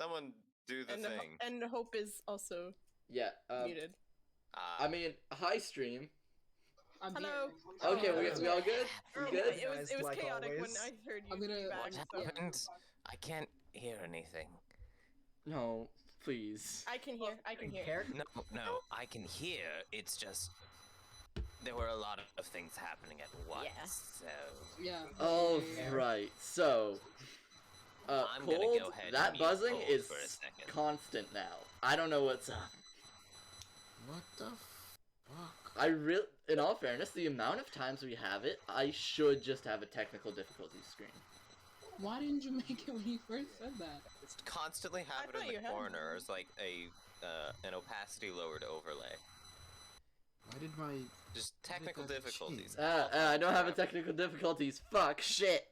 Someone do the thing. And Hope is also muted. I mean, hi stream. Hello. Okay, we all good? We good? It was like chaotic always. when I heard you. What happened? I can't hear anything. No, please. I can hear. No, I can hear. It's just there were a lot of things happening at once. Yeah. So Oh, right. So, I'm gonna Cold, go ahead that and mute buzzing Cold is for a second. constant now. I don't know what's up. What the fuck? In all fairness, the amount of times we have it, I should just have a technical difficulty screen. Why didn't you make it when you first said that? It's constantly happening in the corner. It's like an opacity lowered overlay. Why did my... Just technical difficulties. I don't have a technical difficulties. Fuck, shit.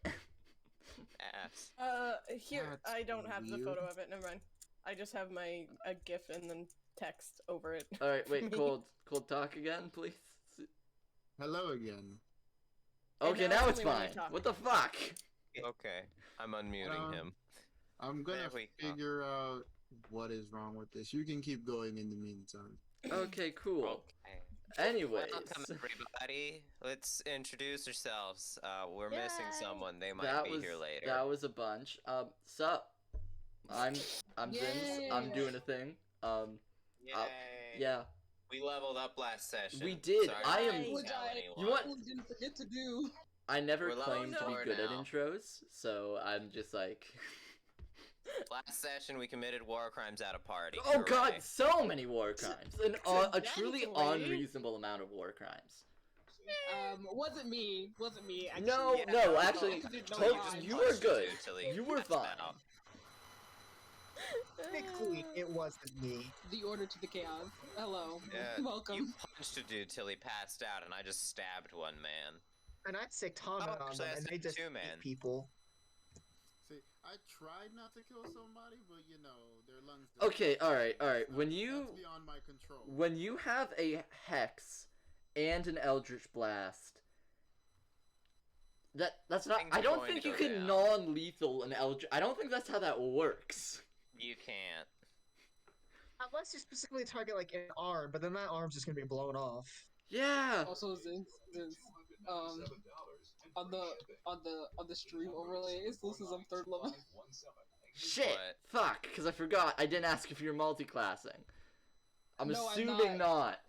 Ass. Here, I don't have the photo of it, never mind. I just have a GIF and then text over it. Alright, wait, Cold, talk again, please? Hello again. Okay, now it's fine. What the fuck? Okay, I'm unmuting him. I'm gonna figure out what is wrong with this. You can keep going in the meantime. Okay, cool. Okay. Anyways. Welcome everybody. Let's introduce yourselves. We're missing someone. They might be here later. That was a bunch. Sup? I'm Zims. I'm doing a thing. Yay. Yeah. We leveled up last session. We did. Sorry I am. You what? Didn't forget to do. I never claimed to be good at now. intros, so I'm just like. Last session we committed war crimes at a party. Oh god, so many war crimes! A truly unreasonable amount of war crimes. Wasn't me. Actually. No, actually, you were good. You were fine. Technically, it wasn't me. The order to the chaos. Hello. Yeah, Welcome. You punched a dude till he passed out, and I just stabbed one man. And I sick Tom on them, and they just eat people. See, I tried not to kill somebody, but you know, their lungs... Okay, alright. When That's beyond my control. When you have a Hex and an Eldritch Blast... That's not... I don't think you can non-lethal an Eldritch... I don't think that's how that works. You can't. Unless you specifically target, like, an arm, but then that arm's just gonna be blown off. Yeah! Also, on the stream overlays, this is on 3rd level. Shit! What? Fuck, because I forgot. I didn't ask if you're multi-classing. I'm No, assuming not.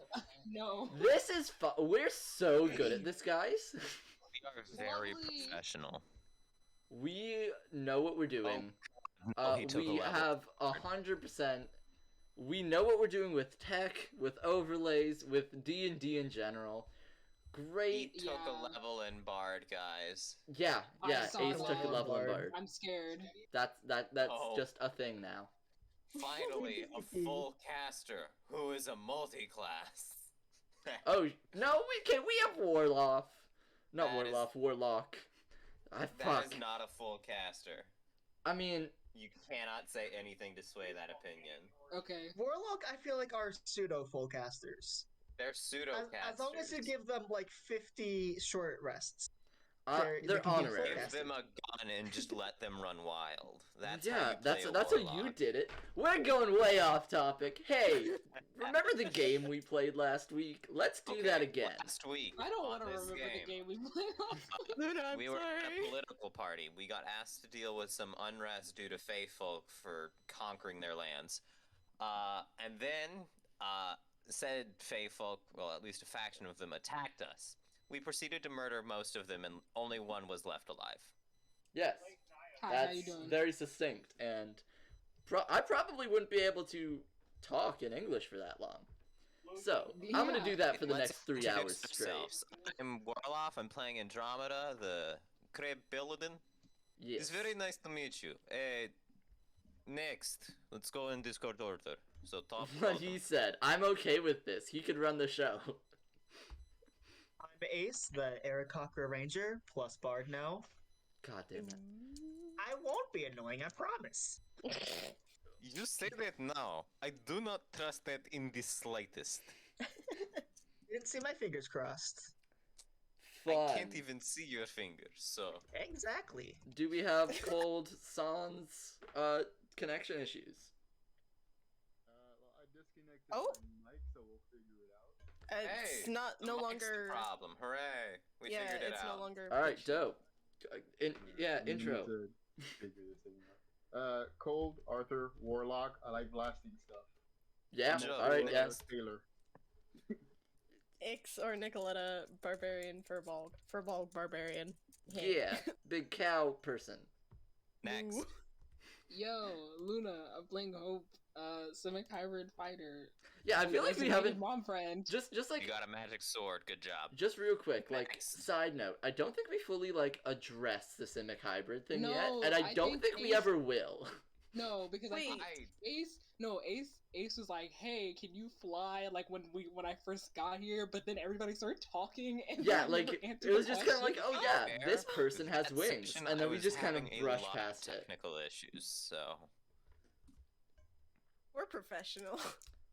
No. This is we're so good at this, guys. We are very professional. We know what we're doing. We have 100%. We know what we're doing with tech, with overlays, with D&D in general. Great. He took a level in Bard, guys. Yeah, Ace took a level in Bard. I'm scared. That's just a thing now. Finally, a full caster who is a multi-class. Oh no, we have Warlock. Not Warlock. That is not a full caster. I mean, you cannot say anything to sway that opinion. Okay. Warlock, I feel like, are pseudo-full casters. They're pseudo-casters. As long as you give them, like, 50 short rests. They're honorary. Give them a gun and just let them run wild. That's that's how you did it. We're going way off topic. Hey, remember the game we played last week? Let's do that again. Last week. I don't want to remember the game we played last week. We were at a political party. We got asked to deal with some unrest due to feyfolk for conquering their lands. And then, said feyfolk, well, at least a faction of them, attacked us. We proceeded to murder most of them, and only one was left alive. Yes, that's very succinct, and I probably wouldn't be able to talk in English for that long. So, I'm going to do that for the next 3 hours straight. I'm Warloff, I'm playing Andromeda, the Crab Paladin. Yes. It's very nice to meet you. Next, let's go in Discord order. So top. What he said. I'm okay with this. He could run the show. I'm Ace, the Aqquar Ranger, plus Bard now. God damn it. I won't be annoying, I promise. You say that now. I do not trust that in the slightest. You didn't see my fingers crossed. Fun. I can't even see your fingers, so... Exactly. Do we have Cold Sans connection issues. Well, I disconnected Oh. my mic, so we'll figure it out. It's Hey, not the no mic's longer. the problem. Hooray! We figured it it's out. no longer. All right, pitchy. dope. We Intro. need to figure this thing out. Cold, Arthur, Warlock. I like blasting stuff. Yeah. Joe, All right. what Yeah. Taylor. Ix or Nicoletta, Barbarian, Firbolg, Barbarian. Yeah. Big cow person. Next. Ooh. Yo, Luna, a Bling Hope, Simic Hybrid Fighter. Yeah, I feel like we haven't. Mom friend. Just You like. got a magic sword. Good job. Just real quick, like, Nice. side note, I don't think we fully, like, addressed the Simic hybrid thing No, yet, and I I don't think think we Ace- ever will. No, because I Wait. think Ace was like, "Hey, can you fly?" Like when I first got here, but then everybody started talking, and Yeah, I like, never it answered was the just kind of like, question. oh yeah, Fair. this person has That wings, section, and I then we was just kind of having a brush lot past of it. technical issues, so. We're professional.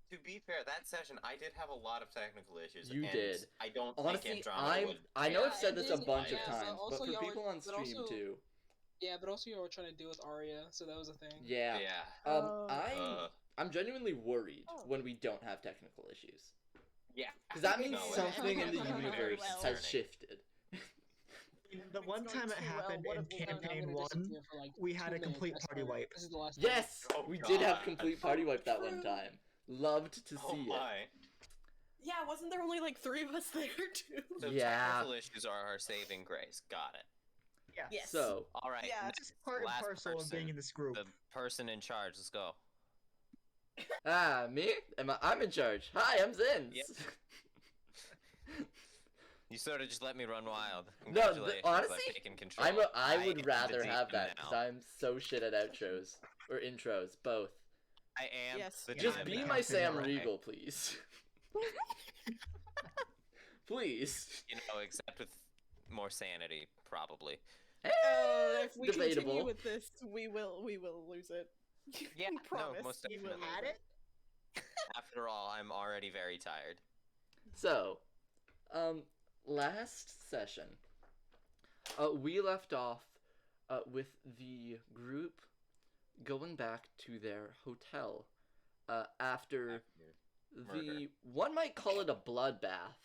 To be fair, that session I did have a lot of technical issues. You and did. I don't Honestly, think Andromeda would. I know I've Yeah, said and this a then- bunch of yeah, but times, but also for y'all- people on but stream also- too. Yeah, but also you were trying to deal with Arya, so that was a thing. Yeah. Yeah. Oh. I'm genuinely worried Oh. when we don't have technical issues. Yeah. Because that means No, it something in the happened very universe well. has shifted. The one going time it too well, happened what in if we found out campaign I'm gonna 1, disappear for, like, we 2 had a minutes, complete I party swear. wipe. This is the last Yes, Oh, we did have God. complete party wipe that one time. Loved to Oh see it. my. Yeah, wasn't there only like 3 of us there too? So Yeah. technical issues are our saving grace. Got it. Yeah. Yes. So, All right. Yeah, next, It's just part and last parcel of being person, in this group. the person in charge. Let's go. me? I'm in charge. Hi, I'm Zins. Yep. You sort of just let me run wild. No, Congratulations, honestly, I've taken control. I am would the rather have demon that because now. I'm so shit at outros or intros, both. I am Yes. the Just demon be now. my Sam Right. Riegel, please. Please. You know, except with more sanity, probably. If we continue Debatable. with this, we will lose it. Yeah, no, Promise. most we will definitely. lose At it? After all, I'm already very tired. So, last session, we left off with the group going back to their hotel after Murder. one might call it a bloodbath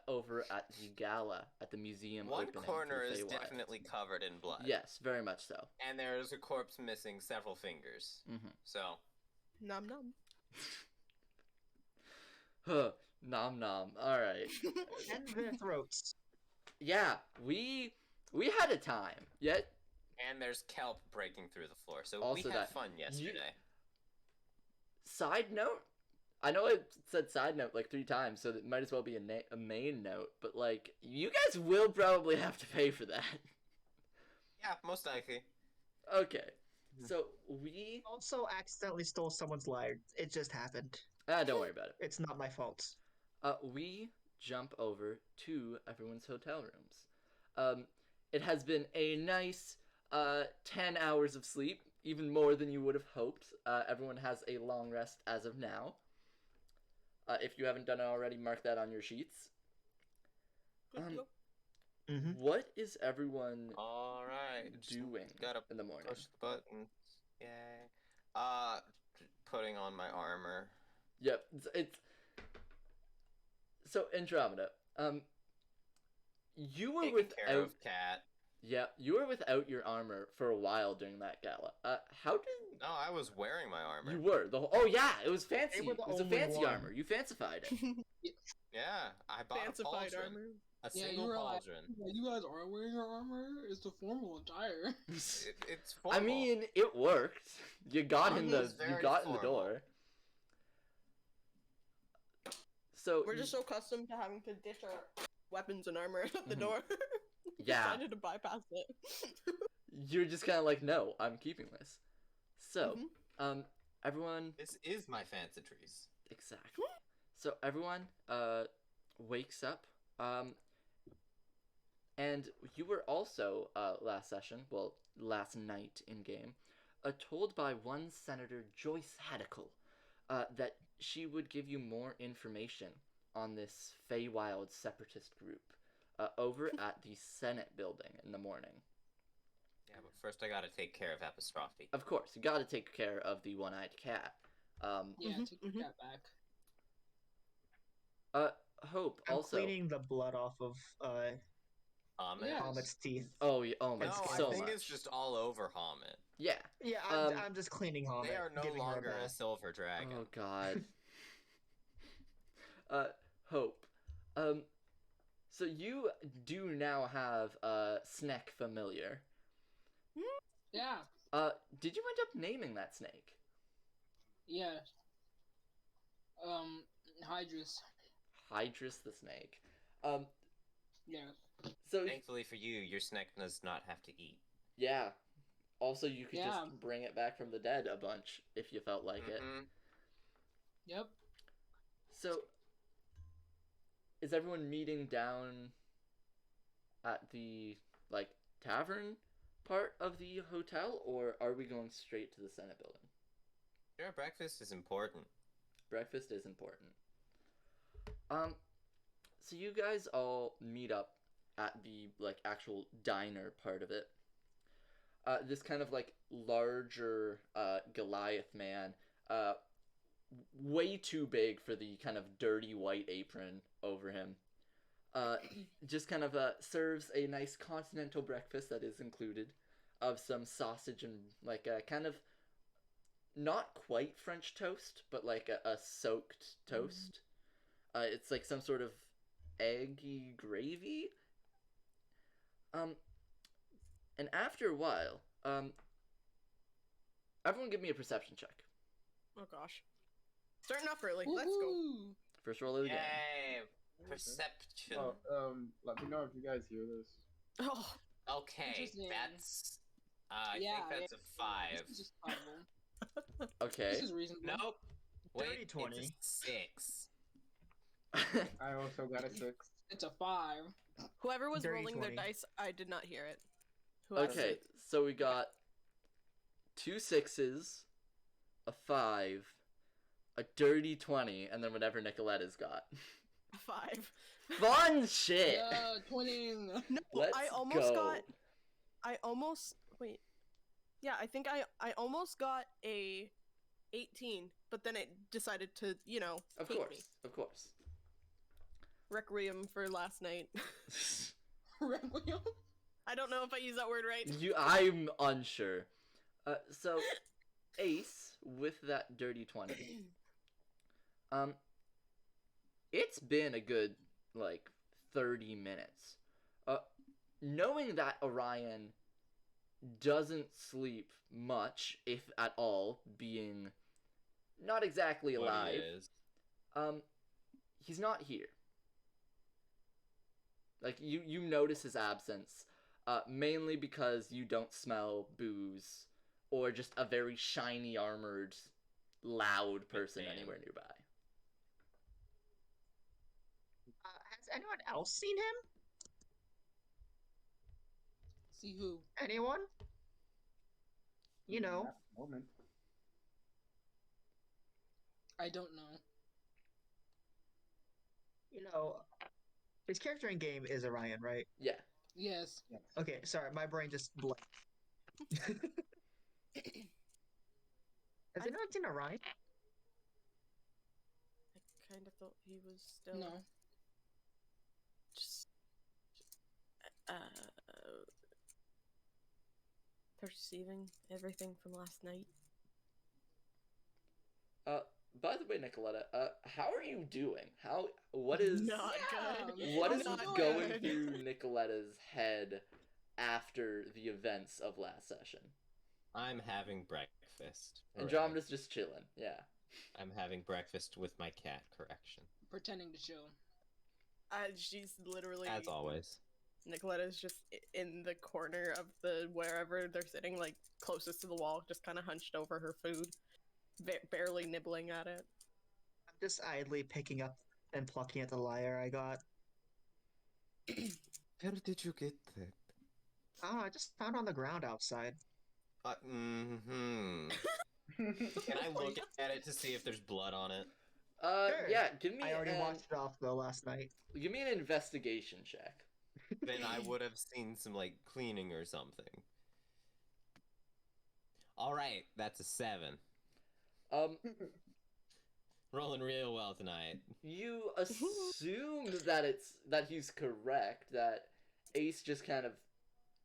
over at the gala at the museum One opening corner for is Feywild. definitely covered in blood. Yes, very much so. And there's a corpse missing several fingers. Mhm. So, Nom nom. Huh, nom nom. All right. And their throats. Yeah, we had a time. Yet and there's kelp breaking through the floor. So Also we had that- fun yesterday. side note, I know I said side note like 3 times, so it might as well be a main note, but like, you guys will probably have to pay for that. Yeah, most likely. Okay, so we... Also accidentally stole someone's leg. It just happened. don't worry about it. It's not my fault. We jump over to everyone's hotel rooms. It has been a nice 10 hours of sleep, even more than you would have hoped. Everyone has a long rest as of now. If you haven't done it already, mark that on your sheets. What is everyone All right. doing Gotta in the morning? push the buttons. Yay. Putting on my armor. Yep, it's so Andromeda. You were Taking care without. of Cat. Yeah, you were without your armor for a while during that gala. How did No, I was wearing my armor. you were the whole? Oh yeah, it was fancy. They were It the was a only fancy one. armor. You fancified it. Yeah, I bought a Fancified pauldron. armor. A Yeah, single you were like, pauldron. "Yeah, you guys are wearing your armor? It's the formal attire." It's I formal. mean, it worked. You got in It the was very in the formal. door. So We're just so accustomed to having to dish our weapons and armor at the Mhm. door. We Yeah. decided to bypass it. you're just kind of like, no, I'm keeping this. So, Mhm. everyone. This is my fancy trees. Exactly. So everyone wakes up. And you were also last night in game, told by one Senator Joyce Hadical that she would give you more information on this Feywild separatist group over at the Senate building in the morning. Yeah, but first I gotta take care of Apostrophe. Of course, you gotta take care of the one-eyed cat. Yeah, take the cat back. Hope, I'm also... cleaning the blood off of, Hamid? Yeah. Hamid's teeth. Oh, oh my, No, so I think much. it's just all over Hamid. Yeah. Yeah, I'm just cleaning Hamid. They are no giving her longer a bath. silver dragon. Oh god. Hope. So you do now have Snake familiar. Yeah. Did you end up naming that snake? Yeah. Hydrus. Hydrus the snake. Yeah. So Thankfully for you, your snake does not have to eat. yeah. Also, you could Yeah. just bring it back from the dead a bunch if you felt like it. Yep. So, is everyone meeting down at the, like, tavern part of the hotel, or are we going straight to the Senate building? Sure, breakfast is important. Breakfast is important. So you guys all meet up at the, like, actual diner part of it. This kind of, like, larger, Goliath man, way too big for the kind of dirty white apron over him. Just kind of, serves a nice continental breakfast that is included of some sausage and, like, a kind of not quite French toast, but like a soaked toast. It's like some sort of eggy gravy. And after a while, everyone give me a perception check. Oh gosh. Starting off early. Let's go. Woohoo! First roll of the game. Yay! Perception. Let me know if you guys hear this. Oh, Okay, Interesting. that's... I Yeah, think that's a 5. This is just possible. Okay. This is reasonable. Nope. Wait, 30-20. it's a 6. I also got a 6. It's a 5. whoever was Dirty rolling their 20. dice, I did not hear it. Who has Okay, it? so we got 2 6s, a 5, a dirty 20, and then whatever Nicoletta's got. 5. Fun shit! Yeah, twinning. No, Let's I almost go. wait. Yeah, I think I almost got a 18, but then it decided to, Of take course, me. of course. Requiem for last night. Requiem. I don't know if I use that word right. I'm unsure. So, Ace, with that dirty 20, it's been a good, 30 minutes. Knowing that Orion doesn't sleep much, if at all, being not exactly What alive, he is. he's not here. You notice his absence, mainly because you don't smell booze, or just a very shiny armored, loud person Man. anywhere nearby. Has anyone else seen him? See who? Anyone? You know. At the moment. I don't know. His character in game is Orion, right? Yeah. Yes. Yes. Okay, sorry, my brain just blanked. Has anyone seen Orion? I kind of thought he was still No. just perceiving everything from last night. By the way, Nicoletta, how are you doing? What is Not Yeah, good. what is Not going good. through Nicoletta's head after the events of last session? I'm having breakfast. Andromeda's just chilling. Yeah. I'm having breakfast with my cat, correction. Pretending to chill. She's literally, As always. Nicoletta's just in the corner of the wherever they're sitting, closest to the wall, just kind of hunched over her food, barely nibbling at it. I'm just idly picking up and plucking at the lyre I got. Where did you get that? Oh, I just found it on the ground outside. Can I look at it to see if there's blood on it? Sure. Yeah, give me I already washed it off though last night. give me an investigation check. Then I would have seen some, cleaning or something. All right, that's a 7. Um, Rolling real well tonight. you assume that he's correct, that Ace just kind of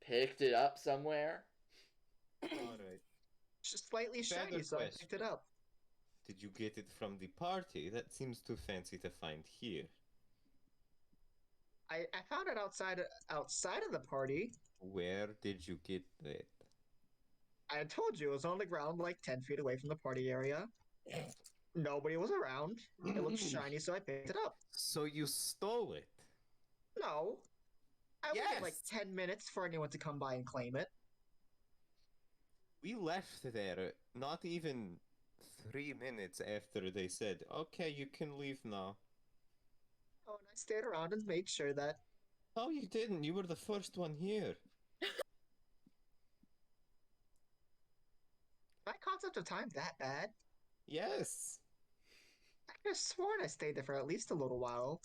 picked it up somewhere. Alright. Just slightly shiny, Better so I picked it up. Did you get it from the party? That seems too fancy to find here. I found it outside of the party. Where did you get it? I told you it was on the ground, like 10 feet away from the party area. Nobody was around. It looked shiny, so I picked it up. So you stole it? No. I waited like Yes. 10 minutes for anyone to come by and claim it. We left there not even 3 minutes after they said, okay, you can leave now. Oh, and I stayed around and made sure that... Oh, you didn't. You were the first one here. My concept of time that bad? Yes. I could have sworn I stayed there for at least a little while.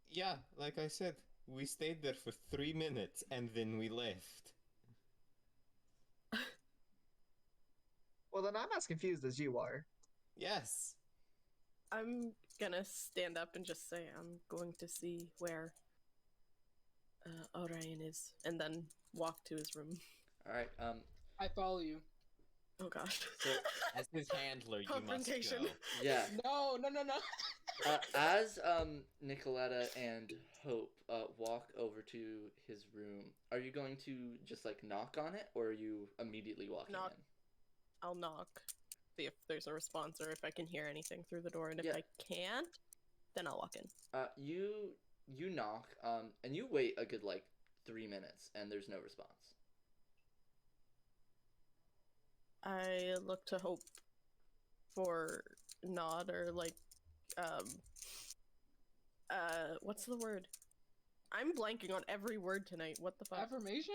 Yeah, like I said, we stayed there for 3 minutes and then we left. Well, then I'm as confused as you are. Yes. I'm gonna stand up and just say I'm going to see where Orion is, and then walk to his room. All right. I follow you. Oh gosh. So, As his handler, you must Confrontation. go. yeah. No. As Nicoletta and Hope walk over to his room, are you going to just like knock on it, or are you immediately walking Knock. in? I'll knock, see if there's a response or if I can hear anything through the door, and if Yeah. I can't, then I'll walk in. You knock, and you wait a good like 3 minutes, and there's no response. I look to Hope for nod or like, what's the word? I'm blanking on every word tonight. What the fuck? Affirmation?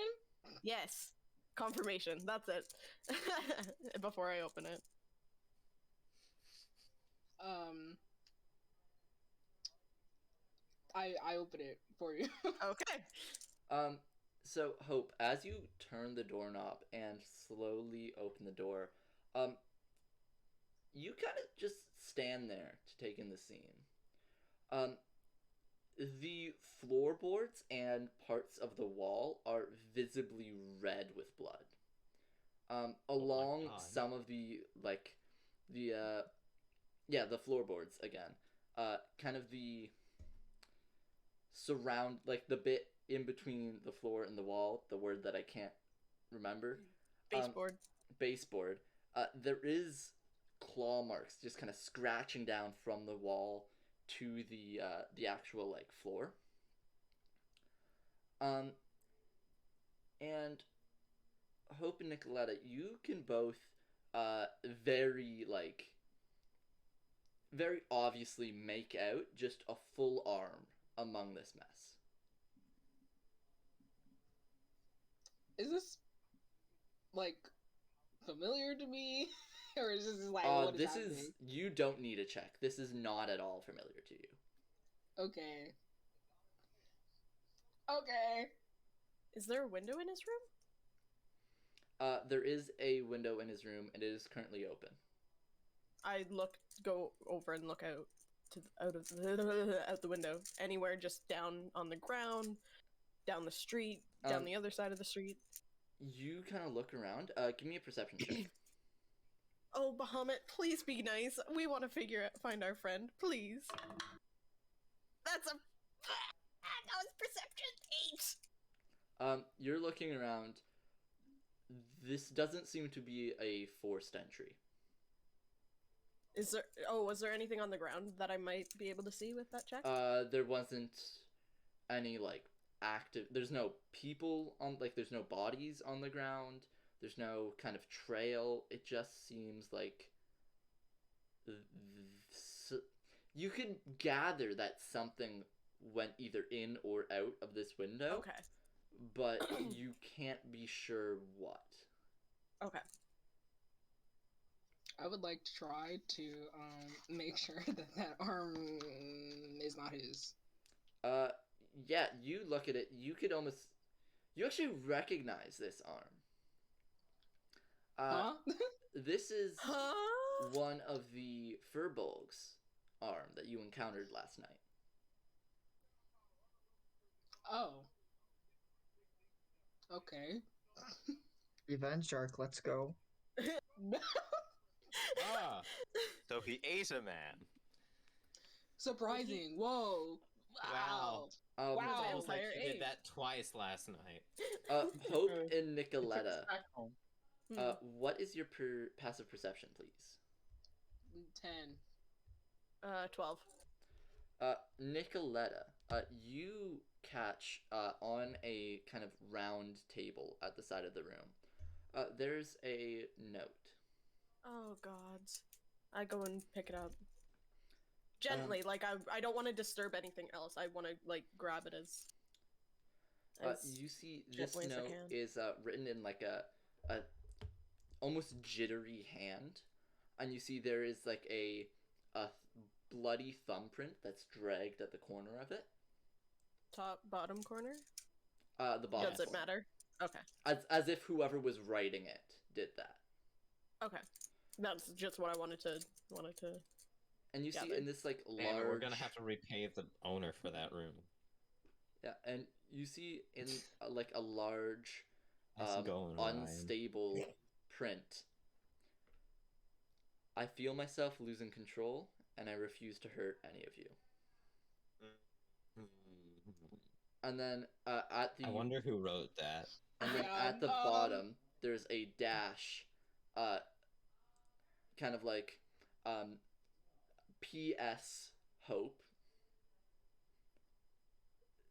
Yes. Confirmation. That's it. Before I open it. I open it for you. Okay. So Hope, as you turn the doorknob and slowly open the door, you kind of just stand there to take in the scene. The floorboards and parts of the wall are visibly red with blood. Along God. some of the the floorboards again. Kind of the surround, like the bit in between the floor and the wall, the word that I can't remember. Baseboard. Baseboard. There is claw marks just kind of scratching down from the wall to the actual like floor. And Hope and Nicoletta, you can both very obviously make out just a full arm among this mess. Is this like familiar to me? Or is this like what is this happening? is, you don't need a check. This is not at all familiar to you. Okay. Okay. Is there a window in his room? There is a window in his room, and it is currently open. I go over and look out out the window. Anywhere, just down on the ground, down the street, down the other side of the street. You kind of look around. Give me a perception check. Oh, Bahamut, please be nice. We want to find our friend, please. That was perception 8. You're looking around. This doesn't seem to be a forced entry. Was there anything on the ground that I might be able to see with that check? There wasn't any like active. There's no people on, like there's no bodies on the ground. There's no kind of trail. It just seems like you can gather that something went either in or out of this window. Okay. But you can't be sure what. Okay. I would like to try to make sure that arm is not his. Yeah, you look at it, you actually recognize this Huh? This is Huh? one of the Firbolgs arm that you encountered last night. Oh. Okay. Revenge arc, let's go. Ah, so he ate a man. Surprising. Whoa. Wow. Um, Wow. The Almost like vampire he did ate. that twice last night. Hope and It took Nicoletta. us back home. What is your passive perception, please? 10. 12. Nicoletta, you catch on a kind of round table at the side of the room. There's a note. Oh god. I go and pick it up. Gently, like I don't want to disturb anything else. I want to like grab it as You see this gently as I note can. is written in like a almost jittery hand, and you see there is like a bloody thumbprint that's dragged at the corner of it. Top bottom corner? The bottom. Does it corner. matter? Okay. As if whoever was writing it did that. Okay. That's just what I wanted to And you see gather. in this like large. Man, we're gonna have to repay the owner for that room. Yeah, and you see in like a large, How's it going, Ryan? unstable print. I feel myself losing control, and I refuse to hurt any of you. And then at the I wonder who wrote that. and then at the bottom there's a dash, kind of like P.S. Hope.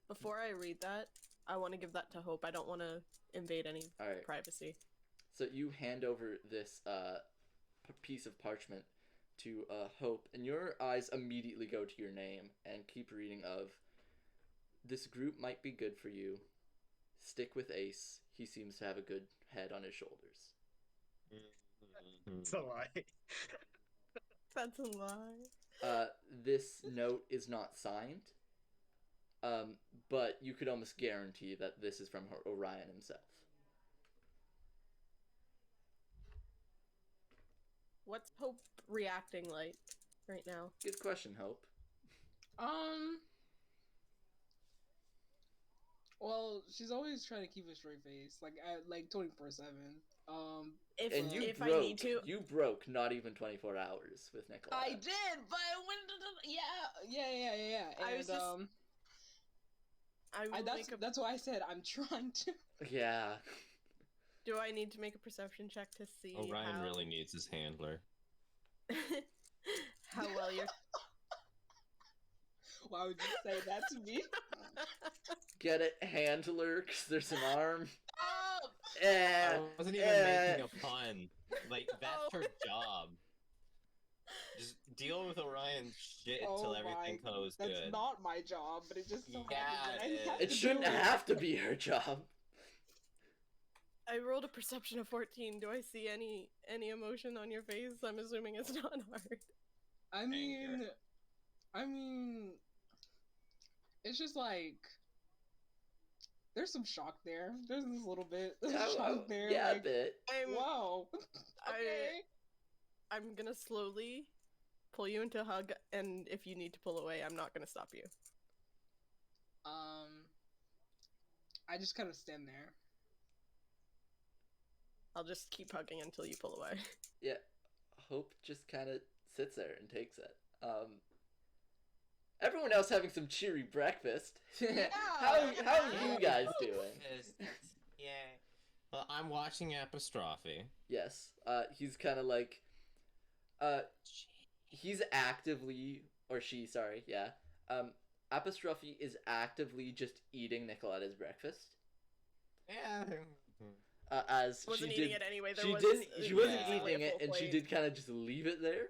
Before I read that, I want to give that to Hope. I don't want to invade any All right. privacy. So you hand over this piece of parchment to Hope, and your eyes immediately go to your name and keep reading of, "This group might be good for you. Stick with Ace. He seems to have a good head on his shoulders." It's a lie. That's a lie. This note is not signed, but you could almost guarantee that this is from Orion himself. What's Hope reacting like right now? Good question, Hope. Well, she's always trying to keep a straight face, like 24/7. And If I need to, you broke not even 24 hours with Nicoletta. I did, but yeah. And, I was just. I will make a. that's why I said I'm trying to. Yeah. Do I need to make a perception check to see Orion how... really needs his handler. how well you're... Why would you say that to me? Get it, handler, because there's an arm. I wasn't even making a pun. Like, that's her job. Just deal with Orion's shit until everything goes good. That's not my job, but it just so Yeah, happens that I have It to shouldn't do it. have to be her job. I rolled a perception of 14. Do I see any emotion on your face? I'm assuming it's not hard. I mean, it's just like there's some shock there. There's this little bit of shock there. Yeah, like, a bit. Wow. Okay. I'm gonna slowly pull you into a hug, and if you need to pull away, I'm not gonna stop you. I just kind of stand there. I'll just keep hugging until you pull away. Yeah, Hope just kind of sits there and takes it. Everyone else having some cheery breakfast. Yeah. How are you guys doing? Yeah. Well, I'm watching Apostrophe. Yes. He's kind of like, he's actively, or she, sorry, yeah. Apostrophe is actively just eating Nicoletta's breakfast. Yeah. As Wasn't she eating did, it anyway. There she was, didn't. She wasn't Yeah. eating it, and she did kind of just leave it there.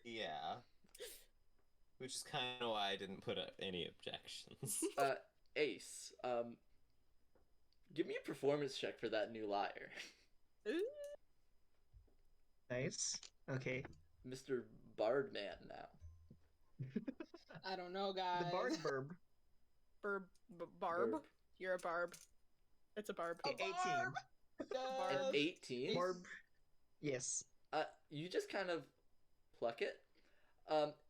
Yeah. Which is kind of why I didn't put up any objections. Ace, give me a performance check for that new liar. Ooh. Nice. Okay. Mr. Bardman now. I don't know, guys. The Bard's Burb. Barb. Burb. You're a barb. It's a barb. A 18. barb. An Yes. 18? Barb. Yes. You just kind of pluck it.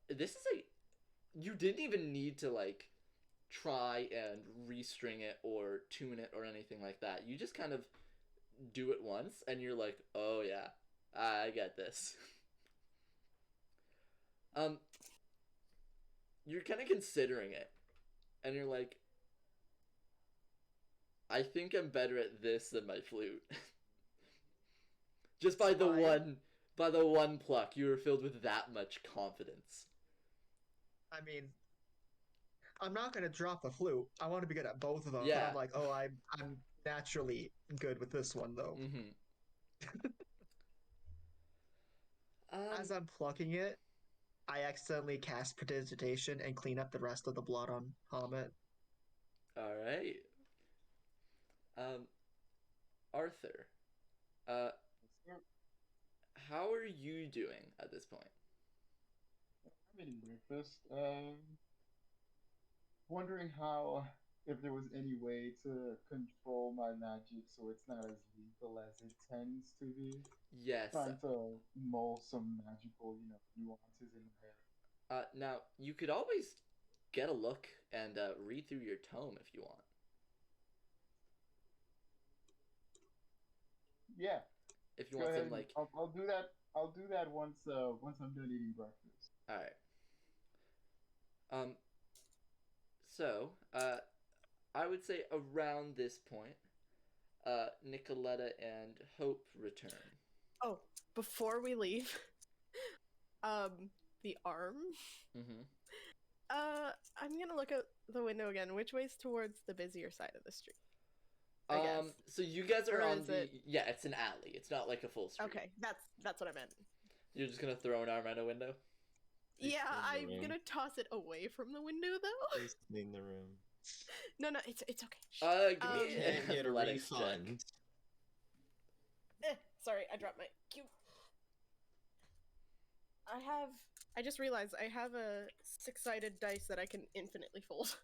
This is you didn't even need to like try and restring it or tune it or anything like that. You just kind of do it once and you're like, oh yeah, I get this. You're kind of considering it and you're like, I think I'm better at this than my flute. Just by the one pluck, you were filled with that much confidence. I mean, I'm not gonna drop the flute. I want to be good at both of them. Yeah. But I'm like, oh, I'm naturally good with this one though. Mm-hmm. As I'm plucking it, I accidentally cast Prestidigitation and clean up the rest of the blood on Helmet. All right. Arthur, how are you doing at this point? I'm eating breakfast. Wondering if there was any way to control my magic so it's not as lethal as it tends to be. Yes. Trying to mull some magical, nuances in my head. Now, you could always get a look and read through your tome if you want. Yeah. If you Go want ahead. some like, I'll do that. I'll do that once I'm done eating breakfast. all right. So, I would say around this point, Nicoletta and Hope return. Oh, before we leave, the arm. Mm-hmm. I'm gonna look out the window again. Which way's towards the busier side of the street? I guess. So you guys are Or on is the it- yeah, it's an alley. It's not like a full street. Okay, that's what I meant. You're just gonna throw an arm out a window? Yeah, clean the I'm room. gonna toss it away from the window though. Please clean the room. No, it's okay. Shh. Give me You can't get a athletics check. refund. Sorry, I dropped my cue. I just realized I have a 6-sided dice that I can infinitely fold.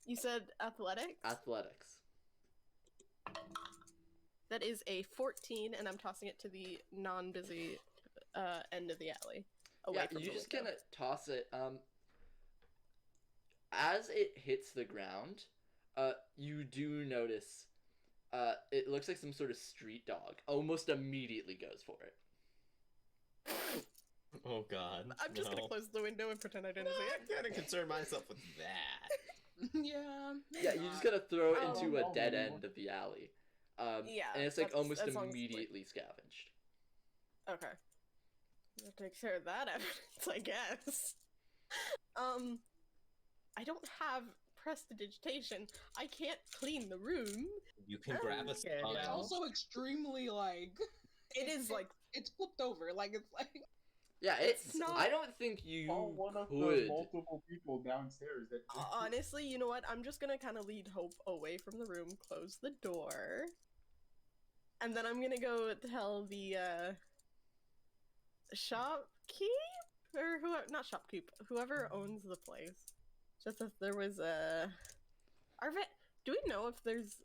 You said athletics? Athletics. That is a 14, and I'm tossing it to the non-busy end of the alley. Away Yeah, from you the just window. kind of toss it. As it hits the ground, you do notice it looks like some sort of street dog almost immediately goes for it. Oh god. I'm just gonna close the window and pretend I didn't see it. I'm gonna concern myself with that. Yeah. Yeah, you just gotta throw it Oh, into a no, dead no. end of the alley. Yeah, and it's like that's- almost as long as it's, like- immediately scavenged. Okay. I'll take care of that evidence, I guess. I don't have prestidigitation. I can't clean the room. You can grab a Okay, spine. It's now. also extremely like It is like it's flipped over. Like it's like Yeah, it's. not- I don't think you Call one of the could. multiple people downstairs that. honestly, you know what? I'm just gonna kind of lead Hope away from the room, close the door, and then I'm gonna go tell the shopkeep or whoever, not shopkeep, whoever owns the place. Just if there was do we know if there's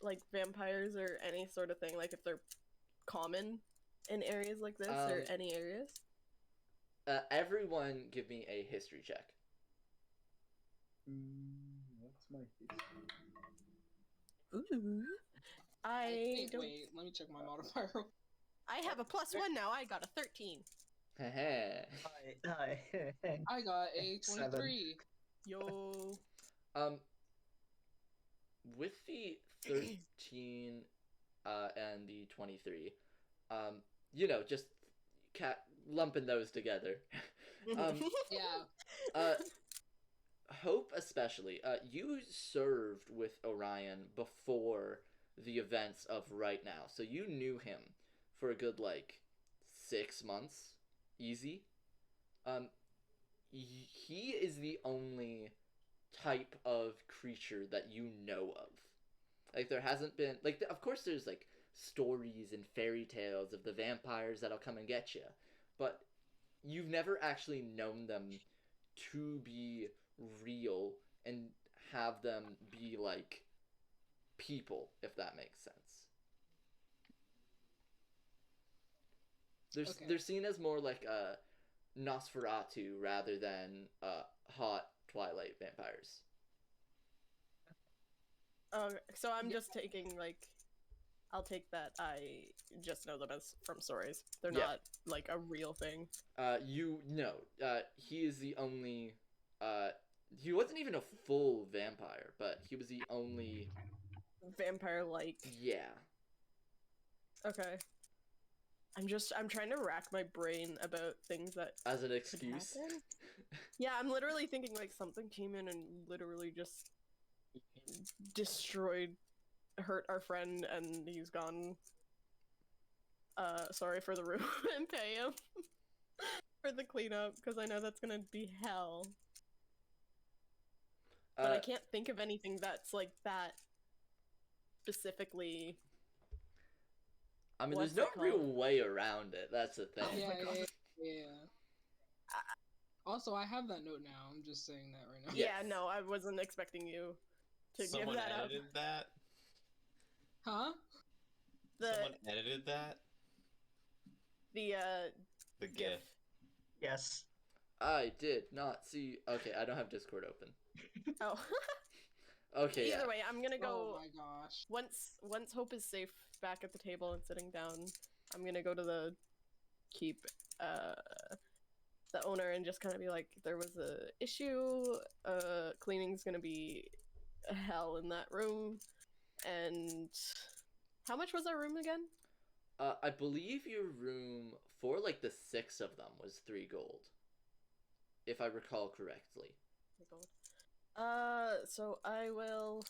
like vampires or any sort of thing, like if they're common in areas like this or any areas? Everyone, give me a history check. What's my history? Ooh. I don't. wait, let me check my modifier. I have a +1 now. I got a 13. Heh. I got a 7. 23. Yo. With the 13 and the 23, just lumping those together. Yeah. Hope especially, you served with Orion before the events of right now, so you knew him for a good 6 months, easy. He is the only type of creature that you know of. Like, there hasn't been of course there's stories and fairy tales of the vampires that'll come and get you, but you've never actually known them to be real and have them be people, if that makes sense. They're seen as more like Nosferatu rather than hot Twilight vampires. So I'm just taking, like, I'll take that I just know them as from stories. They're not, like, a real thing. He is the only, he wasn't even a full vampire, but he was the only... Vampire-like. Yeah. Okay. I'm trying to rack my brain about things that as an excuse. Yeah, I'm literally thinking, like, something came in and literally just hurt our friend, and he's gone. Sorry for the room, and pay him for the cleanup, because I know that's gonna be hell. But I can't think of anything that's like that specifically. I mean, there's no real way around it. That's the thing. Yeah. Also, I have that note now. I'm just saying that right now. Yeah, no, I wasn't expecting you to give that up. Someone edited that? Huh? Someone edited that? The GIF. Yes. I did not see... Okay, I don't have Discord open. Oh. Okay, Either way, I'm gonna go... Oh my gosh. Once Hope is safe back at the table and sitting down, I'm gonna go to the keep, the owner and just kind of be like, there was a issue, cleaning's gonna be hell in that room, and... How much was our room again? I believe your room, for like the 6 of them, was 3 gold. If I recall correctly. 3 gold. So I'll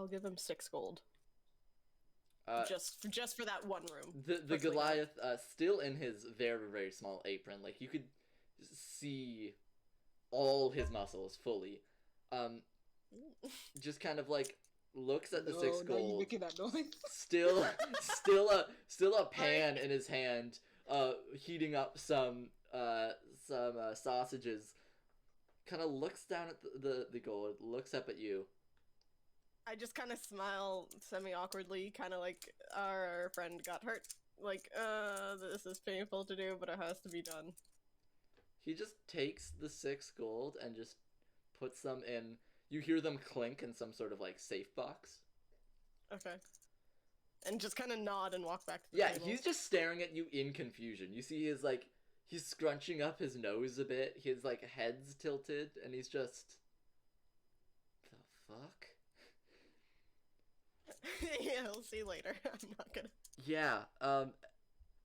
give him 6 gold. Just for that one room. The Goliath, still in his very, very small apron, like you could see all his muscles fully. Just kind of like looks at the 6 gold. You making that noise? still a pan in his hand, heating up some sausages. Kind of looks down at the gold, looks up at you. I just kind of smile semi-awkwardly, kind of like our friend got hurt. Like, this is painful to do, but it has to be done. He just takes the 6 gold and just puts them in. You hear them clink in some sort of like safe box. Okay. And just kind of nod and walk back to the table. He's just staring at you in confusion. You see his like, he's scrunching up his nose a bit. His like head's tilted, and he's just, the fuck? Yeah, we'll see you later. I'm not gonna. Yeah.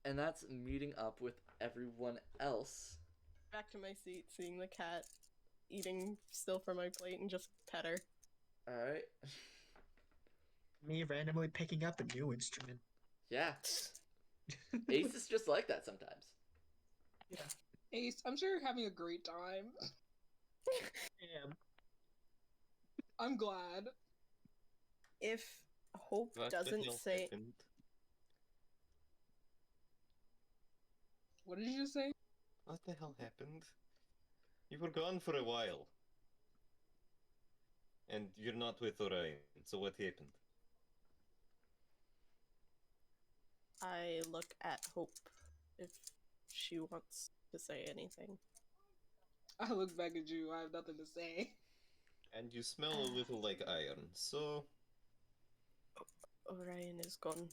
And that's meeting up with everyone else. Back to my seat, seeing the cat eating still from my plate, and just pet her. Alright. Me randomly picking up a new instrument. Yeah. Ace is just like that sometimes. Yeah. Ace, I'm sure you're having a great time. I am. I'm glad. If Hope doesn't say... Happened? What did you just say? What the hell happened? You were gone for a while. And you're not with Orion, so what happened? I look at Hope if she wants to say anything. I look back at you, I have nothing to say. And you smell a little like iron, so... Orion is gone.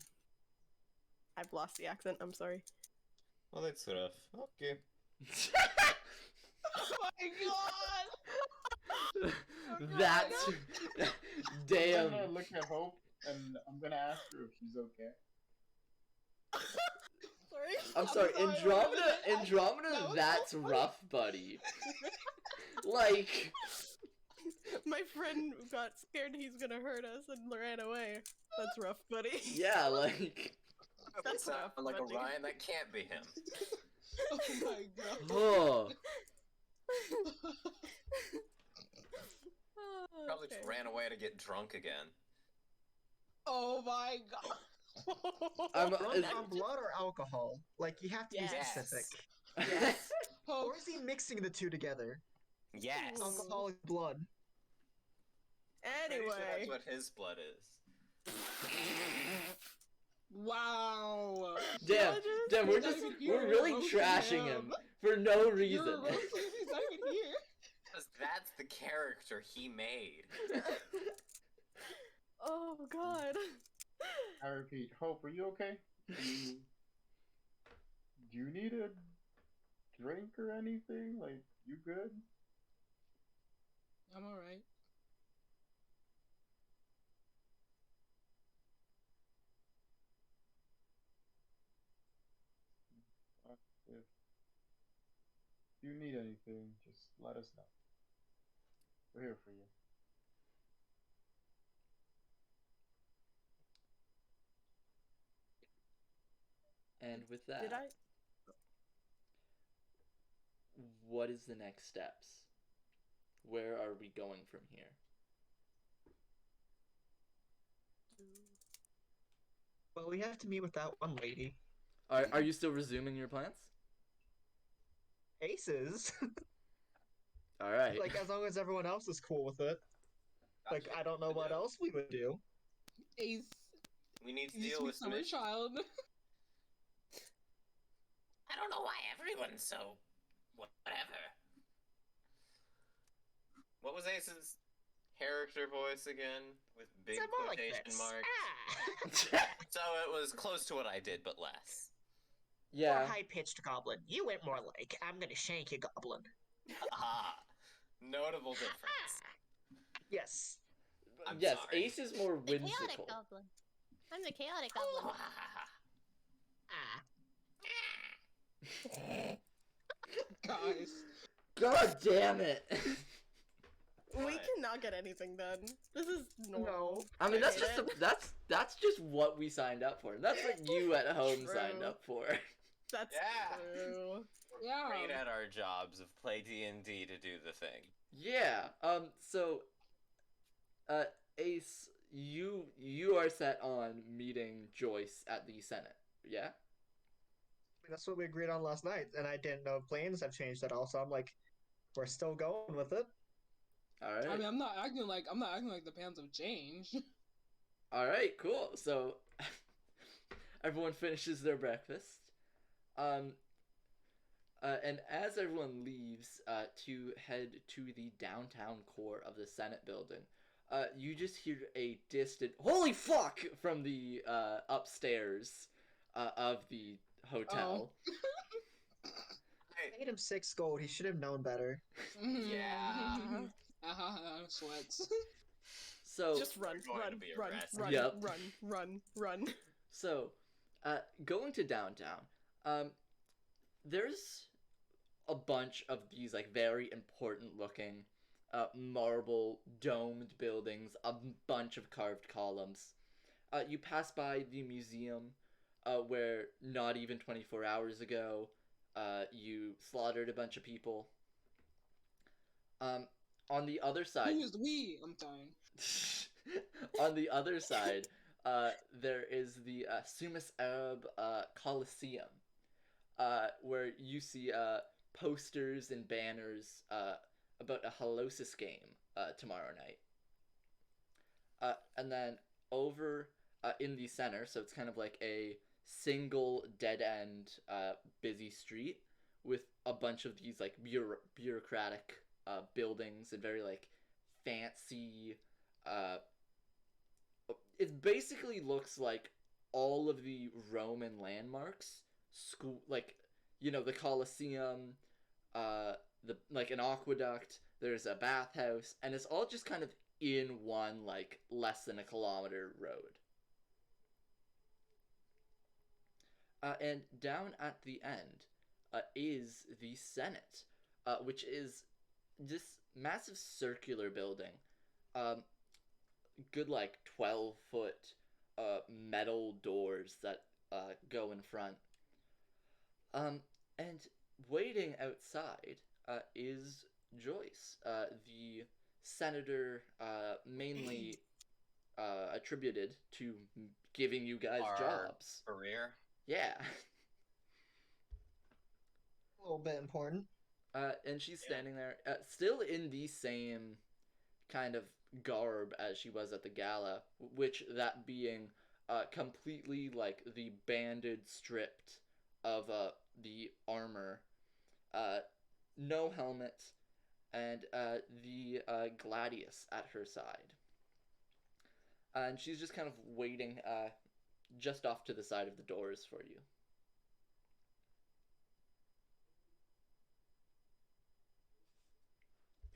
I've lost the accent, I'm sorry. Well, that's rough. Okay. Oh my god! That's... Damn. I'm gonna look at Hope, and I'm gonna ask her if she's okay. Sorry. I'm sorry, Andromeda, that's rough, buddy. Like... My friend got scared he's gonna hurt us and ran away. That's rough, buddy. Yeah, like... That's rough, like buddy. Orion, that can't be him. Oh my god. Oh. Probably just ran away to get drunk again. Oh my god. Drunk on blood or alcohol? Like, you have to be specific. Yes. Or is he mixing the two together? Yes. Alcoholic blood. Pretty sure Anyway. that's what his blood is. Wow. Damn, we're He's not just even here, we're really roasting trashing him. him for no You're reason. roasting him, he's not even here. Because that's the character he made. Oh god. I repeat, Hope, are you okay? Do you need a drink or anything? Like, you good? I'm alright. If you need anything, just let us know. We're here for you. And with that, Did I? what is the next steps? Where are we going from here? Well, we have to meet with that one lady. Are you still resuming your plans? Aces. All right. Like, as long as everyone else is cool with it. Like, I don't know what else we would do. Ace. We need to You deal sweet with some summer issues. child. I don't know why everyone's so... whatever. What was Ace's character voice again? With big It's more like quotation this. marks? Ah. So it was close to what I did, but less. More Yeah. high-pitched goblin. You went more like, I'm gonna shank you, goblin. Ah, notable difference. Yes. I'm Yes, sorry. Ace is more The chaotic whimsical. goblin. I'm the chaotic goblin. Ah. Guys. God damn it! We What? cannot get anything done. This is normal. I mean, that's I just hate it. that's just what we signed up for. That's what you at home True. signed up for. That's Yeah. true. Yeah. Great at our jobs of play D&D to do the thing. Yeah. So, Ace, you are set on meeting Joyce at the Senate. Yeah. That's what we agreed on last night, and I didn't know plans have changed at all, so I'm like, we're still going with it. All right. I mean, I'm not acting like the plans have changed. All right. Cool. So, everyone finishes their breakfast. And as everyone leaves to head to the downtown core of the Senate building, you just hear a distant "Holy fuck!" from the upstairs of the hotel. Hey, I paid him 6 gold. He should have known better. Yeah. Sweats. So Just run, We're going run, to be run, arrested. run, Yep. run. So, going to downtown, there's a bunch of these like very important looking marble domed buildings, a bunch of carved columns. You pass by the museum where not even 24 hours ago you slaughtered a bunch of people. On the other side... Who is we? I'm dying. On the other side, there is the Sumus Arab Coliseum, where you see posters and banners about a Halosis game tomorrow night. And then over in the center, so it's kind of like a single dead-end busy street with a bunch of these like bureaucratic buildings and very like fancy... it basically looks like all of the Roman landmarks, school, like, you know, the Colosseum, the like an aqueduct, there's a bathhouse, and it's all just kind of in one like less than a kilometer road. And down at the end is the Senate, which is this massive circular building. Good like 12-foot metal doors that go in front. And waiting outside is Joyce, the senator mainly attributed to giving you guys Our jobs. career. Yeah. A little bit important. And she's standing there, still in the same kind of garb as she was at the gala, which that being completely like the banded, stripped of the armor, no helmet, and the gladius at her side. And she's just kind of waiting just off to the side of the doors for you.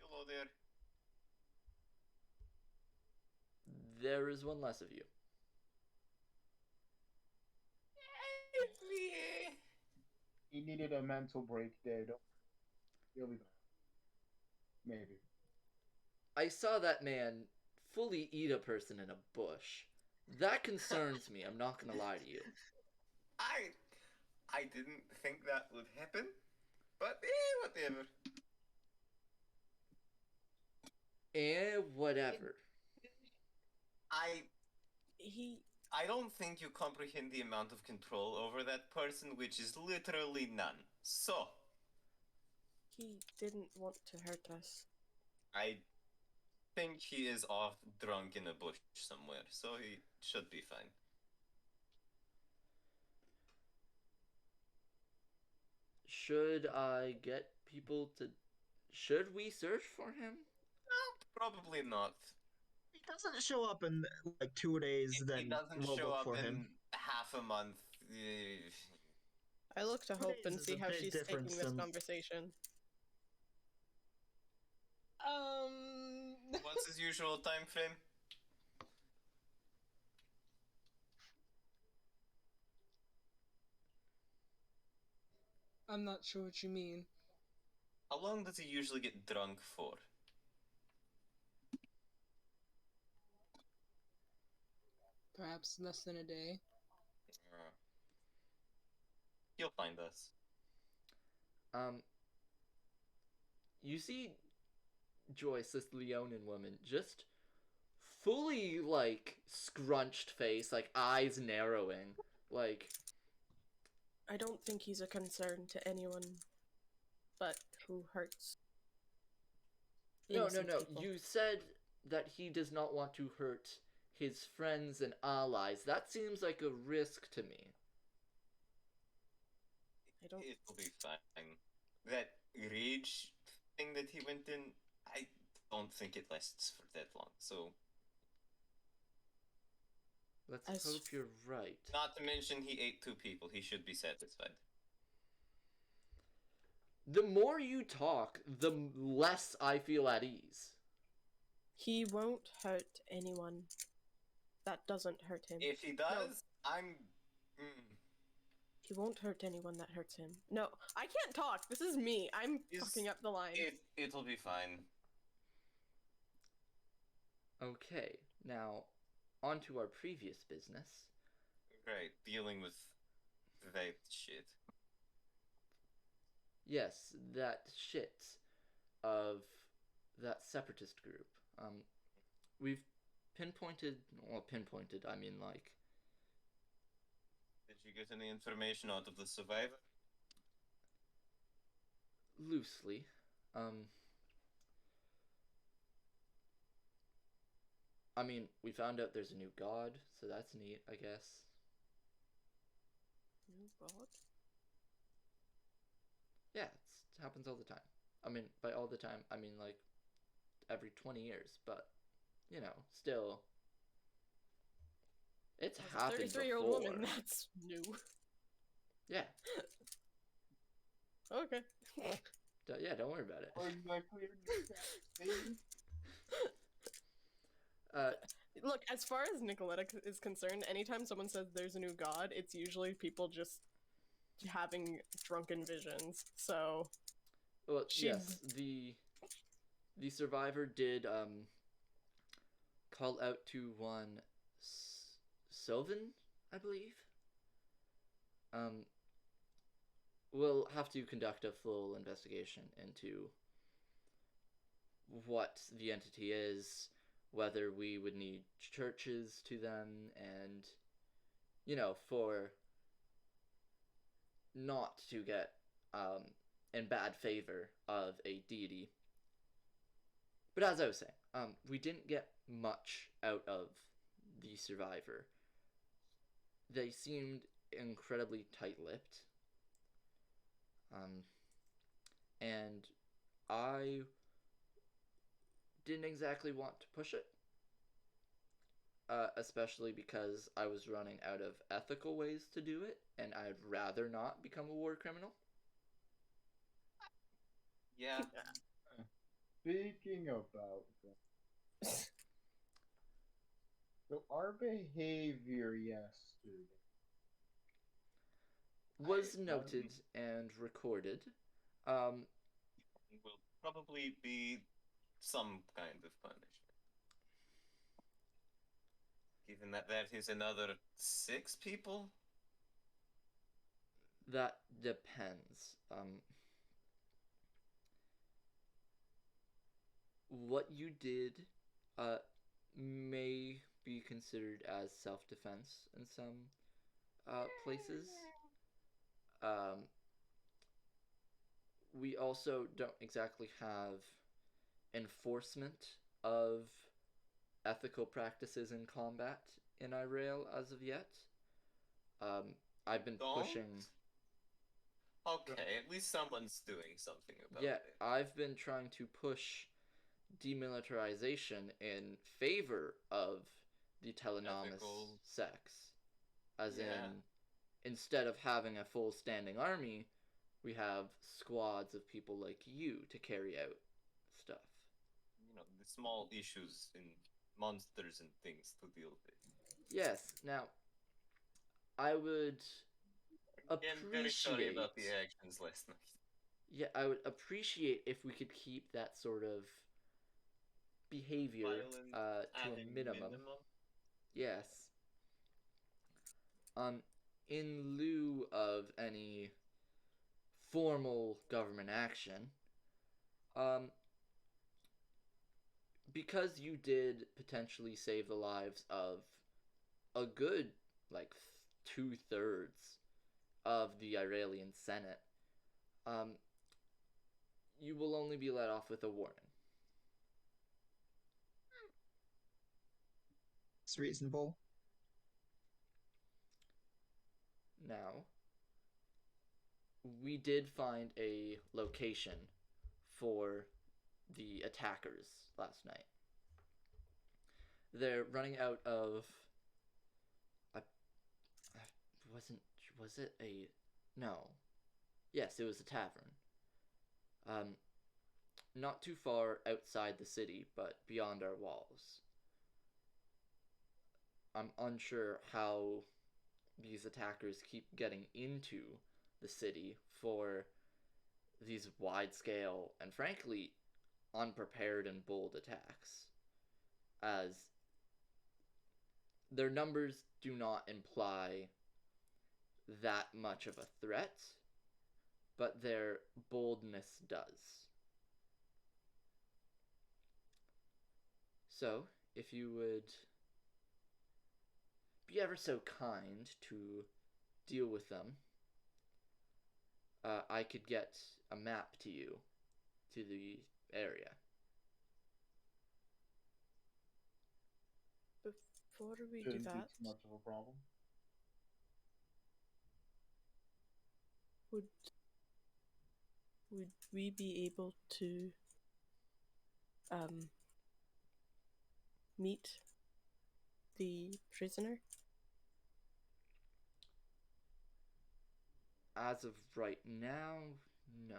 Hello there. There is one less of you. He needed a mental break there. He'll be back. Maybe. I saw that man fully eat a person in a bush. That concerns me, I'm not gonna lie to you. I didn't think that would happen, but whatever. Whatever. I don't think you comprehend the amount of control over that person, which is literally none. So, He didn't want to hurt us. I think he is off drunk in a bush somewhere, so he should be fine. Should I get people to... Should we search for him? No, probably not. He doesn't show up in like 2 days, If then he doesn't we'll show look up for in him. half a month. I look to 2 Hope and days is see a how big she's taking difference this than- conversation. What's his usual time frame? I'm not sure what you mean. How long does he usually get drunk for? Perhaps less than a day. He'll find us. You see Joyce, this Leonin woman, just fully, like, scrunched face, like, eyes narrowing, like... I don't think he's a concern to anyone but who hurts. No, innocent people. you said that he does not want to hurt his friends and allies. That seems like a risk to me. I don't... It'll be fine. That rage thing that he went in, I don't think it lasts for that long, so... Let's hope you're right. Not to mention he ate 2 people. He should be satisfied. The more you talk, the less I feel at ease. He won't hurt anyone. That doesn't hurt him. If he does, I'm... He won't hurt anyone that hurts him. No, I can't talk. This is me. I'm fucking up the line. It'll be fine. Okay, now, on to our previous business. Right, dealing with that shit. Yes, that shit of that separatist group. We've pinpointed, I mean, like... Did you get any information out of the survivor? Loosely. I mean, we found out there's a new god, so that's neat, I guess. New god? Yeah, it happens all the time. I mean, by all the time, I mean, like, every 20 years, but, you know, still... It's happened before. 33-year-old woman, that's new. Yeah. Okay. Yeah, don't worry about it. Look, as far as Nicoletta is concerned, anytime someone says there's a new god, it's usually people just having drunken visions. So, well, yes, the survivor did call out to one Sylvan, I believe. We'll have to conduct a full investigation into what the entity is, whether we would need churches to them, and, you know, for not to get in bad favor of a deity. But as I was saying, we didn't get much out of the survivor. They seemed incredibly tight-lipped. And I didn't exactly want to push it. Especially because I was running out of ethical ways to do it, and I'd rather not become a war criminal. Yeah. Speaking about that, so our behavior yesterday was noted and recorded. Will probably be some kind of punishment. Given that is another 6 people? That depends. What you did may be considered as self-defense in some places. We also don't exactly have enforcement of ethical practices in combat in Irael as of yet. I've been pushing... Okay, at least someone's doing something about it. Yeah, I've been trying to push demilitarization in favor of the telenomous sex. As in, instead of having a full standing army, we have squads of people like you to carry out stuff. You know, the small issues in monsters and things to deal with. Yes, now, I would appreciate... I'm very sorry about the actions last night. Yeah, I would appreciate if we could keep that sort of behavior to a minimum. Yes. In lieu of any formal government action, because you did potentially save the lives of a good, like, 2/3 of the Iralian Senate, you will only be let off with a warning. It's reasonable. Now, we did find a location for the attackers last night. They're running out of... Was it a... No. Yes, it was a tavern. Not too far outside the city, but beyond our walls. I'm unsure how these attackers keep getting into the city for these wide-scale and frankly unprepared and bold attacks, as their numbers do not imply that much of a threat, but their boldness does. So, if you would be ever so kind to deal with them, I could get a map to you, to the area. Before we shouldn't do be that, too much of a problem. would we be able to meet the prisoner? As of right now, no.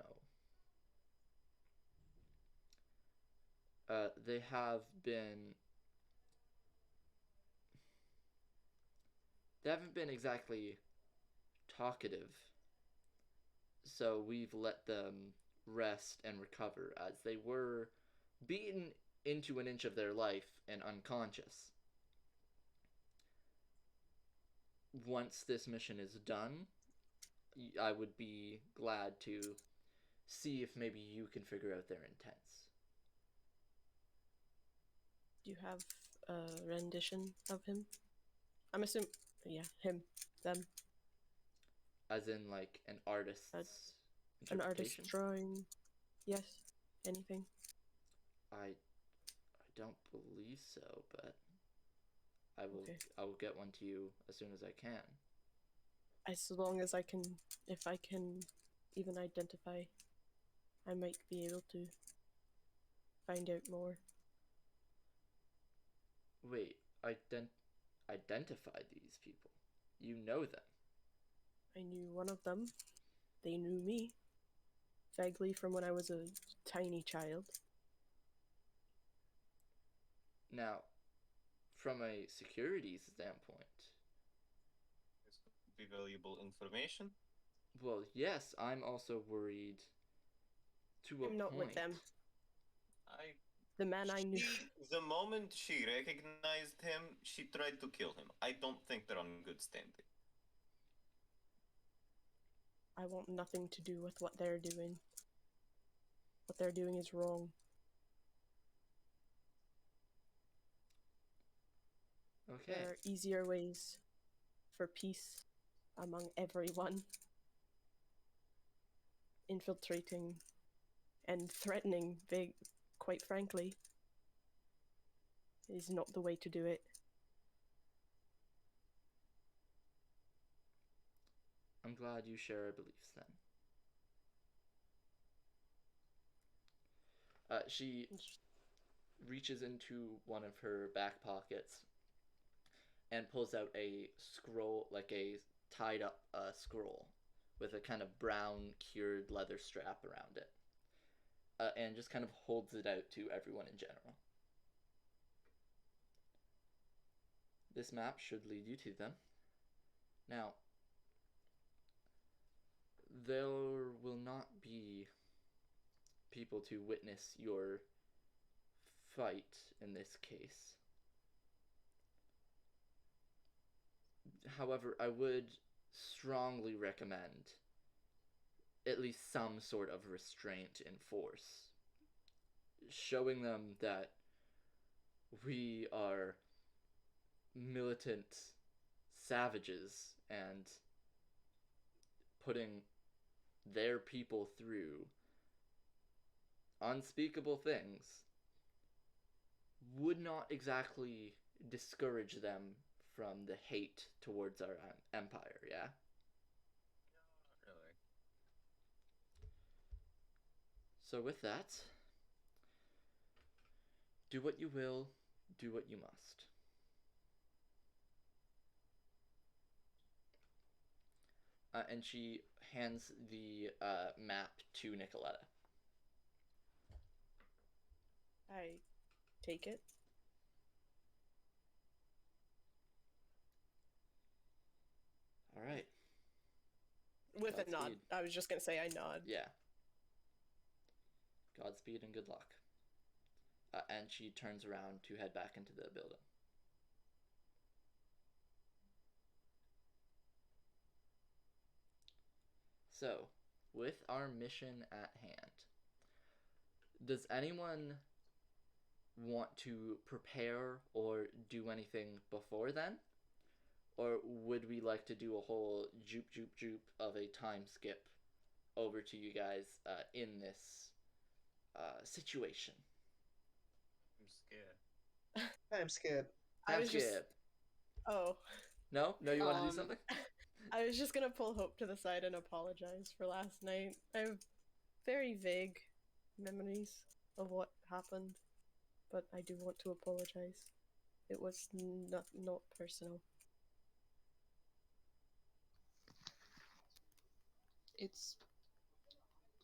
They have been... They haven't been exactly talkative, so we've let them rest and recover, as they were beaten into an inch of their life and unconscious. Once this mission is done, I would be glad to see if maybe you can figure out their intents. Do you have a rendition of him? I'm assuming, yeah, him, them. As in, like, an artist's An artist's drawing, yes, anything. I don't believe so, but I will. Okay. I will get one to you as soon as I can. As long as I can, if I can even identify, I might be able to find out more. Wait, identify these people. You know them. I knew one of them. They knew me. Vaguely from when I was a tiny child. Now, from a security standpoint, This would be valuable information. well, yes, I'm also worried to a I'm not point. with them. I The man I knew. The moment she recognized him, she tried to kill him. I don't think they're on good standing. I want nothing to do with what they're doing. What they're doing is wrong. Okay. There are easier ways for peace among everyone. Infiltrating and threatening, quite frankly, is not the way to do it. I'm glad you share our beliefs then. She reaches into one of her back pockets and pulls out a scroll, like a tied up scroll with a kind of brown cured leather strap around it, and just kind of holds it out to everyone in general. This map should lead you to them. Now, there will not be people to witness your fight in this case. However, I would strongly recommend at least some sort of restraint in force. Showing them that we are militant savages and putting their people through unspeakable things would not exactly discourage them from the hate towards our empire, yeah? Not really. So with that, do what you will, do what you must. And she hands the map to Nicoletta. I take it. All right. With a nod. Godspeed. I was just gonna say I nod. Yeah. Godspeed and good luck. And she turns around to head back into the building. So, with our mission at hand, does anyone want to prepare or do anything before then? Or would we like to do a whole joop joop joop of a time skip over to you guys in this situation? I'm scared. I'm scared. I was just. Skip. Oh. No, you want to do something? I was just gonna pull Hope to the side and apologize for last night. I have very vague memories of what happened, but I do want to apologize. It was not personal. It's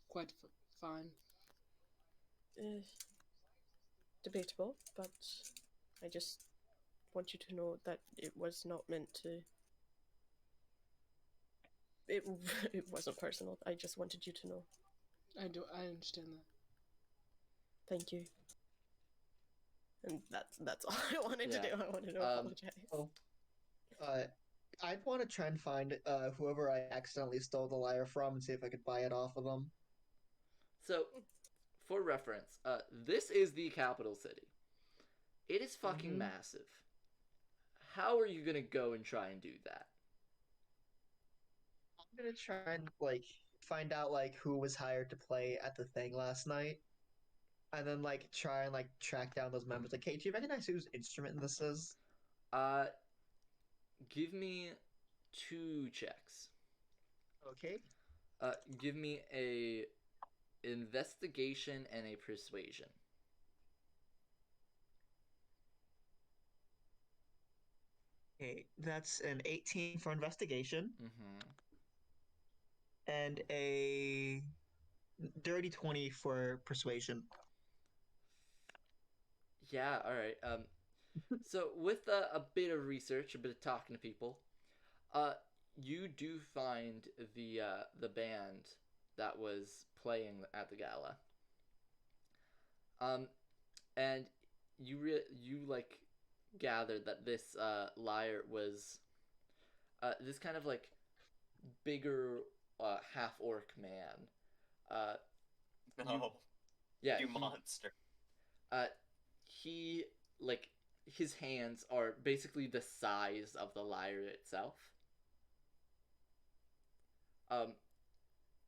quite fine. Debatable, but I just want you to know that it was not meant to. It wasn't personal. I just wanted you to know. I understand that. Thank you. And that's all I wanted to do. I wanted to apologize. Oh. I'd want to try and find whoever I accidentally stole the lyre from and see if I could buy it off of them. So, for reference, this is the capital city. It is fucking massive. How are you gonna go and try and do that? I'm gonna try and find out who was hired to play at the thing last night. and then like try and like track down those members. Like, hey, do you recognize whose instrument this is? Give me 2 checks. Okay. Give me a investigation and a persuasion. Okay, that's an 18 for investigation Mm-hmm. and a dirty 20 for persuasion. Yeah, alright. So with a bit of research, a bit of talking to people, you do find the band that was playing at the gala. And you like gathered that this lyre was this kind of like bigger half orc man. No. Yeah, You monster. he like his hands are basically the size of the lyre itself.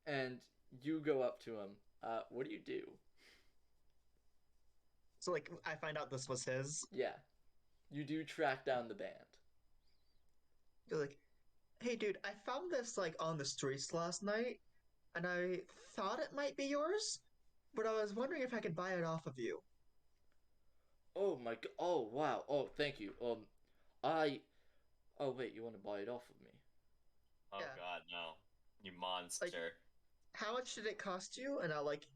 And you go up to him. What do you do? So like I find out this was his. Yeah, you do track down the band. You're like, hey dude, I found this like on the streets last night, and I thought it might be yours, but I was wondering if I could buy it off of you. Oh my god! Oh wow! Oh thank you. Oh wait, you want to buy it off of me? Oh Yeah. god, no. You monster. How much did it cost you? And I'll like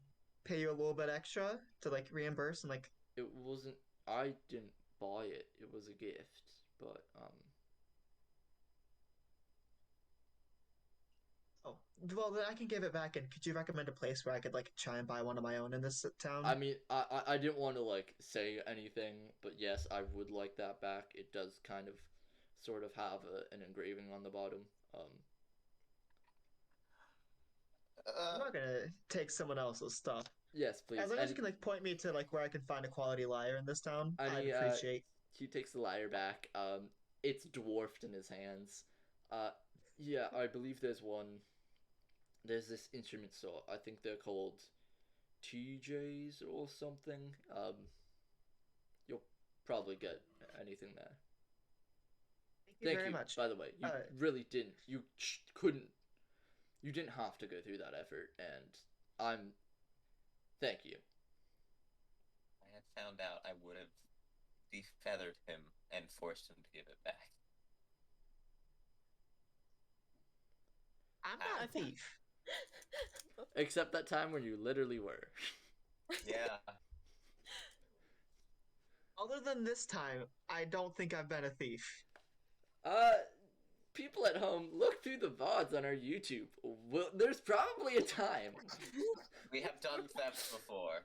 pay you a little bit extra to like reimburse and like. It wasn't. I didn't buy it. It was a gift, but Oh, well then I can give it back. And could you recommend a place where I could like try and buy one of my own in this town? I mean, I didn't want to like say anything, but yes, I would like that back. It does kind of, sort of have an engraving on the bottom. I'm not gonna take someone else's stuff. Yes, please. As long as you can like point me to like where I can find a quality lyre in this town, I'd he, appreciate. He takes the lyre back. It's dwarfed in his hands. Yeah, I believe there's one. There's this instrument store. I think they're called TJs or something. You'll probably get anything there. Thank you very much. By the way, you really didn't. You couldn't. You didn't have to go through that effort, and thank you. I had found out I would have defeathered him and forced him to give it back. I'm not a thief. Except that time when you literally were. Yeah. Other than this time, I don't think I've been a thief. People at home, look through the VODs on our YouTube. Well, there's probably a time. We have done thefts before.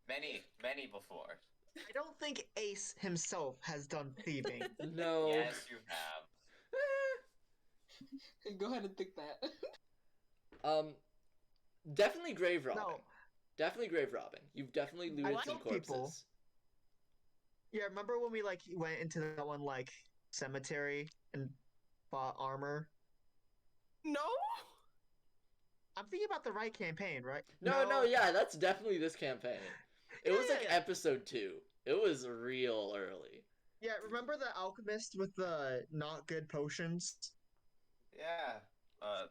Many before. I don't think Ace himself has done thieving. No. Yes, you have. Go ahead and think that. Definitely grave robbing. No. Definitely grave robbing. You've definitely looted some killed corpses. people. Yeah, remember when we like went into that one like cemetery and bought armor? No. I'm thinking about the right campaign, right? No, yeah, that's definitely this campaign. It was like Yeah. episode 2. It was real early. Yeah, remember the alchemist with the not good potions? Yeah.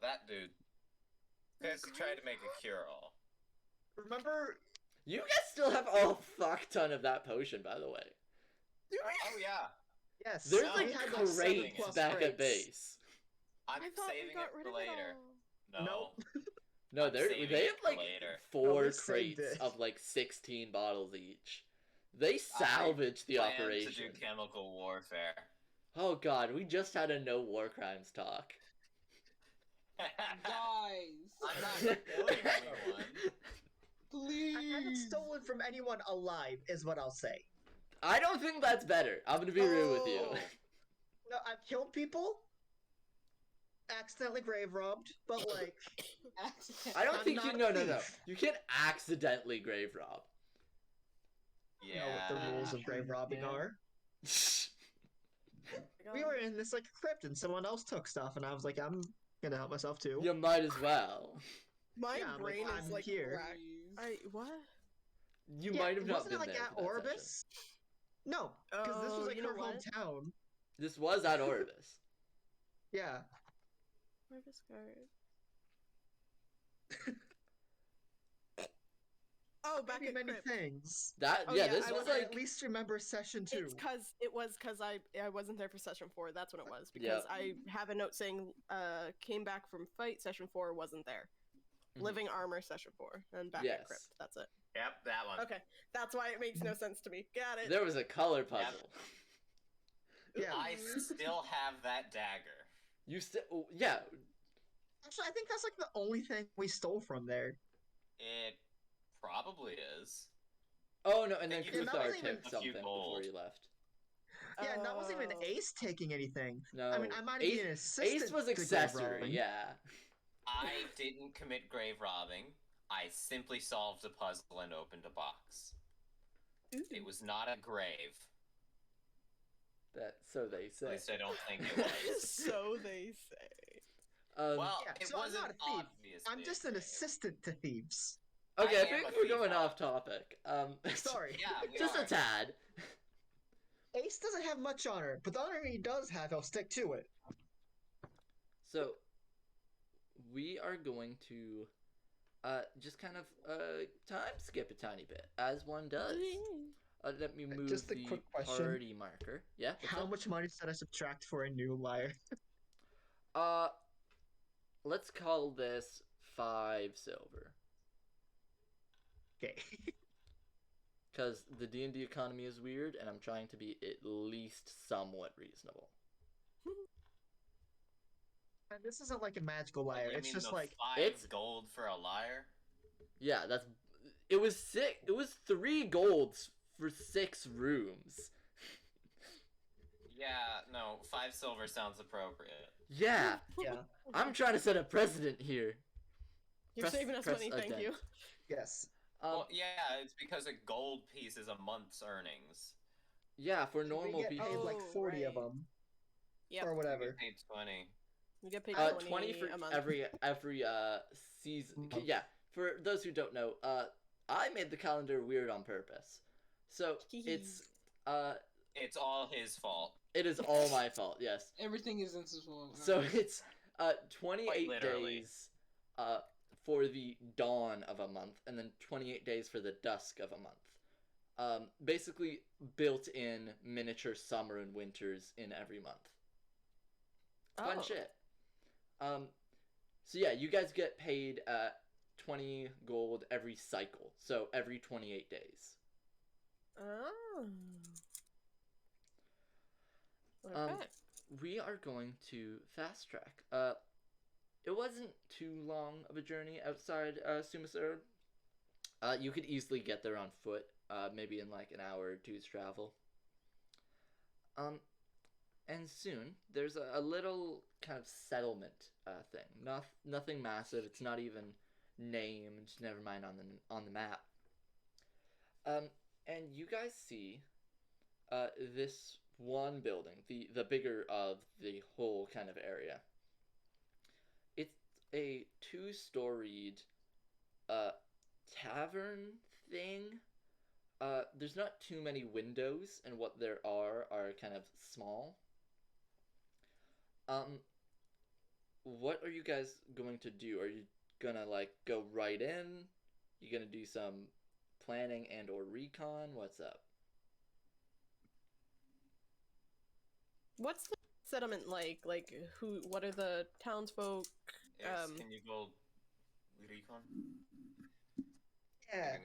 That dude. Because he tried to make a cure-all. Remember? You guys still have a fuck ton of that potion, by the way. Oh, yeah. Yes. There's we like had, crates 7+ back crates. at base. I'm I thought we saving got it rid for of it later. all. No. Nope. No, I'm saving they it have for like later. 4 we saved crates it. of like 16 bottles each. They salvaged the Plan operation. to do chemical warfare. Oh god, we just had a no war crimes talk. Guys, I'm not killing anyone. please. I haven't stolen from anyone alive, is what I'll say. I don't think that's better. I'm gonna be real with you. Oh. No, I've killed people, accidentally grave robbed, but like, I don't I'm think you. not a No. thief. You can't accidentally grave rob. I know what the rules of grave robbing are. We were in this like crypt and someone else took stuff, and I was like, I'm gonna help myself too. You might as well. My Yeah, I'm like, brain is I'm like here. racked. What? You might have not wasn't been it like there at for that session. Orbis? No, because this was like you know her what? hometown. This was at Orbis. Yeah. Orbis guard. Oh, back at many Crypt. things. That Oh, yeah, yeah, this I was was like At least remember session 2. It was because I wasn't there for session 4. That's when it was, because I have a note saying came back from fight session 4, wasn't there. Living armor session 4 and back at Crypt. That's it. Yep, that one. Okay, that's why it makes no sense to me. Got it. There was a color puzzle. Yeah. I still have that dagger. You still yeah. Actually, I think that's like the only thing we stole from there. It probably is. Oh no, and then Yeah, Kuthar wasn't even took a something few before gold. you left. Yeah, and that wasn't even Oh. Ace taking anything. No, I mean, I might Ace, be an assistant. Ace was to grave accessory. robbing. Yeah. I didn't commit grave robbing. I simply solved a puzzle and opened a box. Ooh. It was not a grave. That so they At say. least I don't think it was. So they say. Well, Yeah, it so I'm wasn't not a thief. obvious. I'm just an assistant to thieves. Okay, I I think am a we're going thief. off topic. Sorry. Yeah, we just are. a tad. Ace doesn't have much honor, but the honor he does have, he'll stick to it. So we are going to just kind of time skip a tiny bit, as one does. Let me move Just a the quick question. party marker. Yeah. what's How up? much money should I subtract for a new liar? Let's call this 5 silver. Okay. Because the D&D economy is weird, and I'm trying to be at least somewhat reasonable. And this isn't like a magical liar. You It's mean just the like 5 It's- gold for a liar? Yeah, that's... It was 6... It was 3 golds for 6 rooms. Yeah, no, 5 silver sounds appropriate. Yeah, yeah. I'm trying to set a precedent here. You're saving us money, thank you. Yes. Well, yeah, it's because a gold piece is a month's earnings. Yeah, for We normal get people. paid like Oh, 40 of right. them. Yep. Or You whatever. get paid 20. You get paid 20 for a month. every season. Month. Yeah, for those who don't know, I made the calendar weird on purpose. So it's It's all his fault. it is all my fault. Yes. Everything is in his fault. So it's 28 Quite literally. days for the dawn of a month, and then 28 days for the dusk of a month. Basically built in miniature summer and winters in every month. Fun Oh. shit. So yeah, you guys get paid 20 gold every cycle, so every 28 days. Oh. Okay. We are going to fast track. It wasn't too long of a journey outside Sumisur. You could easily get there on foot, maybe in like an hour or two's travel. And soon there's a little kind of settlement thing. Nothing massive. It's not even named. Never mind on the map. And you guys see this one building, the bigger of the whole kind of area. It's a 2-storied tavern thing. There's not too many windows, and what there are kind of small. What are you guys going to do? Are you gonna like go right in? You gonna do some planning and or recon? What's up? What's the settlement like? Like, what are the townsfolk? Yes, can you go recon? Yeah.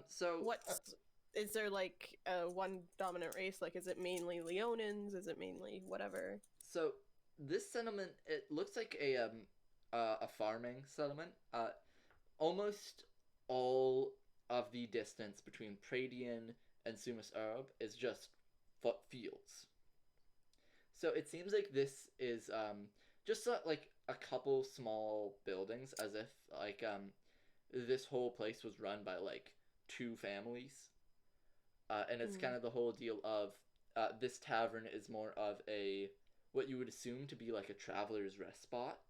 So What's is there like one dominant race? Like, is it mainly Leonins? Is it mainly whatever? So this settlement, it looks like a farming settlement. Almost all of the distance between Pradian and Sumas Arab is just fields. So it seems like this is just like a couple small buildings, as if like this whole place was run by like 2 families. And it's kind of the whole deal of this tavern is more of a what you would assume to be like a traveler's rest spot.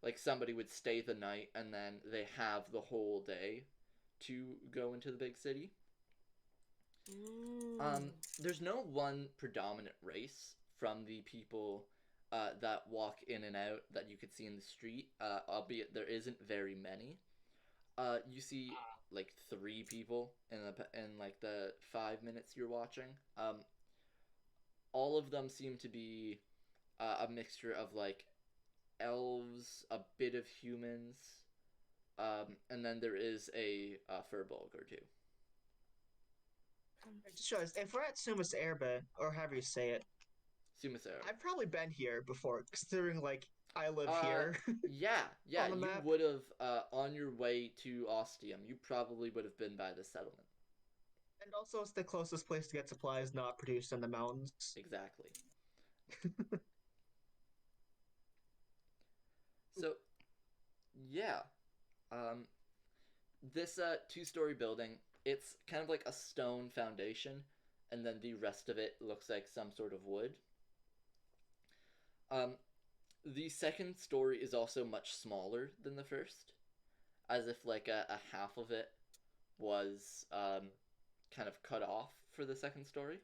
Like somebody would stay the night and then they have the whole day to go into the big city. Mm. There's no one predominant race from the people that walk in and out that you could see in the street, albeit there isn't very many. You see like 3 people in like the 5 minutes you're watching. All of them seem to be a mixture of like elves, a bit of humans, and then there is a Firbolg or 2. Just realized, if we're at Sumas Erba, or however you say it, Sumasera. I've probably been here before, considering, like, I live here. Yeah, on the you map. would have, on your way to Ostium, you probably would have been by the settlement. And also, it's the closest place to get supplies not produced in the mountains. Exactly. So, yeah. This 2-story building, it's kind of like a stone foundation, and then the rest of it looks like some sort of wood. The second story is also much smaller than the first, as if like a half of it was kind of cut off for the second story.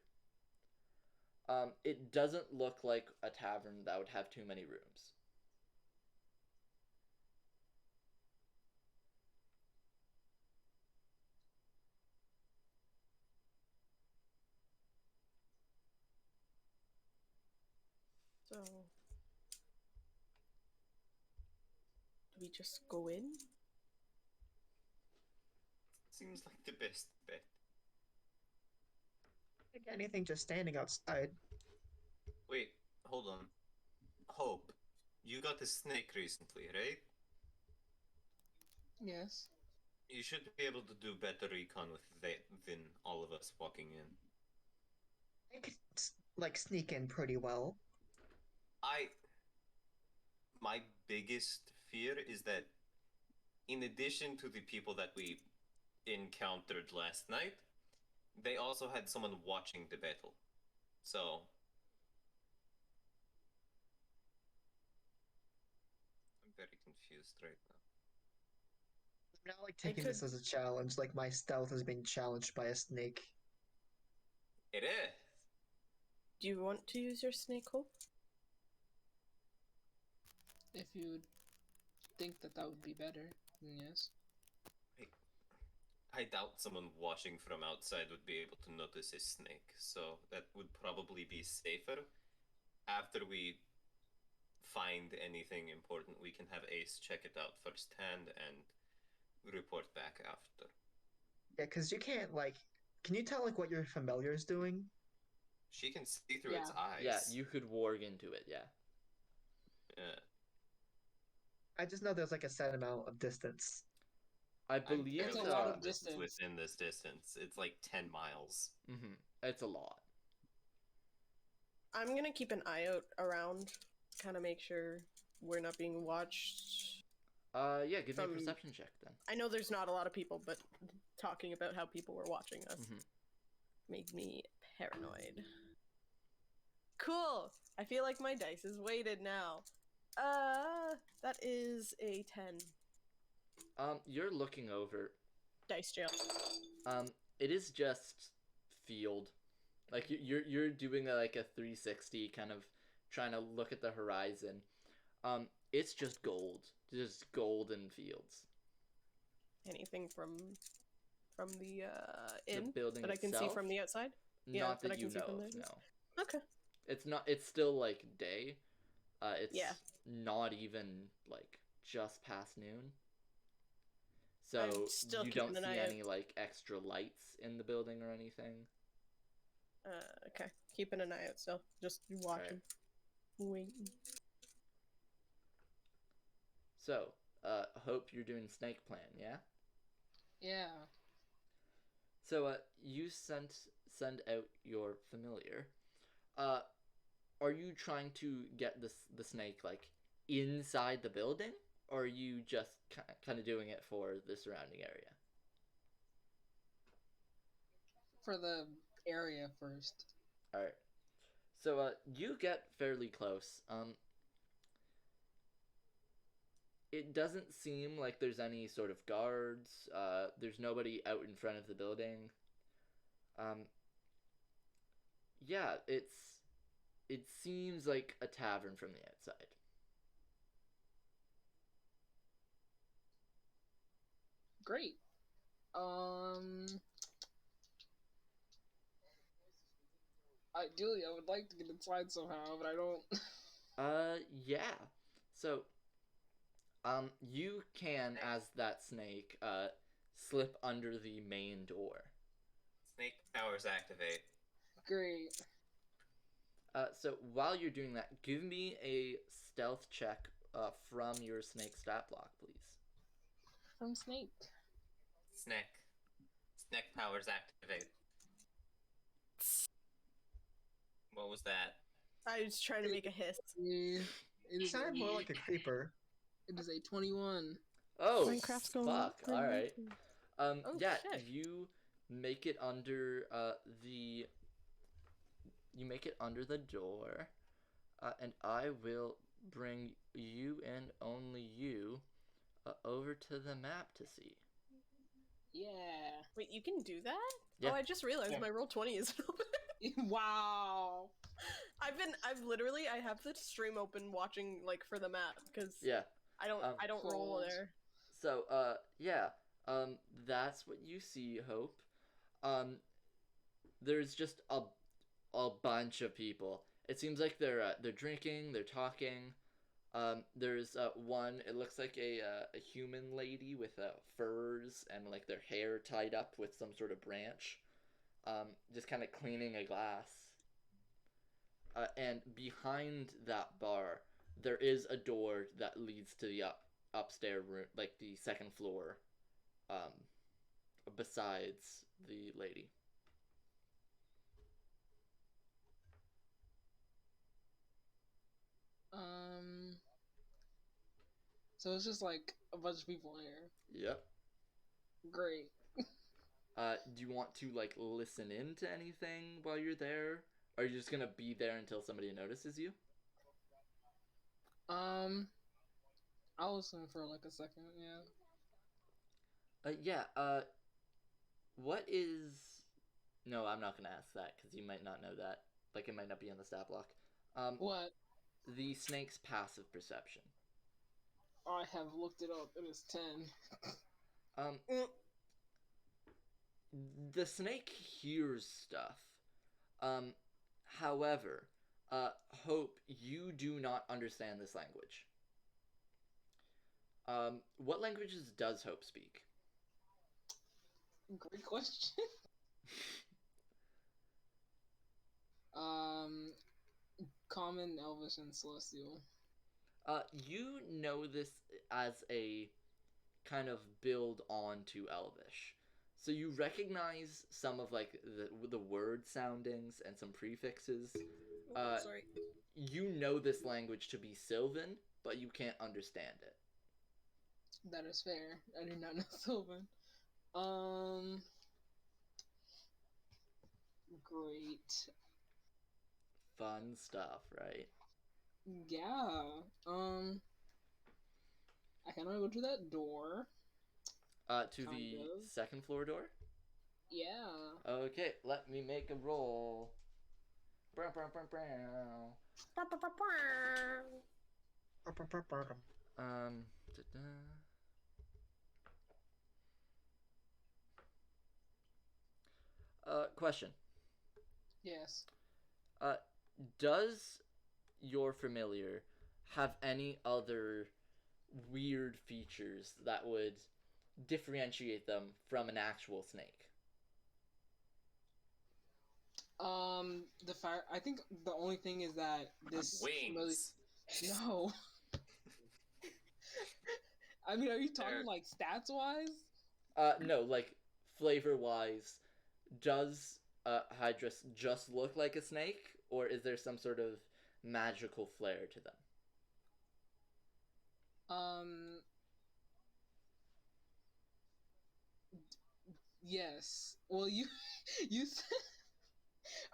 It doesn't look like a tavern that would have too many rooms. So, do we just go in? Seems like the best bet. Like anything just standing outside. Wait, hold on. Hope, you got a snake recently, right? Yes. You should be able to do better recon with that than all of us walking in. I could, like, sneak in pretty well. My biggest fear is that in addition to the people that we encountered last night, they also had someone watching the battle. So I'm very confused right now. I'm not like taking this as a challenge, like my stealth has been challenged by a snake. It is. Do you want to use your snake hope? If you think that would be better, then yes. I doubt someone watching from outside would be able to notice a snake, so that would probably be safer. After we find anything important, we can have Ace check it out firsthand and report back after. Yeah, because you can't, like... Can you tell, like, what your familiar is doing? She can see through its eyes. Yeah, you could warg into it, yeah. Yeah. I just know there's, like, a set amount of distance. I believe it's a lot of distance. Within this distance. It's like 10 miles. Mm-hmm. It's a lot. I'm gonna keep an eye out around, kind of make sure we're not being watched. Yeah, give me a perception check then. I know there's not a lot of people, but talking about how people were watching us made me paranoid. Cool! I feel like my dice is weighted now. That is a 10. You're looking over. Dice jail. It is just field. Like you're doing like a 360 kind of trying to look at the horizon. It's just gold. Just golden fields. Anything from the inn the building that I can itself? see from the outside? Not that that I can you see know from of, the no. Okay. It's not. It's still like day. It's Yeah. not even like just past noon. So I'm still you don't keeping see an eye any like extra lights in the building or anything. Okay. Keeping an eye out still. Just watching. Waiting. So, hope you're doing snake plan, yeah? Yeah. So, you send out your familiar. Are you trying to get the snake like inside the building, or are you just kind of doing it for the surrounding area? For the area first. All right. So, you get fairly close. it doesn't seem like there's any sort of guards. There's nobody out in front of the building. Yeah, it seems like a tavern from the outside. Great. Ideally, I would like to get inside somehow, but I don't. Yeah. So, you can, as that snake, slip under the main door. Snake powers activate. Great. So while you're doing that, give me a stealth check from your snake stat block, please. From Snake. Snake powers activate. What was that? I was trying to make a hiss. It sounded more like a creeper. It is a 21. Oh, Minecraft's going fuck! All right. Oh, Yeah, shit. you make it under the. You make it under the door, and I will bring you and only you over to the map to see. Yeah. Wait, you can do that? Yeah. Oh, I just realized Yeah. my roll 20 is open. Wow. I have the stream open watching like for the map because Yeah. I don't roll Balls. there. So, yeah, that's what you see, Hope. There's just a bunch of people. It seems like they're drinking, they're talking. There's one. It looks like a human lady with furs and like their hair tied up with some sort of branch. Just kind of cleaning a glass. And behind that bar, there is a door that leads to the upstairs room, like the second floor. Besides the lady. So it's just like a bunch of people here. Yep. Great. Do you want to like listen in to anything while you're there? Or are you just gonna be there until somebody notices you? I'll listen for like a second, yeah. Yeah, what is... No, I'm not gonna ask that, because you might not know that. Like, it might not be on the stat block. What? The snake's passive perception. I have looked it up. It is 10. The snake hears stuff. However, Hope, you do not understand this language. What languages does Hope speak? Great question. Common, Elvish, and Celestial. You know this as a kind of build on to Elvish. So you recognize some of like the word soundings and some prefixes. Sorry. You know this language to be Sylvan, but you can't understand it. That is fair. I do not know Sylvan. Great. Fun stuff, right? Yeah. I kind of go to that door. To Kind the of. second floor door? Yeah. Okay, let me make a roll. Brow. Question. Yes. Does your familiar have any other weird features that would differentiate them from an actual snake? The fire. I think the only thing is that this Wings. No. I mean, are you talking like stats wise? No, like flavor wise, does Hydrus just look like a snake, or is there some sort of magical flair to them? Yes. Well, you said.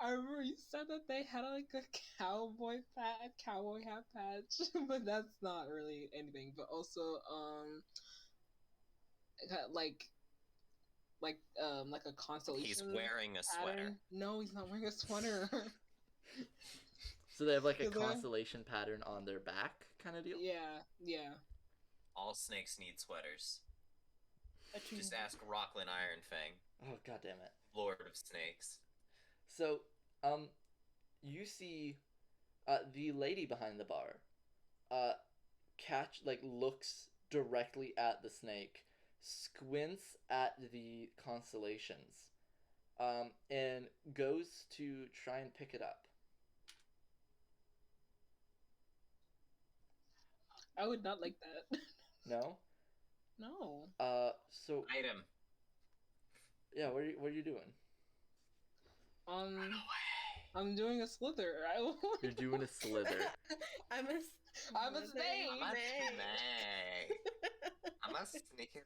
I remember you said that they had like a cowboy hat patch, but that's not really anything. But also, like like a constellation. He's wearing a sweater. pattern. No, he's not wearing a sweater. So they have like a constellation pattern on their back, kind of deal. Yeah. All snakes need sweaters. Just ask Rocklin Ironfang. Oh, god damn it. Lord of Snakes. So, you see, the lady behind the bar, looks directly at the snake, squints at the constellations, and goes to try and pick it up. I would not like that. No? No. So... Item. Yeah, what are you doing? Run away. I'm doing a slither. You're doing a slither. I'm a snake. I'm a snake. I'm a snake.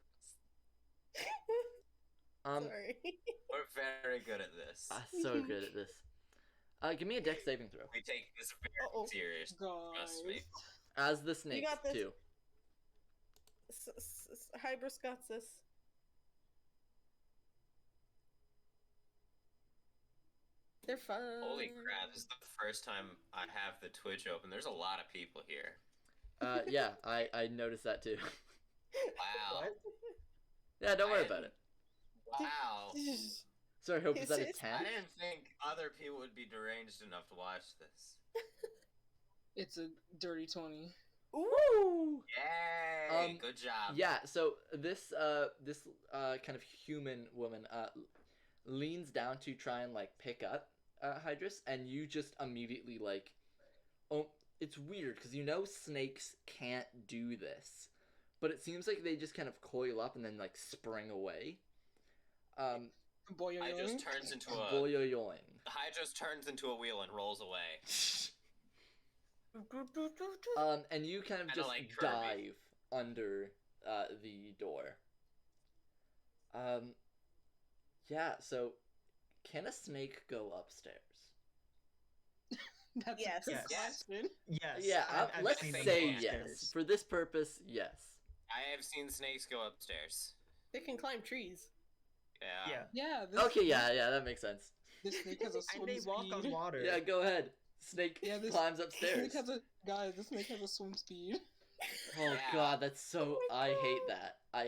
Sorry. We're very good at this. So good at this. Give me a dex saving throw. We take this very serious. Trust me. As the snake, got this. too. Hybris got this. They're fun. Holy crap, this is the first time I have the Twitch open. There's a lot of people here. Yeah, I noticed that too. Wow. What? Yeah, don't worry about it. Wow. Sorry, Hope, is that a 10? I didn't think other people would be deranged enough to watch this. It's a dirty 20. Ooh! Yay! Good job. Yeah, so this kind of human woman leans down to try and like pick up Hydrus, and you just immediately like, oh, it's weird because you know snakes can't do this, but it seems like they just kind of coil up and then like spring away. Hydrus turns into a boyoyoing. Hydrus turns into a wheel and rolls away. And you kind of just like dive under the door. Yeah, so can a snake go upstairs? That's Yes. a good Yes. question. Yes. Yeah, I've let's seen them say go yes. upstairs. For this purpose, yes. I have seen snakes go upstairs. They can climb trees. Yeah. Yeah. Okay, yeah, that makes sense. This snake has a swim And they walk speed. on water. Yeah, go ahead. Snake climbs upstairs. This snake has a swim speed. Oh Yeah. god, that's so... I hate that. As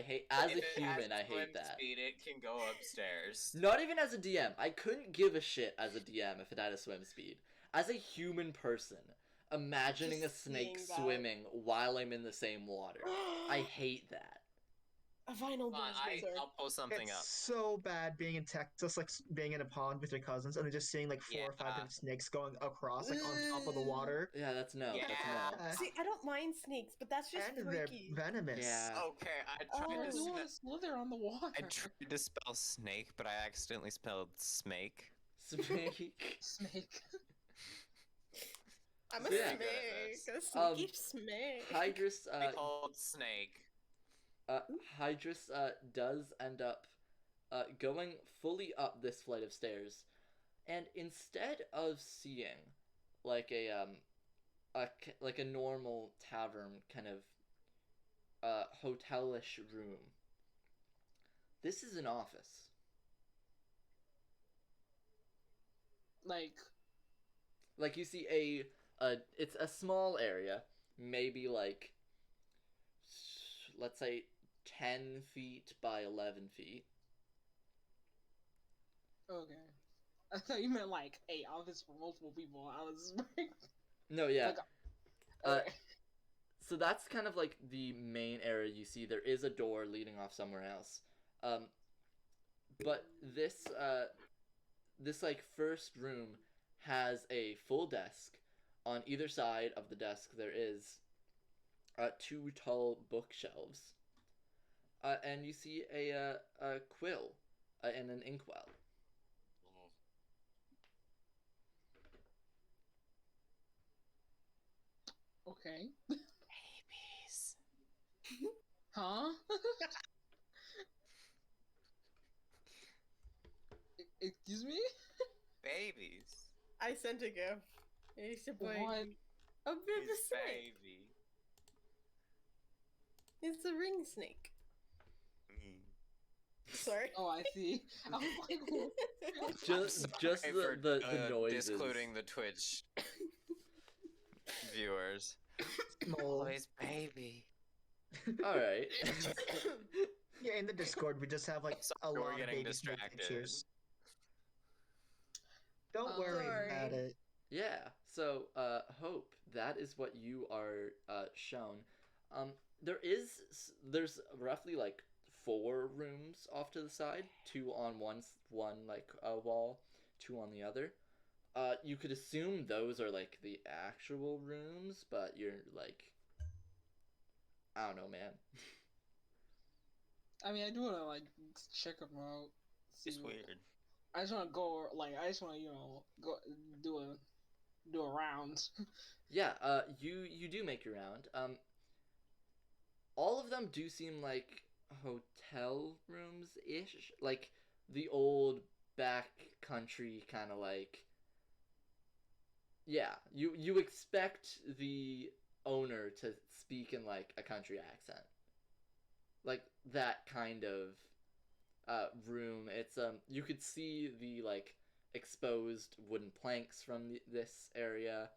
If a it human, has I hate swim that. Speed, it can go upstairs. Not even as a DM. I couldn't give a shit as a DM if it had a swim speed. As a human person, imagining a Just snake seeing that. swimming while I'm in the same water. I hate that. A vinyl wizard. I'll pull something It's up. so bad being in Texas, like being in a pond with your cousins, and then just seeing like 4 or 5 Yeah. different snakes going across, like on top of the water. Yeah, that's no. Yeah. That's no. See, I don't mind snakes, but that's just And they're freaky. venomous. Yeah. Okay, I tried You want to slither on the water. I tried to spell snake, but I accidentally spelled smake. Snake. Snake. I'm a Yeah. snake. A sneaky snake. Hydrus, They called snake. Hydrus does end up going fully up this flight of stairs, and instead of seeing like a normal tavern kind of hotelish room, this is an office. Like you see it's a small area, maybe like, let's say 10 feet by 11 feet. Okay. I thought you meant like a office for multiple people. I was No, yeah. Okay. So that's kind of like the main area you see. There is a door leading off somewhere else. But this like first room has a full desk. On either side of the desk there is 2 tall bookshelves. And you see a quill and an inkwell. Okay. Babies. Huh? Excuse me? babies. I sent a gif. It's a baby. What? A bit of a His snake. baby. It's a ring snake. Sorry. Oh, I see. I was like, Just Sorry the, for, the noises. Discluding the Twitch viewers. Small. Oh, his baby. Alright. Yeah, in the Discord, we just have like a We're lot of getting baby snake distracted. pictures. Don't worry about Sorry. it. Yeah, so, Hope, that is what you are, shown. There's roughly, like, 4 rooms off to the side, 2 on one wall, 2 on the other. You could assume those are, like, the actual rooms, but you're, like, I don't know, man. I mean, I do want to, like, check them out. It's weird. I just want to go, like, I just want to, go do a round. Yeah, you do make your round. All of them do seem like hotel rooms-ish. Like, the old back country kind of like... Yeah, you expect the owner to speak in, like, a country accent. Like, that kind of room. It's, you could see the, like, exposed wooden planks from this area.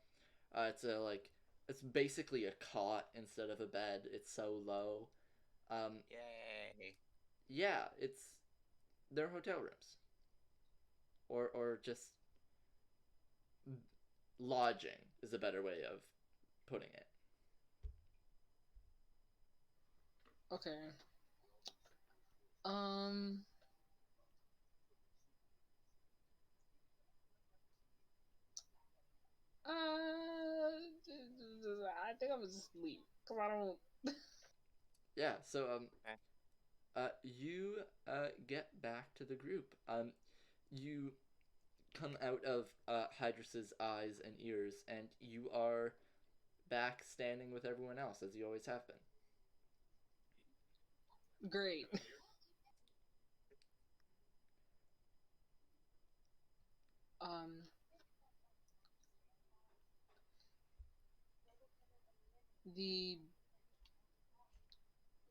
It's basically a cot instead of a bed. It's so low. Yay. Yeah, they're hotel rooms. Or just lodging is a better way of putting it. Okay. I think I'm gonna just leave. Cause I don't. Yeah, so, you, get back to the group. You come out of, Hydrus's eyes and ears, and you are back standing with everyone else, as you always have been. Great.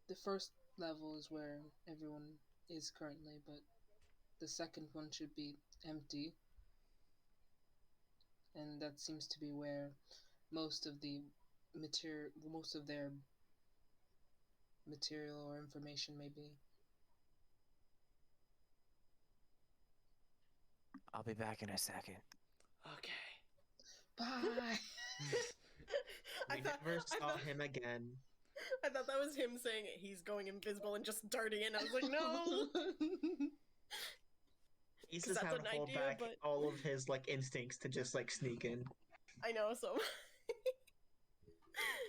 The first level is where everyone is currently, but the second one should be empty. And that seems to be where most of their material or information may be. I'll be back in a second. Okay. Bye. We never saw him again. I thought that was him saying he's going invisible and just darting in. I was like, no! He's 'Cause just that's having to an hold idea, back but- all of his like instincts to just like sneak in. I know, so...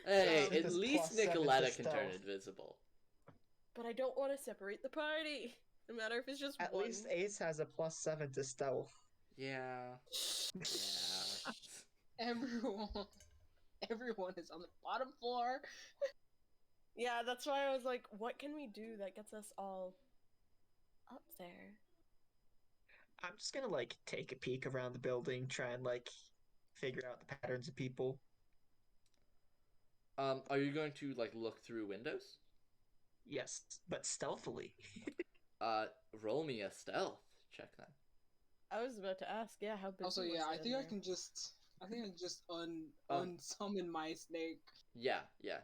Hey, at This least +7 to Nicoletta can turn stealth. invisible. But I don't want to separate the party. No matter if it's just At one. least Ace has a +7 to stealth. Yeah. Yeah. Everyone is on the bottom floor. Yeah, that's why I was like, what can we do that gets us all up there? I'm just gonna like take a peek around the building, try and like figure out the patterns of people. Are you going to, like, look through windows? Yes, but stealthily. Roll me a stealth check then. I was about to ask, yeah, how busy Also, was yeah, I it in think I there? can just unsummon my snake. Yeah.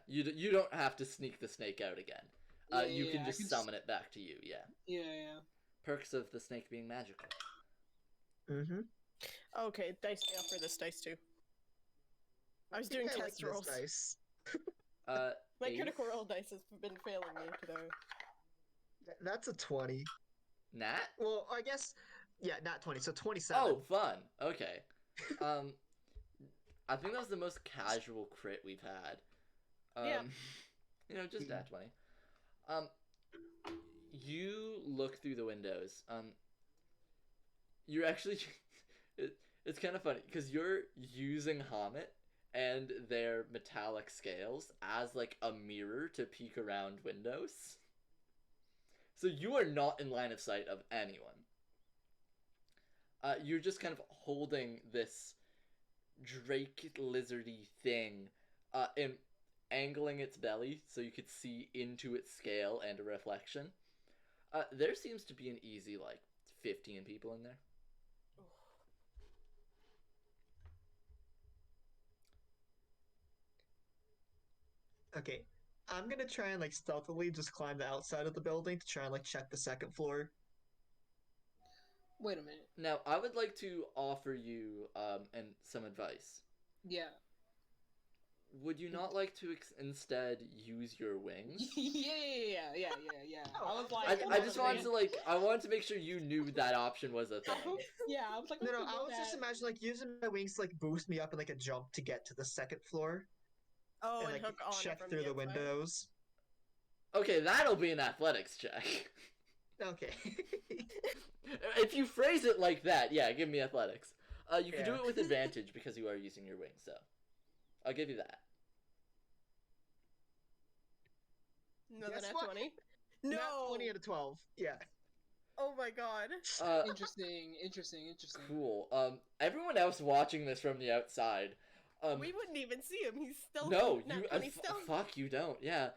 You don't have to sneak the snake out again. You can I just summon it back to you, yeah. Yeah. Perks of the snake being magical. Mm-hmm. Okay, dice me up for this dice too. I was doing test rolls. Dice. My Ace? critical roll dice has been failing me today. That's a 20. Nat? Well, I guess, yeah, not 20, so 27. Oh, fun. Okay. I think that was the most casual crit we've had. Yeah. Just nat 20. You look through the windows. You're actually... it's kind of funny, because you're using Hamet and their metallic scales as, like, a mirror to peek around windows. So you are not in line of sight of anyone. You're just kind of holding this drake lizardy thing, and angling its belly so you could see into its scale and a reflection. There seems to be an easy, 15 people in there. Okay, I'm gonna try and stealthily just climb the outside of the building to try and check the second floor. Wait a minute. Now, I would like to offer you some advice. Yeah. Would you not like to instead use your wings? Yeah. Oh, I was like, I just wanted to I wanted to make sure you knew that option was a thing. Yeah, I was like, No, I was just imagining using my wings to boost me up in a jump to get to the second floor. Oh, and hook on check from through the outside. windows. Okay, that'll be an athletics check. Okay. If you phrase it like that, yeah, give me athletics. You can do it with advantage because you are using your wings, so I'll give you that. No, the Guess nat what? 20. Nat No. 20 out of 12. Yeah. Oh my god. Interesting. Cool. Everyone else watching this from the outside. We wouldn't even see him. He's still No, nat you 20 stealth. fuck you don't. Yeah.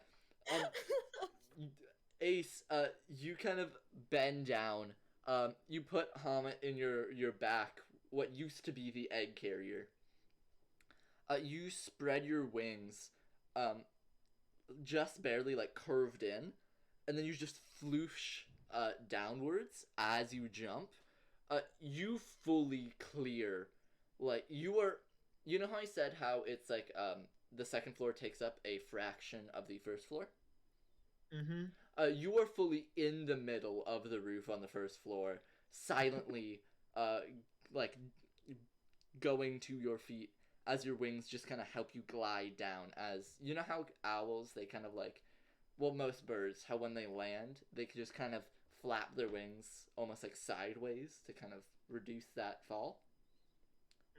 Ace, you kind of bend down. You put Hamet in your back, what used to be the egg carrier. You spread your wings, just barely curved in, and then you just floosh downwards as you jump. You fully clear, you know how I said how it's the second floor takes up a fraction of the first floor? Mm-hmm. You are fully in the middle of the roof on the first floor, silently, going to your feet as your wings just kind of help you glide down. As you know how owls, they kind of most birds, how when they land, they can just kind of flap their wings almost sideways to kind of reduce that fall.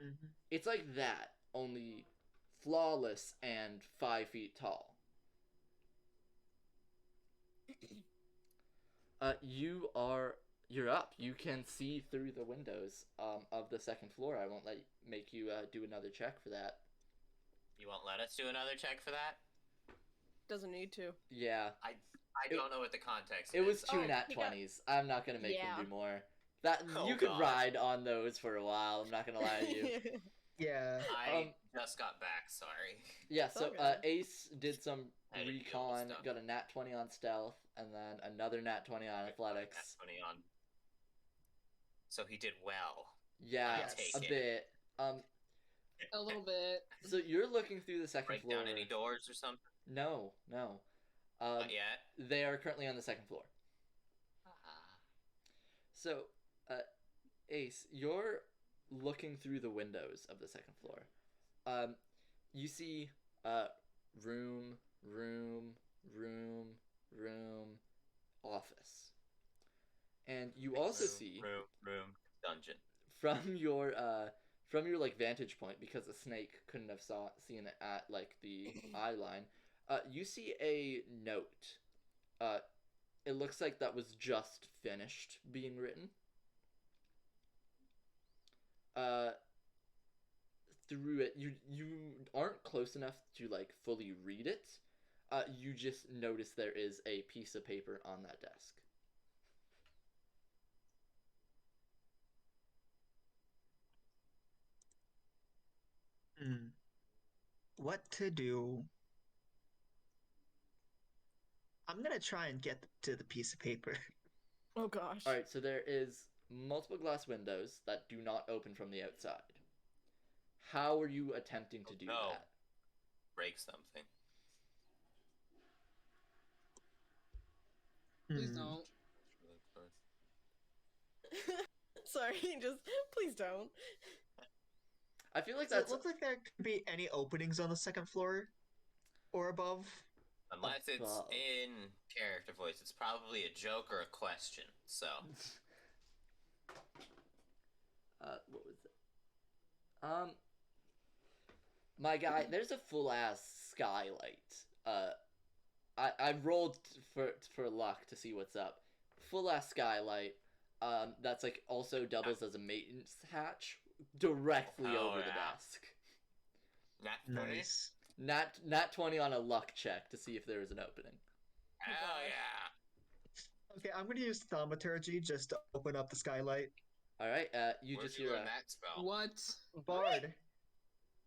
Mm-hmm. It's like that, only flawless and 5 feet tall. You're up. You can see through the windows of the second floor. I won't make you do another check for that. You won't let us do another check for that? Doesn't need to. Yeah. I don't know what the context is. It was 2 Oh, nat 20s. I'm not gonna make them do more. That Oh, you could God. ride on those for a while. I'm not gonna lie to you. Yeah. I just got back, sorry. Yeah. So Okay. Ace did some I had to deal with recon, stuff. got a nat 20 on stealth, and then another nat 20 on athletics. Nat 20 on. So he did well. Yeah, Yes. a bit. A little bit. So you're looking through the second Break floor. down any doors or something? No. Not yet. They are currently on the second floor. So, Ace, you're looking through the windows of the second floor. You see, room, office. And you also see room, dungeon. from your vantage point, because the snake couldn't have seen it at the eye line. You see a note. It looks like that was just finished being written. Through it, you aren't close enough to fully read it. You just notice there is a piece of paper on that desk. What to do? I'm gonna try and get to the piece of paper. Oh gosh. Alright, so there is multiple glass windows that do not open from the outside. How are you attempting to do that? Break something. Please don't. Sorry, just please don't. I feel like Does it that's look like there could be any openings on the second floor or above? Unless it's Above. in character voice, it's probably a joke or a question. So what was it? My guy, there's a full ass skylight. I rolled for luck to see what's up. Full ass skylight. that's like also doubles as a maintenance hatch directly over the desk. Nat 20? Nice. Nat 20 on a luck check to see if there is an opening. Hell yeah! Okay, I'm gonna use thaumaturgy just to open up the skylight. All right, you Where'd just you hear learn that spell? What? Bard.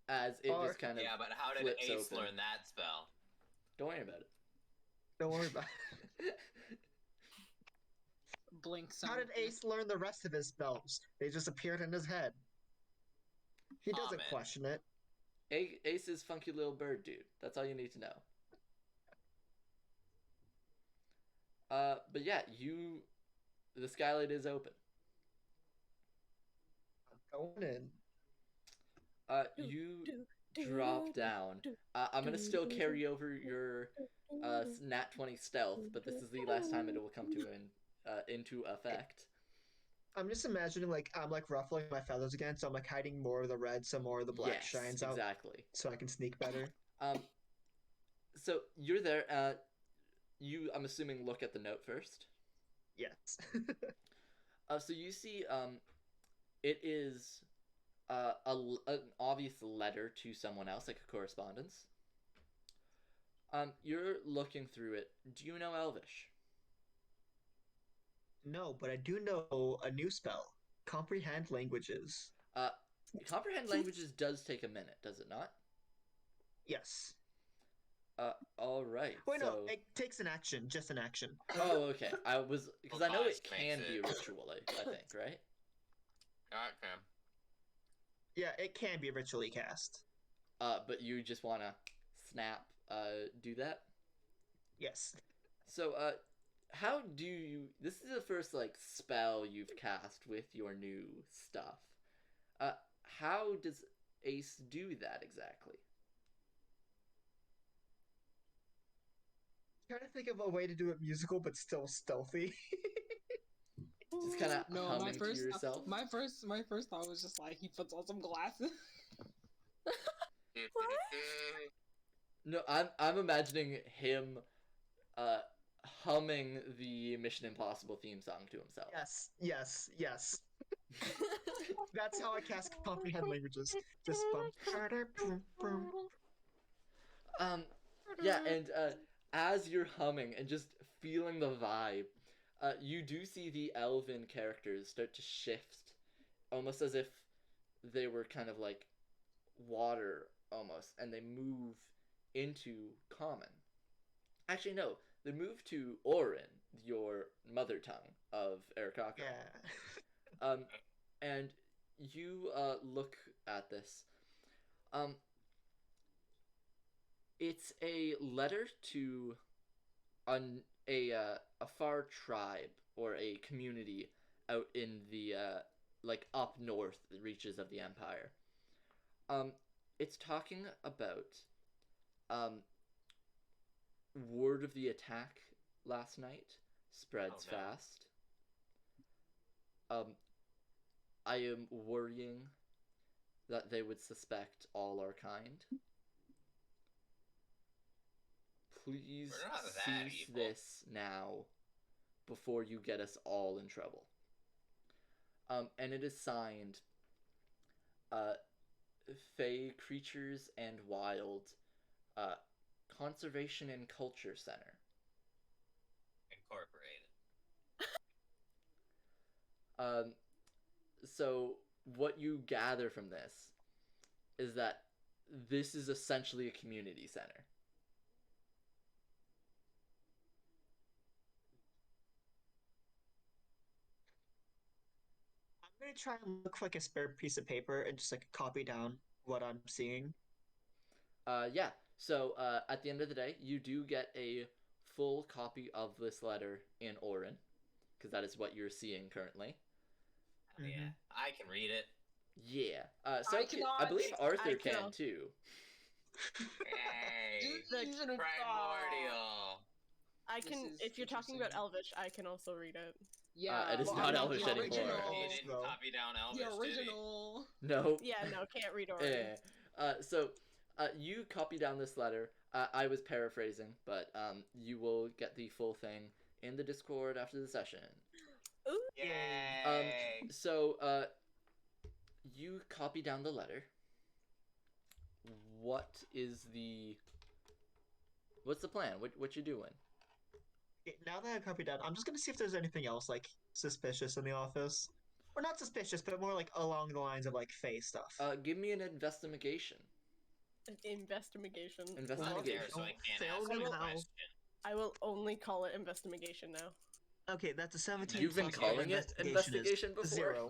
as it just kind of Yeah, but how did flips Ace open. learn that spell? Don't worry about it. Don't worry about it. Blink. How did Ace learn the rest of his spells? They just appeared in his head. He doesn't Comment. question it. Ace is funky little bird dude. That's all you need to know. But yeah, the skylight is open. Going in. You drop down. I'm gonna still carry over your nat 20 stealth, but this is the last time it will come into effect. I'm just imagining I'm ruffling my feathers again, so I'm hiding more of the red so more of the black shines out. Exactly. So I can sneak better. So you're there. I'm assuming look at the note first. Yes. So you see, it is an obvious letter to someone else, like a correspondence. You're looking through it. Do you know Elvish? No, but I do know a new spell. Comprehend languages. Comprehend languages does take a minute, does it not? Yes. All right. Wait, so... no, it takes an action, just an action. Oh, okay. Because I know it can be ritually, I think, right? Okay. Yeah, it can be ritually cast. But you just want to do that? Yes. So, how do you... This is the first, spell you've cast with your new stuff. How does Ace do that exactly? Trying to think of a way to do it musical, but still stealthy. Just kind of humming to yourself? My first thought was just he puts on some glasses. No, I'm imagining him humming the Mission Impossible theme song to himself. Yes. That's how I cast comprehend languages. Just yeah, and as you're humming and just feeling the vibe, you do see the elven characters start to shift, almost as if they were kind of like water almost, and they move into common. Actually, no, they move to Orin, your mother tongue of Aqquar. Yeah. And you look at this. It's a letter to a far tribe or a community out in the up north reaches of the Empire. It's talking about word of the attack last night spreads fast. I am worrying that they would suspect all our kind. Please cease this now before you get us all in trouble. And it is signed Fey Creatures and Wild Conservation and Culture Center. Incorporated. So what you gather from this is that this is essentially a community center. I'm gonna try and look for a spare piece of paper and just copy down what I'm seeing. Yeah. So at the end of the day, you do get a full copy of this letter in Orin, because that is what you're seeing currently. Yeah, I can read it. Yeah. So I believe Arthur can too. Hey, primordial. I can. If you're talking about Elvish, I can also read it. Yeah, it is not Elvish anymore. He didn't copy down Elvish, the original. No. Yeah, no, can't read Orin. So you copy down this letter. I was paraphrasing, but you will get the full thing in the Discord after the session. Ooh. Yay! So, you copy down the letter. What's the plan? What you doing? Now that I copied down, I'm just gonna see if there's anything else like suspicious in the office, or not suspicious, but more like along the lines of like Faye stuff. Give me an investigation. Investigation. Investigation. So I can't Fail ask me you a now. question. I will only call it investigation now. Okay, that's a 17. You've been plus calling it investigation is before? 0.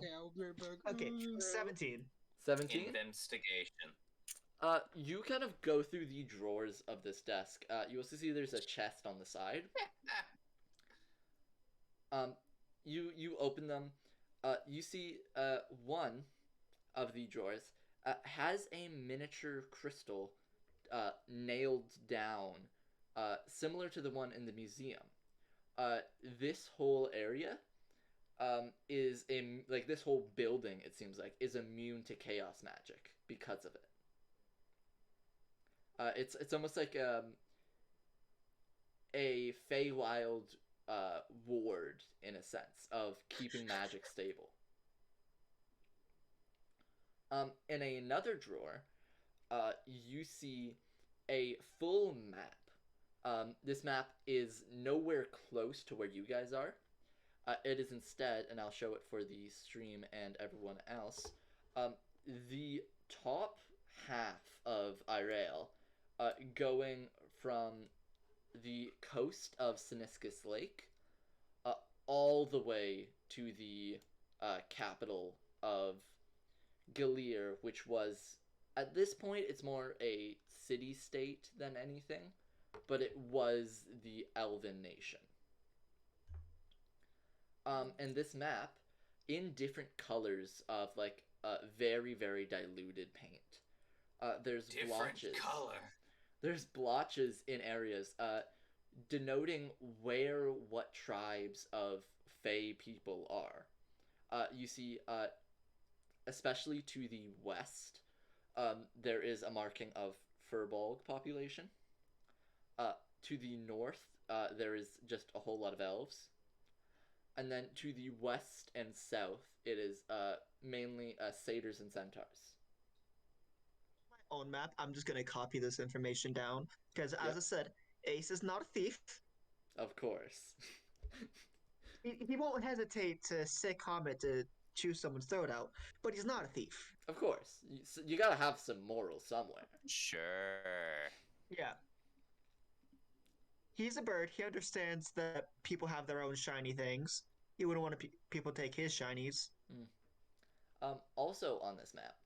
Okay, 17. 17? Investigation. You kind of go through the drawers of this desk. You also see there's a chest on the side. You open them. You see one of the drawers has a miniature crystal nailed down, similar to the one in the museum. This whole area is this whole building, it seems like, is immune to chaos magic because of it. It's almost like a Feywild ward, in a sense, of keeping magic stable. In another drawer, you see a full map. This map is nowhere close to where you guys are. It is instead, and I'll show it for the stream and everyone else, the top half of Irael, going from the coast of Siniscus Lake all the way to the capital of Gilear, which was, at this point, it's more a city-state than anything, but it was the Elven nation. And this map, in different colors of, like, very, very diluted paint. There's Different blotches. color. There's blotches in areas denoting where what tribes of Fey people are. You see, especially to the west, there is a marking of Firbolg population. To the north, there is just a whole lot of elves. And then to the west and south, it is mainly satyrs and centaurs. My own map, I'm just gonna copy this information down, because as I said, Ace is not a thief. Of course. He won't hesitate to say comment to chew someone's throat out, but he's not a thief. Of course. You gotta have some morals somewhere. Sure. Yeah. He's a bird. He understands that people have their own shiny things. He wouldn't want people to take his shinies. Also on this map,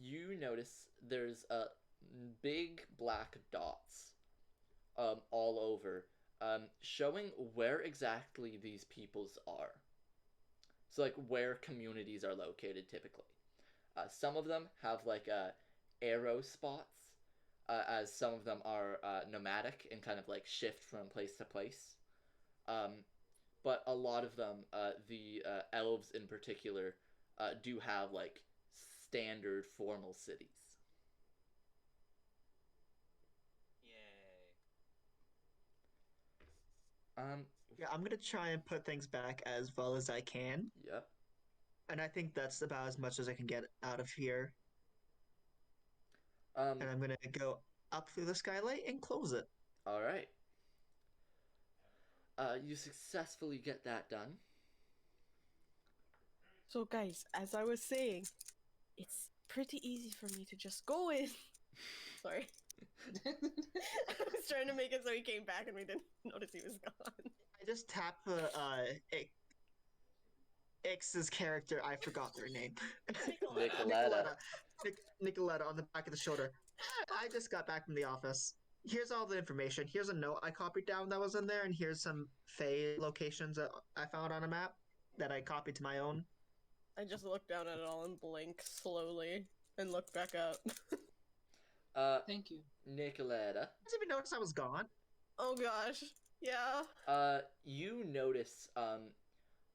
you notice there's big black dots all over, showing where exactly these peoples are. So, like, where communities are located typically. Some of them have, like, arrow spots, as some of them are nomadic and kind of, like, shift from place to place. But a lot of them, the elves in particular, do have, like, standard formal cities. Yay. Yeah, I'm gonna try and put things back as well as I can. Yep. And I think that's about as much as I can get out of here. And I'm gonna go up through the skylight and close it. Alright. You successfully get that done. So guys, as I was saying, it's pretty easy for me to just go in. Sorry. I was trying to make it so he came back and we didn't notice he was gone. I just tapped the X's character. I forgot their name. Nicoletta. Nicoletta on the back of the shoulder. I just got back from the office. Here's all the information. Here's a note I copied down that was in there, and here's some Fey locations that I found on a map that I copied to my own. I just look down at it all and blink slowly and look back up. Thank you. Nicoletta. I didn't even notice I was gone. Oh gosh. Yeah. You notice,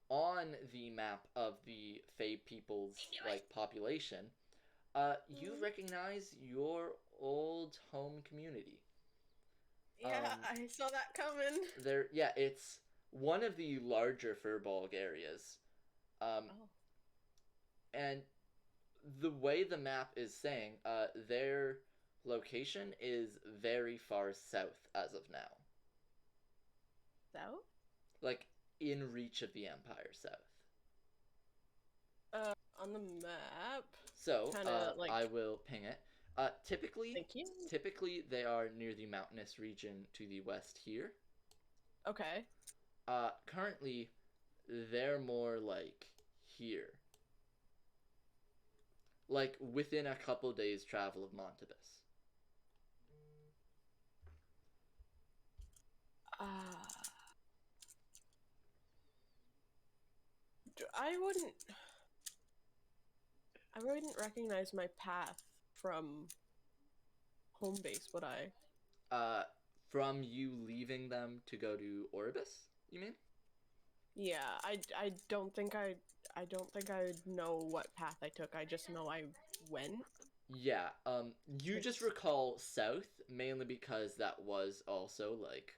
on the map of the Fey people's, like, population, you recognize your old home community. Yeah, I saw that coming. It's one of the larger Firbolg areas. And the way the map is saying, their location is very far south as of now. South? Like, in reach of the Empire south. On the map. So, Kinda, like... I will ping it. Typically, Thank you. Typically, they are near the mountainous region to the west here. Okay. Currently, they're more like here. Like, within a couple days' travel of Montabus. I wouldn't recognize my path from home base, would I? From you leaving them to go to Orbis, you mean? Yeah, I don't think I would know what path I took. I just know I went. Yeah, you just recall south, mainly because that was also, like,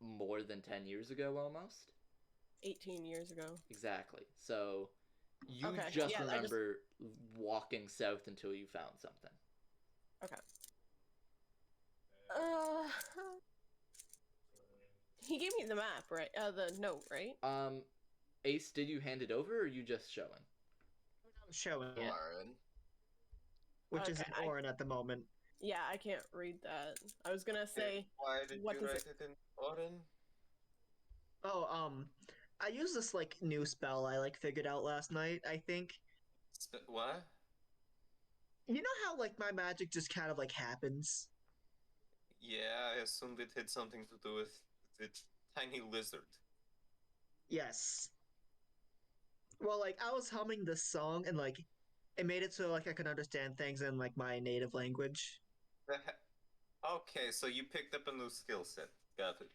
more than 10 years ago, almost? 18 years ago. Exactly. So, you Okay, just yeah, remember walking south until you found something. Okay. He gave me the map, right? The note, right? Ace, did you hand it over, or are you just showing? I'm showing it. Lauren. Which is Okay, in Orin at the moment. Yeah, I can't read that. I was gonna say, Why did what you does write it in Orin? Oh, I used this, like, new spell I, like, figured out last night, I think. What? You know how, like, my magic just kind of, like, happens? Yeah, I assumed it had something to do with the tiny lizard. Yes. Well, like, I was humming this song, and, like, it made it so, like, I could understand things in, like, my native language. Okay, so you picked up a new skill set. Got it.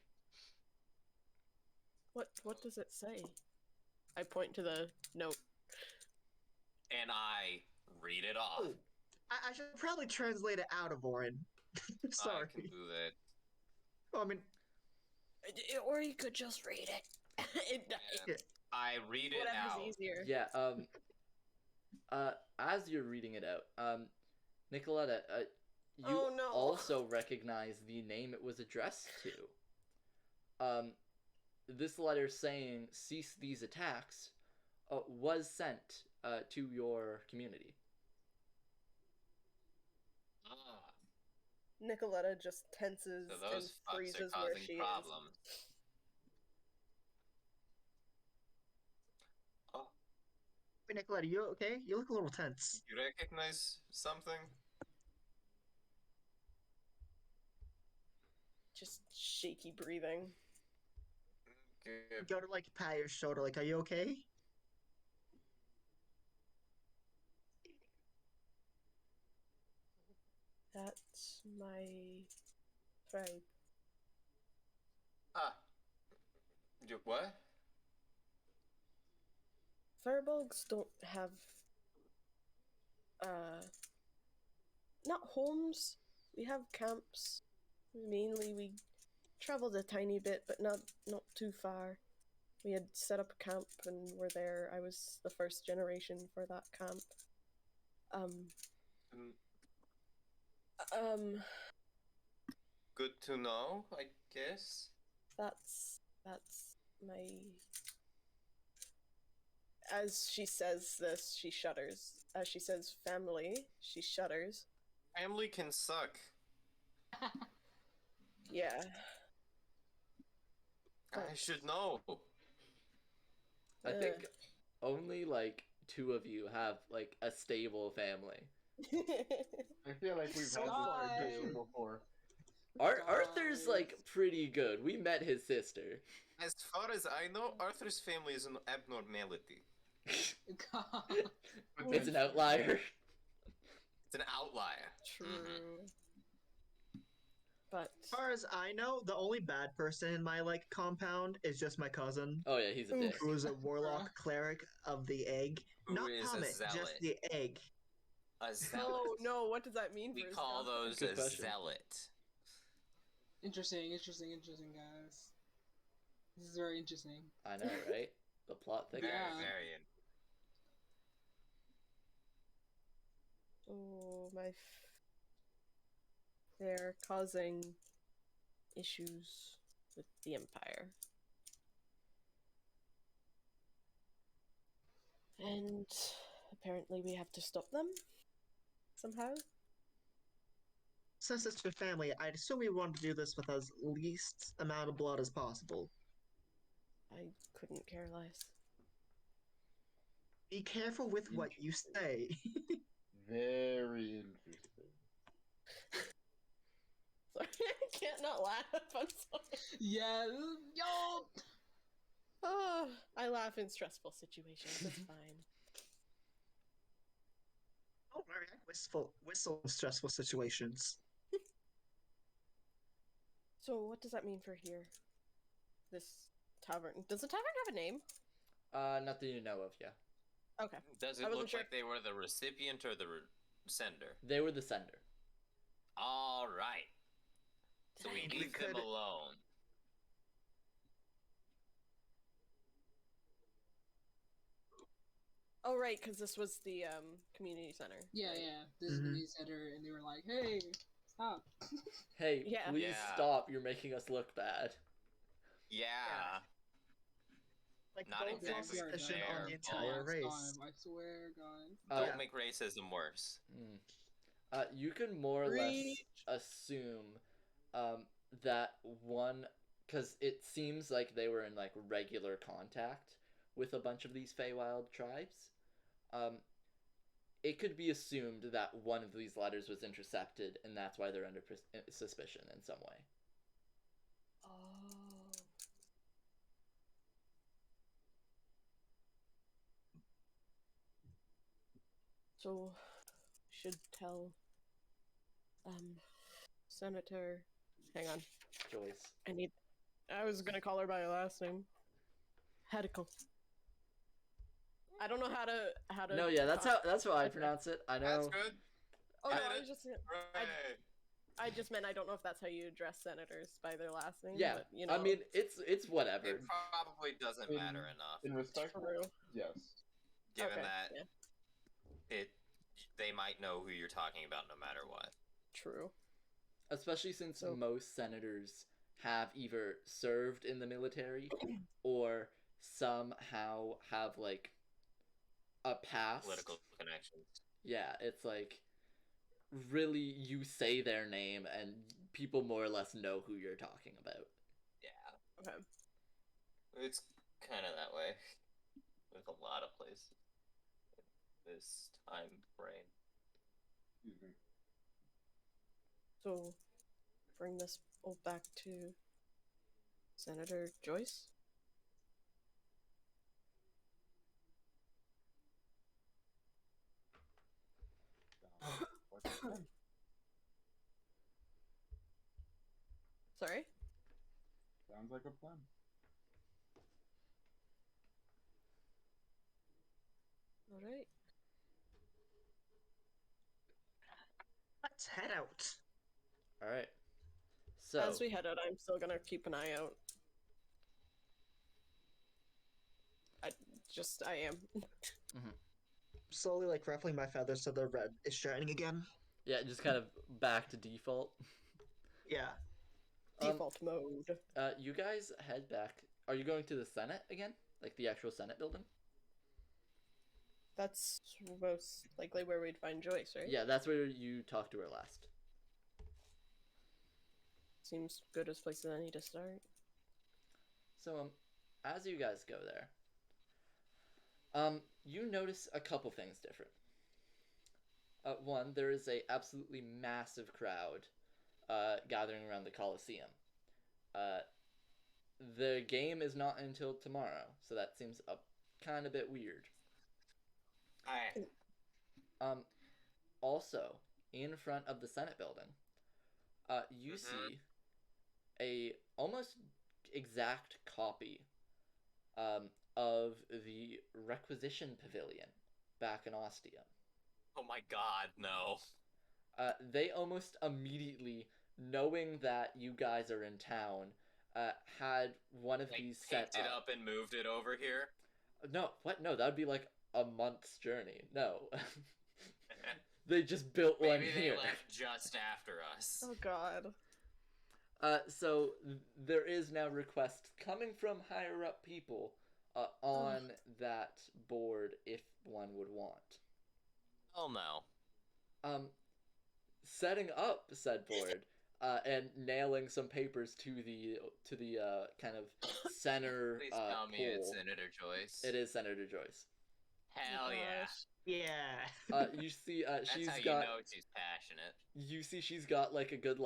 what does it say? I point to the note. And I read it off. Oh, I should probably translate it out of Orin. Sorry. I can do that. Well, I mean... Or you could just read it. I read it Whatever's out. easier. Yeah, as you're reading it out, Nicoletta, you also recognize the name it was addressed to. This letter saying, cease these attacks, was sent, to your community. Nicoletta just tenses So and those fucks freezes are where causing she problems. Oh, Hey, Nicoletta, you okay? You look a little tense. you recognize something? Just shaky breathing. Good. Go to, like, pat your shoulder, like, are you okay? That's my tribe. What? Firbolgs don't have not homes. We have camps. Mainly we traveled a tiny bit, but not too far. We had set up a camp and were there. I was the first generation for that camp. Good to know, I guess. That's my... As she says this, she shudders. As she says family, she shudders. Family can suck. Yeah. I should know. I think only, like, 2 of you have, like, a stable family. I feel like we've had this conversation before. Arthur's, like, pretty good. We met his sister. As far as I know, Arthur's family is an abnormality. It's an outlier. It's an outlier. True. But as far as I know, the only bad person in my, like, compound is just my cousin. Oh yeah, he's a dick. Who's a warlock cleric of the egg. Who Not is a Comet, zealot. just the egg. A zealot. oh no, what does that mean? We for his call compound? those Good a question. zealot. Interesting, guys. This is very interesting. I know, right? The plot thickens. Yeah. Very. Oh, they're causing issues with the Empire. And apparently we have to stop them somehow. Since it's your family, I'd assume you want to do this with as least amount of blood as possible. I couldn't care less. Be careful with what you say. Very interesting. Sorry, I can't not laugh. I'm sorry. Yeah, yo. Oh, I laugh in stressful situations. It's fine. Don't worry, I whistle in stressful situations. So what does that mean for here? This tavern. Does the tavern have a name? Not that you know of, yeah. Okay. Does I it wasn't look sure. like they were the recipient or the sender? They were the sender. All right. So we Dang. leave them alone. Oh, right, because this was the community center. Yeah, right? yeah. This is the news center, and they were like, "Hey, stop." Hey, Yeah. please Yeah. stop. You're making us look bad. Yeah. Like, Not don't draw exactly suspicion on the fair, entire but- race. I swear, guys. Don't Yeah. make racism worse. You can more or less Preach. assume that one, because it seems like they were in like regular contact with a bunch of these Feywild tribes. It could be assumed that one of these letters was intercepted, and that's why they're under suspicion in some way. Oh. So, should tell Senator. Hang on. Joyce. I was gonna call her by her last name. Hedicle. I don't know how to. No, yeah, that's how I pronounce it. I know. That's good. Oh no, Hit I it. was just. Hooray. I just meant I don't know if that's how you address senators by their last name. Yeah, but, you know. I mean it's whatever. It probably doesn't matter enough, In respect, True. yes. given Okay, that yeah. they might know who you're talking about no matter what. True. Especially since So- most senators have either served in the military or somehow have like a past. Political connections. Yeah, it's like really you say their name and people more or less know who you're talking about. Yeah, Okay. it's kind of that way with a lot of places in this time frame. Excuse me. So, bring this all back to Senator Joyce. What's the plan? Sorry. Sounds like a plan. All right. Let's head out. All right. So As we head out, I'm still gonna keep an eye out. I am. Slowly, like, ruffling my feathers so the red is shining again. yeah, just kind of back to default. Yeah. Default mode. You guys head back. Are you going to the Senate again? Like the actual Senate building? That's most likely where we'd find Joyce, right? Yeah, that's where you talked to her last. Seems good as place as any to start. So, as you guys go there, you notice a couple things different. One, there is a absolutely massive crowd gathering around the Coliseum. The game is not until tomorrow, so that seems a kind of bit weird. Also, in front of the Senate building, you see a almost exact copy of the Requisition Pavilion back in Ostia. Oh my god, no. They almost immediately, knowing that you guys are in town, had one of Like, these set picked it up and moved it over here. No, what? No, that would be like a month's journey. No. They just built one Maybe here. they left just after us. Oh god. So there is now requests coming from higher up people on that board if one would want. Oh no. Setting up said board and nailing some papers to the kind of center Please tell me pole. it's Senator Joyce. It is Senator Joyce. Hell yeah. Yeah. You see, That's she's how you got. know she's passionate. You see, she's got like a good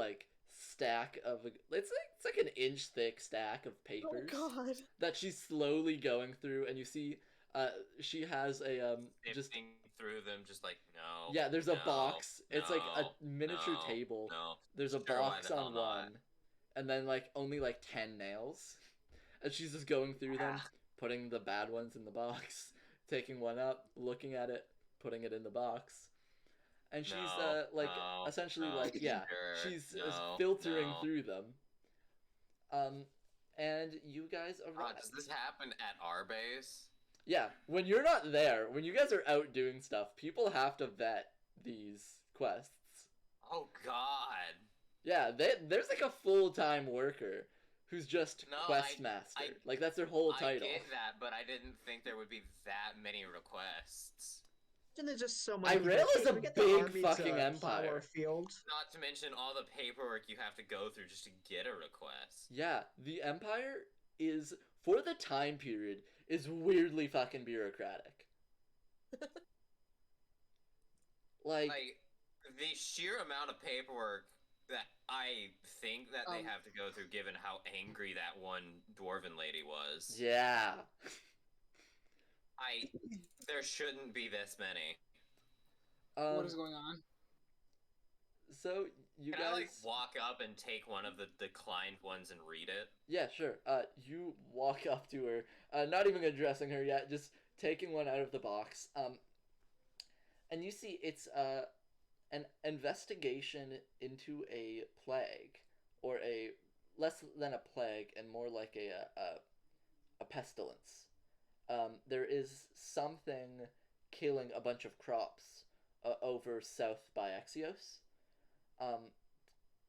stack of. It's like an inch thick stack of papers. Oh god. That she's slowly going through, and you see, she has a just Sifting through them, just like no. yeah. There's a no, box. It's like a miniature no, table. No. There's a Sure, why box the hell on not? one, and then like only like 10 nails, and she's just going through them, putting the bad ones in the box, taking one up, looking at it, putting it in the box, and she's essentially she's filtering through them. And you guys arrive. Does this happen at our base? Yeah, when you're not there, when you guys are out doing stuff, people have to vet these quests. Oh god. Yeah, there's like a full-time worker who's just quest master. Like that's their whole title. I get that, but I didn't think there would be that many requests. And there's just so many. Irel is a big fucking empire. Field. Not to mention all the paperwork you have to go through just to get a request. Yeah, the empire is, for the time period, is weirdly fucking bureaucratic. like the sheer amount of paperwork that I think that they have to go through, given how angry that one dwarven lady was. Yeah. There shouldn't be this many. What is going on? So you Can guys I walk up and take one of the declined ones and read it? Yeah, sure. You walk up to her, not even addressing her yet, just taking one out of the box. And you see it's an investigation into a plague, or a less than a plague and more like a pestilence. There is something killing a bunch of crops over south by Axios.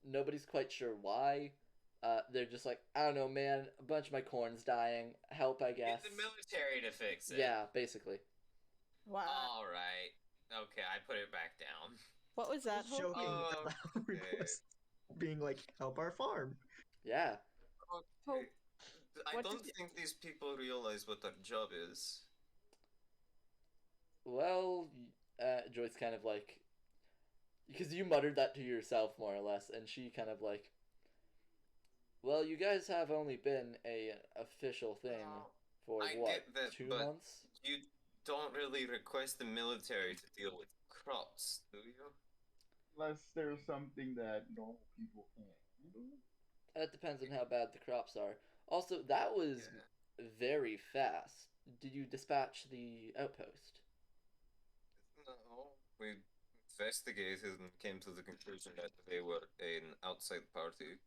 Nobody's quite sure why. They're just like, I don't know, man, a bunch of my corn's dying. Help, I guess. Get the military to fix it. Yeah, basically. Wow. Alright. Okay, I put it back down. What was that? Joking Oh, about okay. requests being like, help our farm. Yeah. Okay. I What don't did you- think these people realize what their job is. Well, Joyce kind of like, because you muttered that to yourself more or less, and she kind of like, well, you guys have only been a official thing for I what, get that, 2 but months? You don't really request the military to deal with crops, do you? Unless there's something that normal people can't handle. That depends on how bad the crops are. Also, that was very fast. Did you dispatch the outpost? No, we investigated and came to the conclusion that they were an outside party.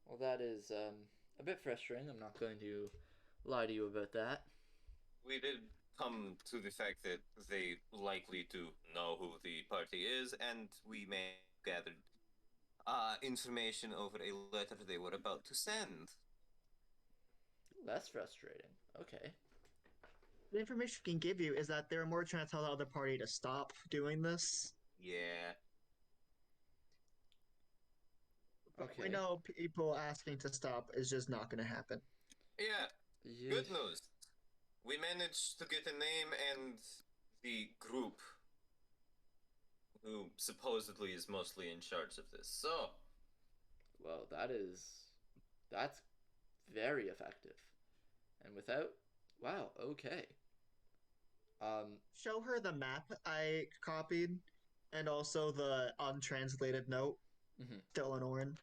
Well, that is a bit frustrating. I'm not going to lie to you about that. We did come to the fact that they likely to know who the party is, and we may have gathered information over a letter they were about to send. That's frustrating. Okay. The information we can give you is that they're more trying to tell the other party to stop doing this. Yeah. Okay. We know people asking to stop is just not going to happen. Yeah. Yeah. Good news. We managed to get a name and the group who supposedly is mostly in charge of this. So, Well, that's very effective. And without, wow, okay. Show her the map I copied, and also the untranslated note. Still in Orin.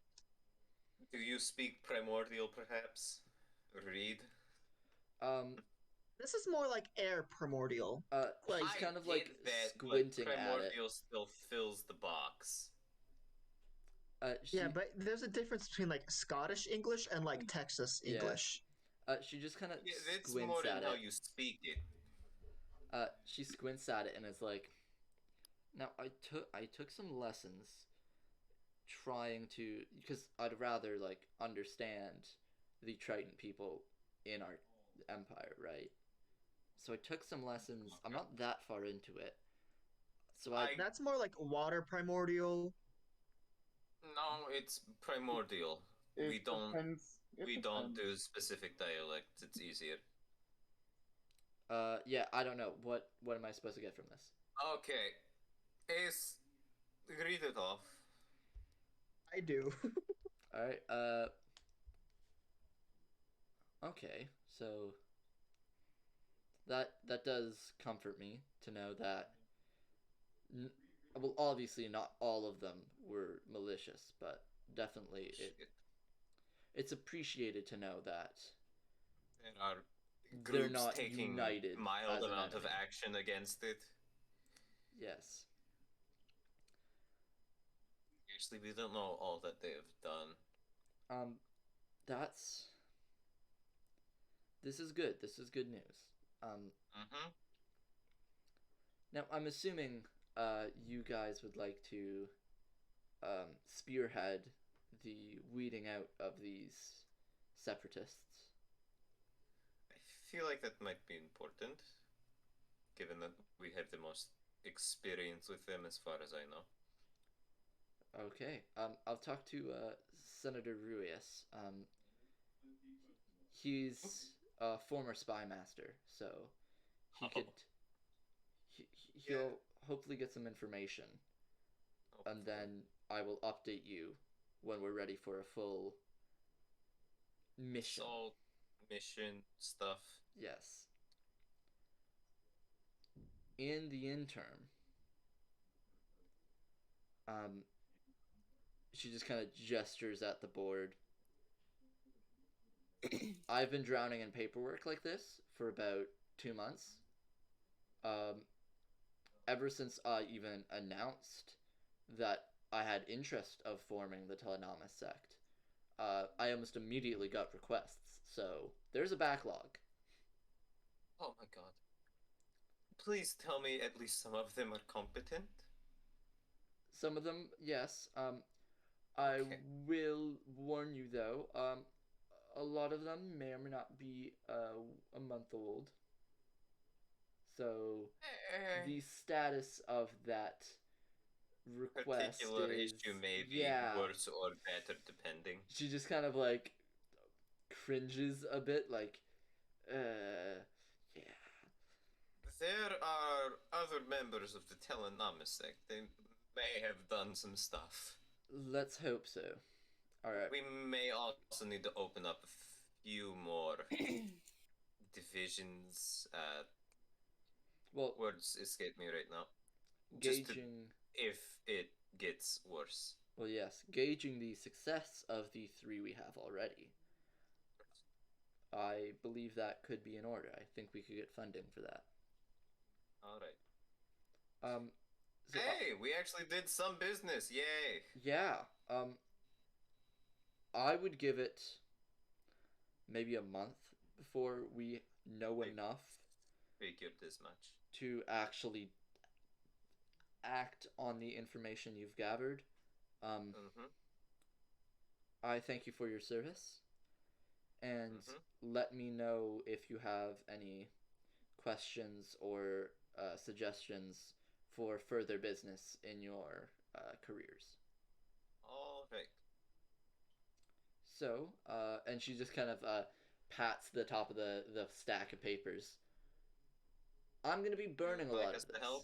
do you speak primordial, perhaps? Read? This is more like air primordial. He's I kind of get like that, squinting but at it. primordial still fills the box. She, but there's a difference between like Scottish English and like Texas Yeah. English. She just kind of It's squints more in at how it. you speak it. She squints at it and is like, "Now I took some lessons trying to, because I'd rather like understand the Triton people in our empire, right? So I took some lessons. I'm not that far into it. So That's more like water primordial. No, it's primordial. We don't do specific dialects. It's easier. Yeah, I don't know. What am I supposed to get from this? Okay. Ace, read it off. I do. All right. Okay. So that does comfort me to know that. Well, obviously not all of them were malicious, but definitely it's appreciated to know that there are they're groups not taking united mild as an amount of enemy. action against it. Yes. Actually, we don't know all that they have done. That's. This is good. This is good news. Now I'm assuming you guys would like to spearhead the weeding out of these separatists. I feel like that might be important, given that we have the most experience with them as far as I know. Okay. I'll talk to Senator Ruiz. He's a former spy master, so he'll hopefully get some information, and then I will update you when we're ready for a full mission. So, mission stuff. Yes. In the interim, she just kind of gestures at the board. I've been drowning in paperwork like this for about 2 months. Ever since I even announced that I had interest of forming the Telenomus sect, I almost immediately got requests. So there's a backlog. Oh my god. Please tell me at least some of them are competent. Some of them, yes. I will warn you though. A lot of them may or may not be a month old. So the status of that request particular is, issue may be worse or better depending. She just kind of like cringes a bit, like, yeah. There are other members of the Telenomus sect. They may have done some stuff. Let's hope so. Alright. We may also need to open up a few more divisions. Well, words escape me right now. Gauging... if it gets worse. Well, yes. Gauging the success of the 3 we have already, I believe that could be in order. I think we could get funding for that. Alright. So, hey, we actually did some business. Yay. Yeah. I would give it maybe a month before we know enough. Figured as much. To actually act on the information you've gathered. I thank you for your service. And let me know if you have any questions or suggestions for further business in your careers. All right. So, and she just kind of pats the top of the stack of papers. I'm going to be burning a lot of this. Help?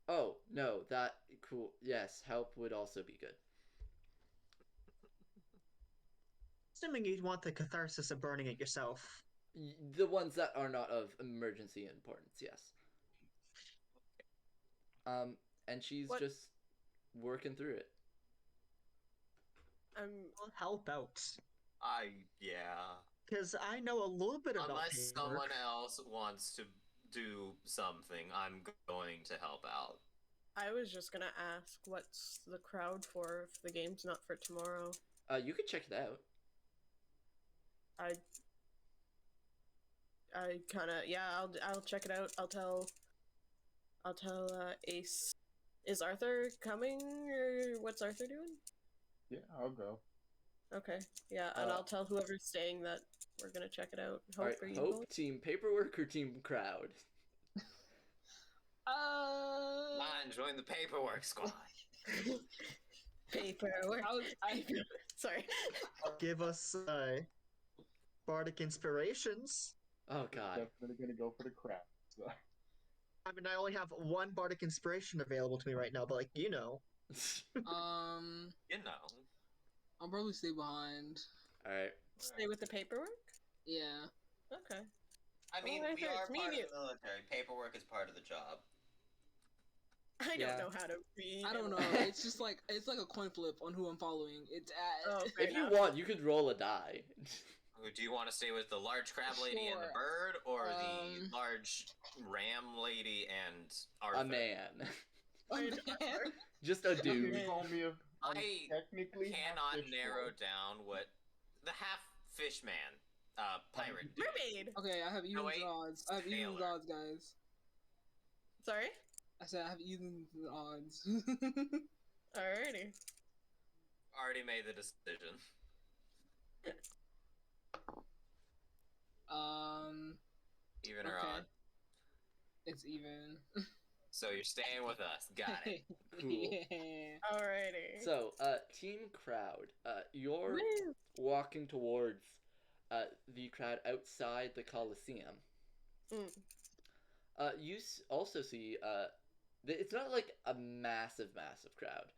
Oh, no, that... Cool. Yes, help would also be good. Assuming you'd want the catharsis of burning it yourself. The ones that are not of emergency importance, yes. And she's just working through it. I'll help out. Yeah. Because I know a little bit about Unless someone else wants to do something, I'm going to help out. I was just gonna ask, what's the crowd for if the game's not for tomorrow? You could check it out. I kind of, yeah, I'll check it out. I'll tell Ace. Is Arthur coming, or what's Arthur doing? Yeah, I'll go. Okay, yeah, and I'll tell whoever's staying that we're gonna check it out. Hope, Alright, are you Hope, going? team paperwork or team crowd? Come on, join the paperwork squad. Paperwork. Sorry. Give us bardic inspirations. Oh god. Definitely gonna go for the crowd. So. I mean, I only have one bardic inspiration available to me right now, but like You know. I'll probably stay behind. Alright. Stay with the paperwork? Yeah. Okay. I mean, Well, we are me part and of the military. Paperwork is part of the job. I don't know how to read. I don't know. It's just like it's like a coin flip on who I'm following. It's if you want, you could roll a die. Do you want to stay with the large crab lady and the bird, or the large ram lady and Arthur? A man. A man. Just a dude. I technically cannot narrow down what the half fish man, pirate dude. Mermaid. Okay, I have even odds. I have even odds, guys. Sorry? I said I have even odds. Alrighty. Already made the decision. Even or odd? It's even. So you're staying with us. Got it. Cool. Yeah. Alrighty. So, team crowd, you're walking towards the crowd outside the Coliseum. You also see it's not like a massive crowd.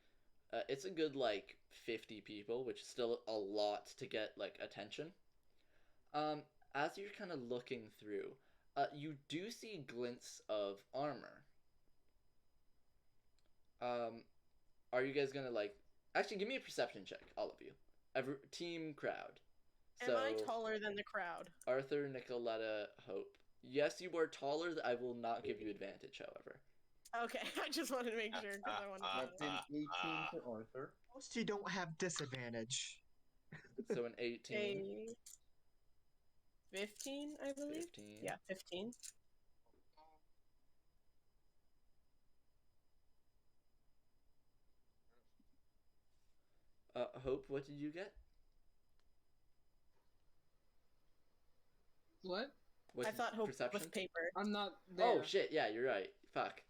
It's a good like 50 people, which is still a lot to get like attention. As you're kind of looking through, you do see glints of armor. Are you guys gonna like? Actually, give me a perception check, all of you. Team crowd. Am I taller than the crowd? Arthur, Nicoletta, Hope. Yes, you are taller. I will not give you advantage, however. Okay, I just wanted to make sure because I wanted to. That's an 18 for Arthur. Most you don't have disadvantage. So an 18. 15, I believe. 15. Yeah, 15. Hope, what did you get? What? I thought Hope perception? was paper. I'm not there. Oh shit! Yeah, you're right. Fuck.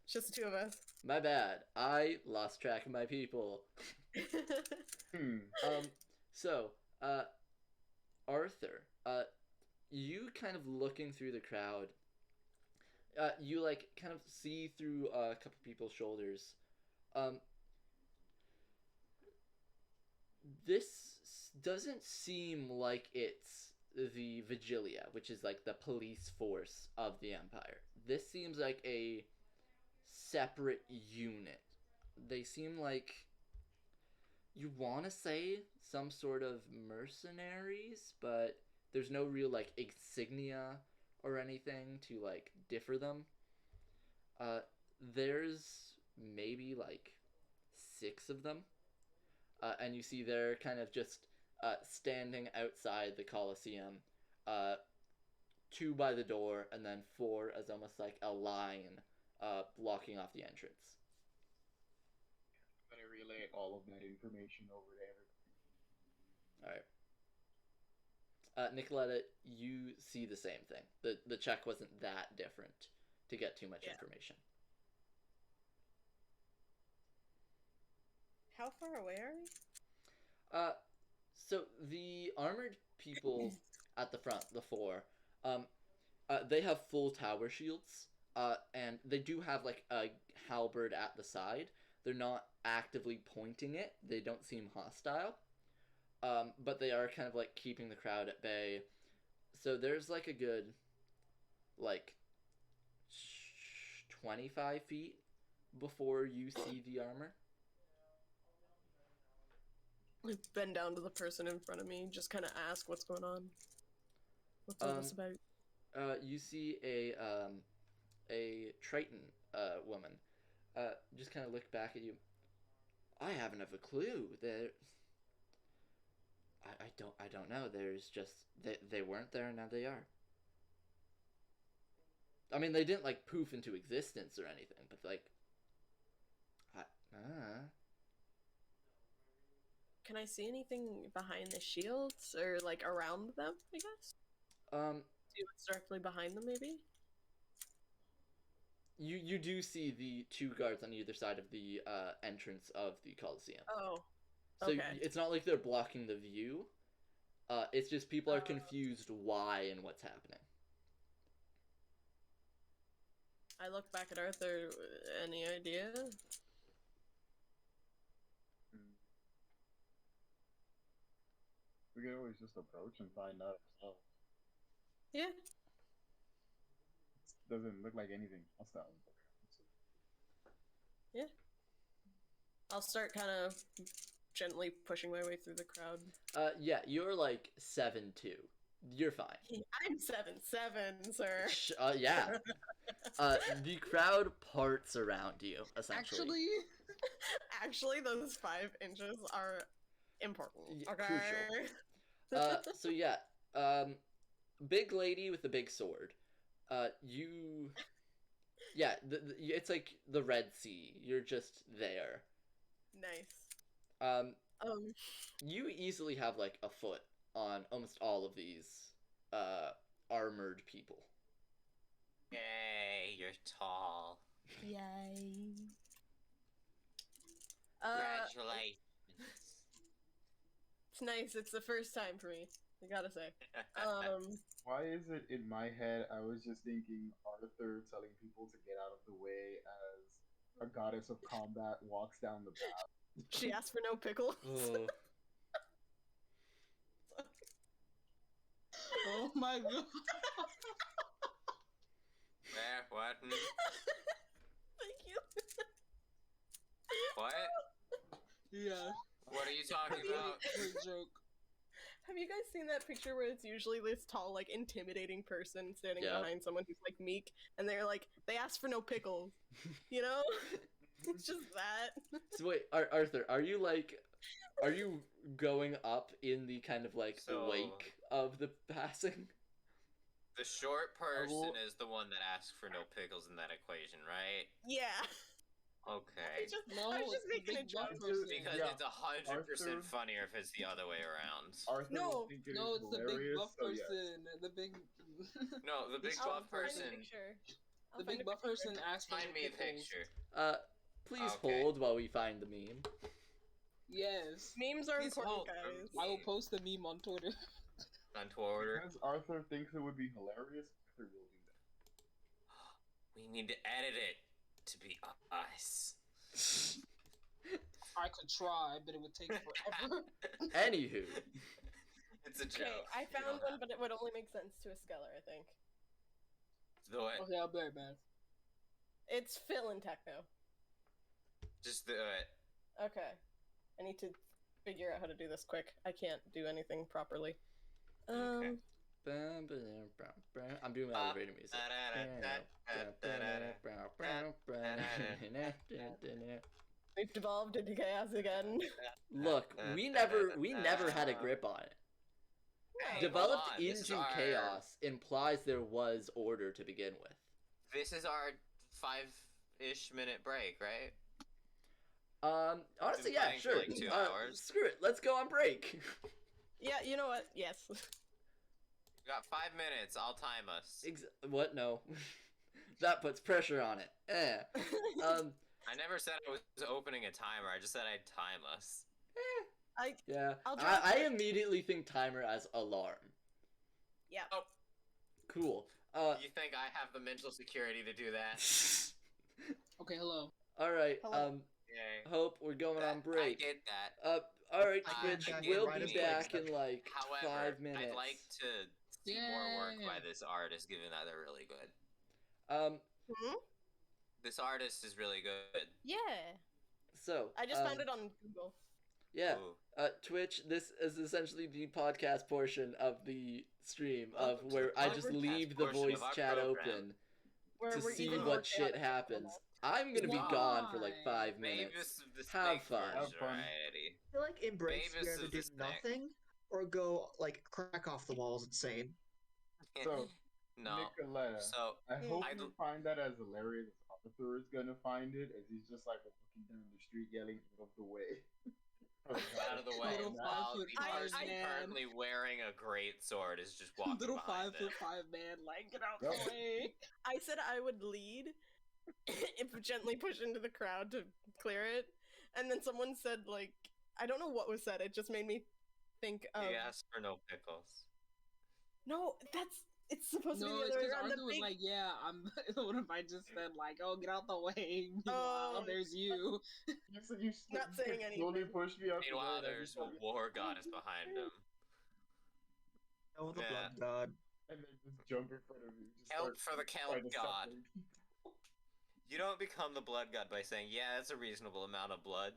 It's just the two of us. My bad. I lost track of my people. So, Arthur, you kind of looking through the crowd, you like kind of see through a couple people's shoulders. This doesn't seem like it's the Vigilia, which is like the police force of the Empire. This seems like a separate unit. They seem like, you want to say some sort of mercenaries, but there's no real like insignia or anything to like differ them. There's maybe like 6 of them, and you see they're kind of just standing outside the Coliseum, 2 by the door, and then 4 as almost like a line blocking off the entrance. I'm gonna relay all of that information over to everybody. Alright. Nicoletta, you see the same thing. The check wasn't that different to get too much information. How far away are we? So the armored people at the front, the 4, they have full tower shields, and they do have like a halberd at the side. They're not actively pointing it. They don't seem hostile, but they are kind of like keeping the crowd at bay. So there's like a good, like, 25 feet before you see the armor. I bend down to the person in front of me, just kind of ask what's going on. What's all this about? You see a Triton woman. just kind of look back at you. I haven't have a clue. I don't know. There's just they weren't there and now they are. I mean, they didn't like poof into existence or anything, but like, Can I see anything behind the shields or like around them? I guess. See what's directly behind them, maybe. You do see the 2 guards on either side of the entrance of the Coliseum. Oh. So Okay. it's not like they're blocking the view. It's just people are confused why and what's happening. I look back at Arthur. Any idea? We could always just approach and find out ourselves. Yeah. Doesn't look like anything hostile. Yeah. I'll start kind of gently pushing my way through the crowd. Yeah, you're like 7'2". You're fine. I'm 7'7", sir. Yeah. The crowd parts around you, essentially. Actually, those 5 inches are important. Yeah, Okay. crucial. So yeah, big lady with a big sword. Yeah, it's like the Red Sea. You're just there. Nice. You easily have like a foot on almost all of these armored people. Yay, you're tall. Yay. Congratulations. It's nice. It's the first time for me. I gotta say. Why is it in my head I was just thinking Arthur telling people to get out of the way as a goddess of combat walks down the path? She asked for no pickles. Oh my god. What? Thank you. What? Yeah. What are you talking about? Great joke. Have you guys seen that picture where it's usually this tall, like, intimidating person standing behind someone who's, like, meek, and they're like, they asked for no pickles, you know? It's just that. So wait, Arthur, are you going up in the kind of, like, wake of the passing? The short person is the one that asked for no pickles in that equation, right? Yeah. Okay. I was just making a joke. Because it's 100% funnier if it's the other way around. Arthur no, it's the big buff person. So The big. No, the big buff person. The big buff person asked for Find me a picture. Please hold while we find the meme. Yes. Memes are important, guys. I will post the meme on Twitter. On Twitter. Because Arthur thinks it would be hilarious, Arthur will do that. We need to edit it to be us. I could try, but it would take forever. Anywho. It's a joke. Okay, I found one, but it would only make sense to a Skeller, I think. Do it. Okay, I'll be right back. It's Phil and Techno. Just do it. Okay. I need to figure out how to do this quick. I can't do anything properly. Okay. I'm doing my elevator music. We've devolved into chaos again. Look, we never had a grip on it. Hey, Developed hold on. This into is our- chaos implies there was order to begin with. This is our 5-ish minute break, right? Honestly, Been yeah, playing for sure. like 2 hours. Screw it, let's go on break. Yeah, you know what? Yes. We got 5 minutes. I'll time us. What? No. That puts pressure on it. I never said I was opening a timer. I just said I'd time us. Yeah. I'll drop I immediately think timer as alarm. Yeah. Oh. Cool. You think I have the mental security to do that? Okay, hello. All right. Hello. Yay. Hope we're going on I break. get that. All right, I Twitch. get We'll right be as back quick. in like However, 5 minutes. I'd like to see more work by this artist, given that they're really good. This artist is really good. Yeah. So I just found it on Google. Yeah. Ooh. Twitch. This is essentially the podcast portion of the stream Welcome to where the I just podcast leave the portion voice of our chat program. open Where to we're see even what more shit chaotic. happens. I'm gonna be gone for like 5 minutes. Mavis of the Have snake fun. Have fun. variety. I feel like in breaks you Mavis either is do the snake. nothing or go like crack off the walls insane. So, No. Nicoletta, So I hope I you find that as hilarious as Arthur is gonna find it, as he's just like walking down the street yelling out of the way. out of the way. Little While 5'5" the person man. currently wearing a great sword is just walking Little behind them. 5'5" man, like get out Yep. the way. I said I would lead, if gently push into the crowd to clear it, and then someone said like I don't know what was said. It just made me think of He asked for no pickles. no. It's supposed to be No, the it's other way because around. Arthur The was big like, "Yeah, I'm." What if I just said like, "Oh, get out the way"? Meanwhile, Oh. there's you. You said you Not saying slowly anything. pushed me out the way. Meanwhile, and then there's you a told me- war goddess behind him. Oh, the Yeah. blood god. And then just jump in front of you. Just Help start for the trying Count to God. separate people. You don't become the blood god by saying, "Yeah, that's a reasonable amount of blood."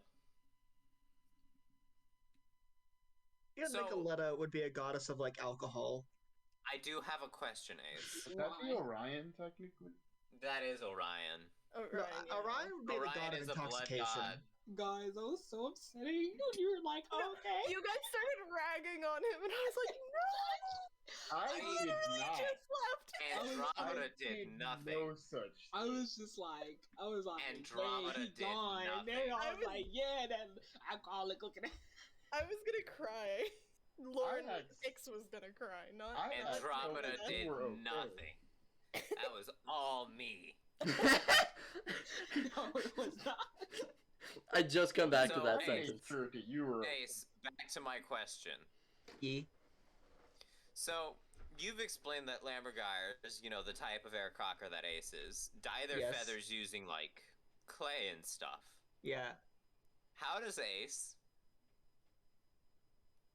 Yeah, So- Nicoletta would be a goddess of like alcohol. I do have a question, Ace. Would that be Why? Orion, technically? That is Orion. Oh, No, right, yeah. Orion would be the god Orion of is a blood intoxication. god. Guys, that was so upsetting. You were like, "Okay." You guys started ragging on him, and I was like, no! I I did literally not. just left. Andromeda I did nothing. No such. I thing. was just like, Andromeda "Hey, he did gone," and nothing. then I I was was- like, "Yeah, that alcoholic looking at." I was gonna cry. Lauren had- X was gonna cry, not I had Andromeda no did idea. We're okay. nothing. That was all me. No, it was not. I just come back to So, that hey, sentence. Turkey, you were. Ace, back to my question. E. So, you've explained that Lammergeiers, the type of aircocker that Ace is, dye their Yes. feathers using, like, clay and stuff. Yeah. How does Ace?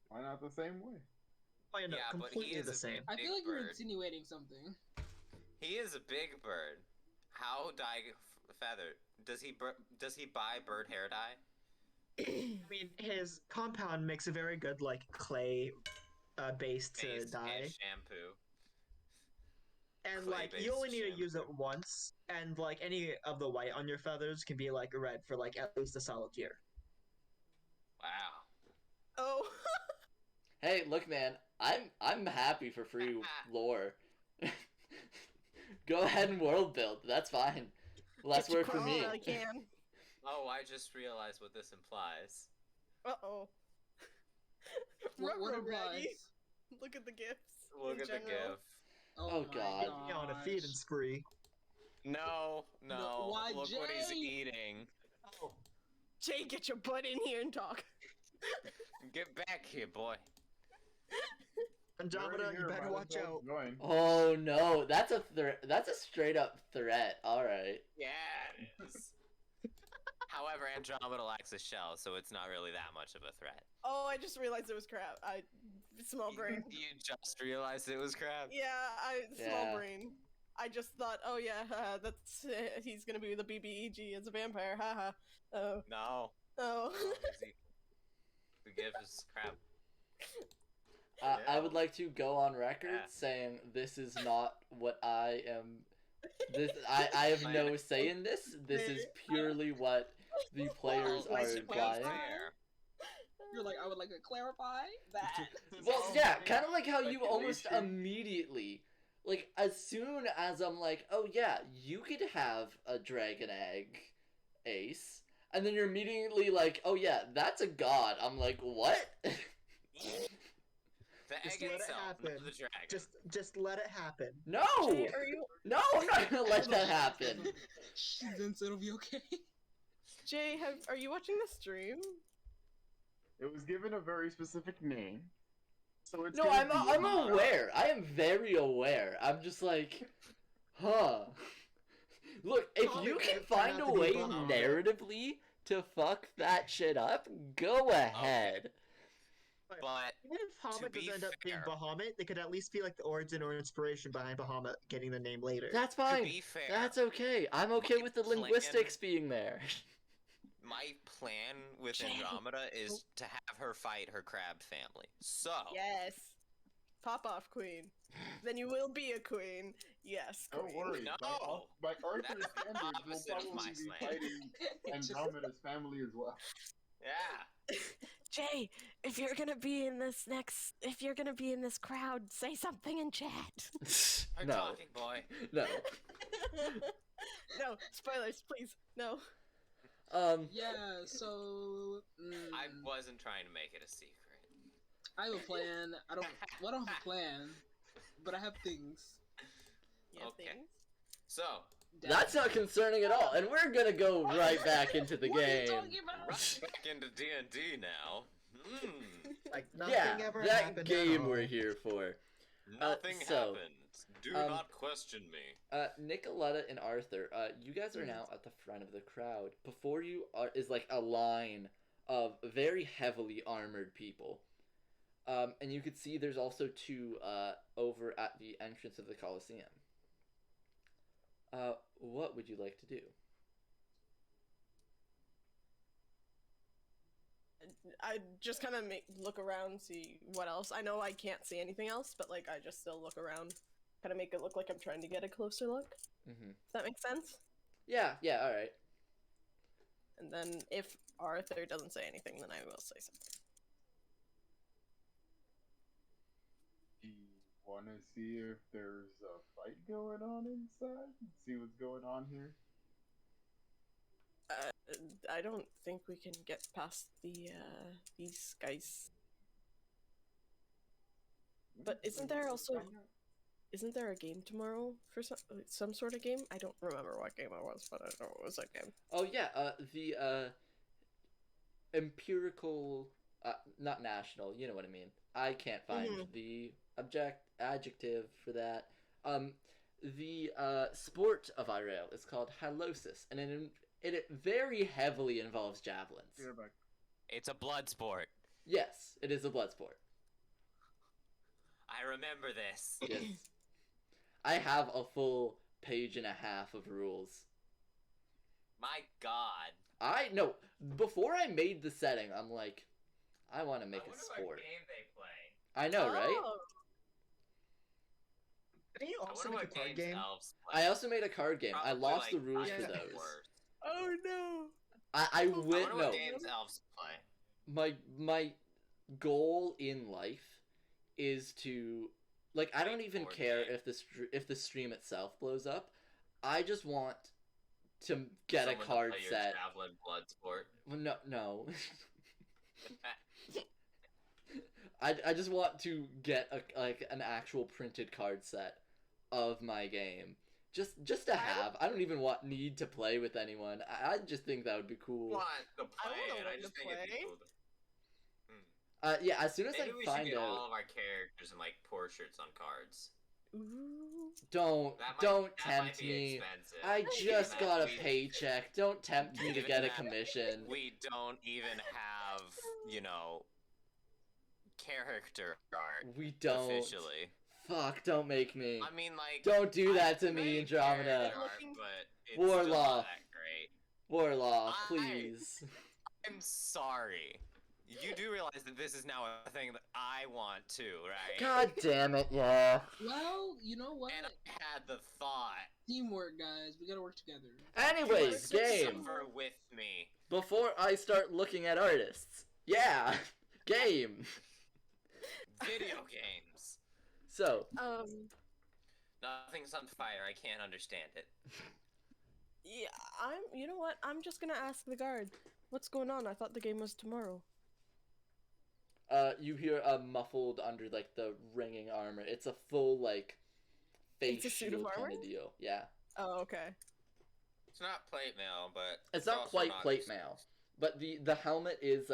Why not the same way? Oh, yeah, no, Yeah, but he completely is the a same. I Big feel like you're bird. insinuating something. He is a big bird. How dye feather? Does he buy bird hair dye? I mean, his compound makes a very good like clay base to Based dye, in shampoo. and like you clay-based only need to use it shampoo. once, and like any of the white on your feathers can be like red for like at least a solid year. Wow. Oh. Hey, look, man, I'm happy for free lore. Go ahead and world build. That's fine. Less Get your work for crawl me. while you can. Oh, I just realized what this implies. Uh-oh. What Ruh-roh, implies? Raggy. Look at the gifts. Look in at the general. gif. Oh, my God. Yeah, on a feeding spree. No. No, why, Look what he's Jay? eating. Oh, Jay, get your butt in here and talk. Get back here, boy. Andromeda, you better watch out. Join. Oh no, that's a that's a straight up threat. All right. Yeah, it is. However, Andromeda lacks a shell, so it's not really that much of a threat. Oh, I just realized it was crab. Small brain. You just realized it was crab? Yeah, small Yeah. brain. I just thought, oh yeah, that's he's gonna be the BBEG as a vampire, haha. Oh, No. oh. The gif is crab. I would like to go on record Yeah. saying this is not what I am. This I have no say in this. This is purely what the players Well, are to be implying. fair, You're like, I would like to clarify that. Well, Oh, yeah, kind of like how you Speculation. almost immediately, like, as soon as I'm like, oh yeah, you could have a dragon egg, Ace, and then you're immediately like, oh yeah, that's a god. I'm like, what? the Just egg let it itself, happen. not the dragon. Just let it happen. No, Jay, are you no, I'm not gonna let that happen. Vince, it'll be okay. Jay? Are you watching the stream? It was given a very specific name. So it's No, gonna I'm be aware. I am very aware. I'm just like, huh. Look, if Comic you can books find have a to be way bomb. narratively to fuck that shit up, go ahead. But Even if Bahamut be doesn't end up being fair- Bahamut, they could at least be like the origin or inspiration behind Bahamut getting the name later. That's to fine. be fair, That's okay. I'm okay my with the plan- linguistics being there. my plan with Jay. Andromeda is to have her fight her crab family. So, Yes. Pop off, queen. Then you will be a queen. Yes, queen. Don't worry. No! By Arthur's That's the standards, we'll opposite of probably my be slang. fighting Just- Andromeda's family as well. Yeah. Jay, if you're gonna be in this crowd, say something in chat. Our No. talking boy. No. No, spoilers, please. No. Yeah, so I wasn't trying to make it a secret. I have a plan. I don't have a plan, but I have things. You have Okay. things? So, That's not concerning at all, and we're gonna go right back into the What are you game. talking about? right back into D&D now. Like nothing Yeah, ever that happened game at all. we're here for. Nothing so, happened. Do um, not question me. Nicoletta and Arthur, you guys are now at the front of the crowd. Before you is like a line of very heavily armored people. And you could see there's also two over at the entrance of the Colosseum. What would you like to do? I just kind of look around, see what else. I know I can't see anything else, but like I just still look around, kind of make it look like I'm trying to get a closer look. Mm-hmm. Does that make sense? Yeah, all right. And then if Arthur doesn't say anything, then I will say something. Do you want to see if there's a fight going on inside? See what's going on here? I don't think we can get past these guys. But isn't there a game tomorrow for some sort of game? I don't remember what game it was, but I know it was a game. Oh yeah, the empirical, not national. You know what I mean. I can't find the adjective for that. The sport of Irel is called halosis, and it very heavily involves javelins. It's a blood sport. Yes, it is a blood sport. I remember this. Yes. I have a full page and a half of rules. My God. Before I made the setting, I'm like, I want to make a sport. What game they play. I know, right? Oh. Didn't you also make a card game? I also made a card game. I Probably, lost the like, rules five for times those. worse. Oh no! I wonder went what no. games elves play. My goal in life is to I don't even Board care game. if the stream itself blows up. I just want to get Someone a card to play set. Your javelin blood sport. Well, no. I just want to get an actual printed card set of my game. Just to have. I don't even need to play with anyone. I just think that would be cool. Want to play wanna it. I learn just to think it'd be play. cool. Yeah, as soon as Maybe I we find should get all out. of our characters in pour shirts on cards. Ooh. Don't That tempt might be me. expensive. I just That got a we- paycheck. Don't tempt me to Given get a that commission. We don't even have, character art We don't. officially. Fuck, don't make me. I mean, Don't do that I to me, made Andromeda. character art, but it's Warlock. still not that great. Warlock, I- please. I'm sorry. You do realize that this is now a thing that I want to, right? God damn it, yeah. Well, you know what? And I had the thought. Teamwork, guys. We gotta work together. Anyways, game. Suffer with me. Before I start looking at artists. Yeah, game. Video games. So, Nothing's on fire. I can't understand it. Yeah, you know what? I'm just gonna ask the guard. What's going on? I thought the game was tomorrow. you hear a muffled under the ringing armor. It's a full face It's a suit of shield armor? kind of deal. Yeah. Oh, okay. It's not plate mail, but It's not also quite not plate just- mail, but the helmet is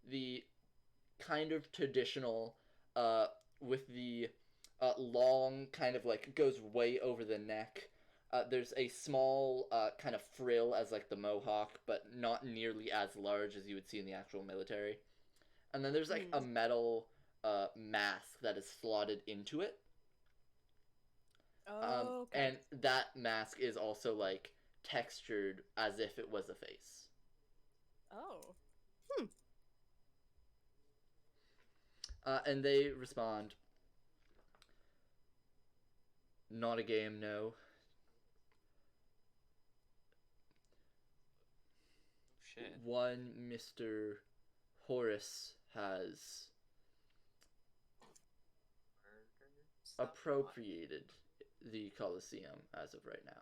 the kind of traditional with the long kind of goes way over the neck. There's a small kind of frill as the mohawk, but not nearly as large as you would see in the actual military. And then there's a metal mask that is slotted into it. Oh, okay. And that mask is also textured as if it was a face. Oh. And they respond, Not a game, no. Shit. One Mr. Horace has appropriated the Colosseum as of right now.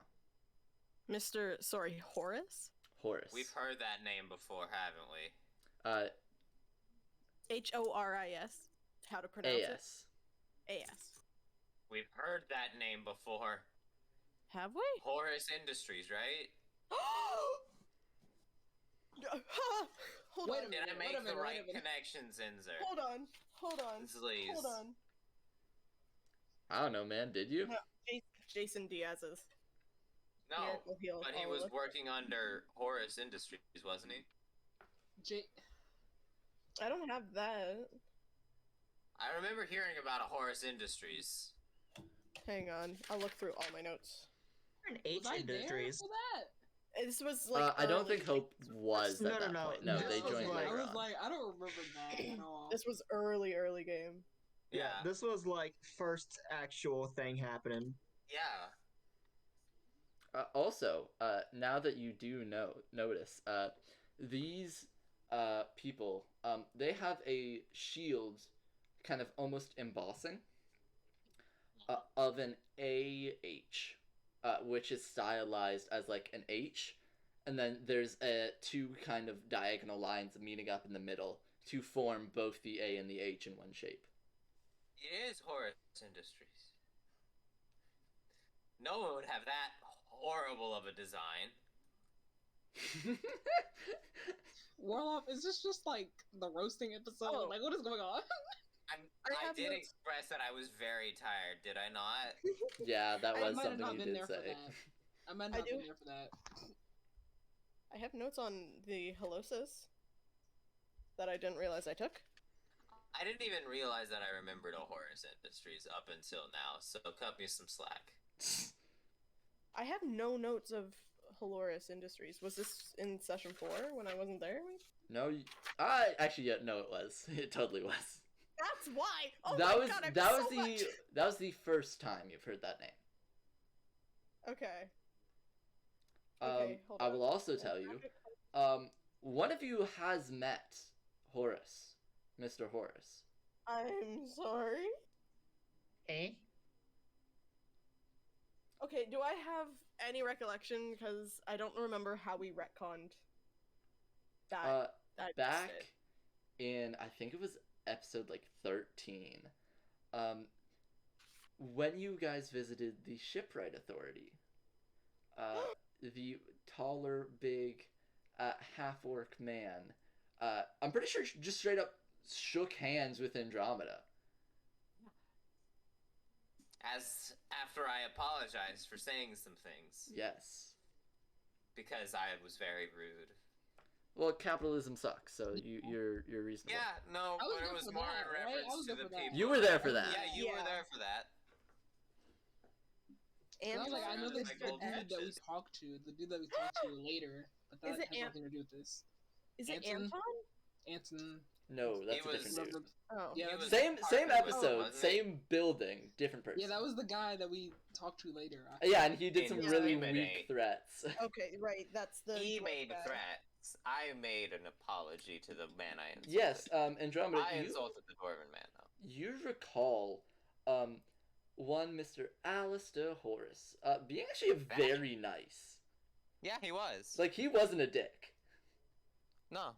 Sorry, Horace? Horace. We've heard that name before, haven't we? Horis. How to pronounce AS. it? AS. We've heard that name before. Have we? Horace Industries, right? Hold Wait on. a Did I minute, make wait a the minute, right wait a minute. connections, Inzer? Hold on. Please. Hold on. I don't know, man. Did you? No, Jason Diaz's. No, Miracle Heal but he all was of- working under Horace Industries, wasn't he? I don't have that. I remember hearing about a Horace Industries. Hang on. I'll look through all my notes. An H Was I Industries. there for that? This was like. I don't early think Hope was No, at no, that no. point. No, This they was joined like- I later was on. like, I don't remember that at all. This was early game. Yeah. This was like first actual thing happening. Yeah. Also, now that you do notice, these people, they have a shield, kind of almost embossing, of an AH, which is stylized as like an H, and then there's two kind of diagonal lines meeting up in the middle to form both the A and the H in one shape. It is Horace Industries. No one would have that horrible of a design. Warlock, is this just like the roasting episode? Oh. Like, what is going on? I have did notes. express that I was very tired, did I not? Yeah, that I was might have something not you been did there for say. that. I might I not do- been there for that. I have notes on the Halosis that I didn't realize I took. I didn't even realize that I remembered a Horace Industries up until now, so cut me some slack. I have no notes of Haloris Industries. Was this in session 4 when I wasn't there? No, actually, yeah, no, it was. It totally was. That's why. Oh that my was god, I that missed was so the much. that was the first time you've heard that name. Okay. Okay, hold I on. will also tell you, one of you has met Horace, Mr. Horace. I'm sorry. Eh? Okay, do I have any recollection? Because I don't remember how we retconned that. that Back bit. in, I think it was episode like 13, when you guys visited the Shipwright Authority, the taller, big, half-orc man, I'm pretty sure just straight up shook hands with Andromeda. As after I apologized for saying some things, Yes. because I was very rude. Well, capitalism sucks, so you're reasonable. Yeah, no, I was but it there was for more that, in right? I reference was to there the for that. people. You were there for that. Yeah, you were Yeah. there for that. And I was like, I know Anton? this Like the old dude that we bitches. talked to, the dude that we talked to later, but that Is it has nothing to do with this. Is it Anton? Anton? Anton, No, that's He a was- different dude. Oh. Yeah, He was Same partnered with episode, him, wasn't he? same building, different person. yeah, that was the guy that we talked to later. Yeah, and he did some Yeah. really Intimidate. weak threats. Okay, right. That's the. He dwarf made guy. threats. I made an apology to the man I insulted. Yes, Andromeda, I you insulted the Dwarven man, though. you recall one Mr. Alistair Horace being actually very nice. Yeah, he was. Like, he wasn't a dick. No.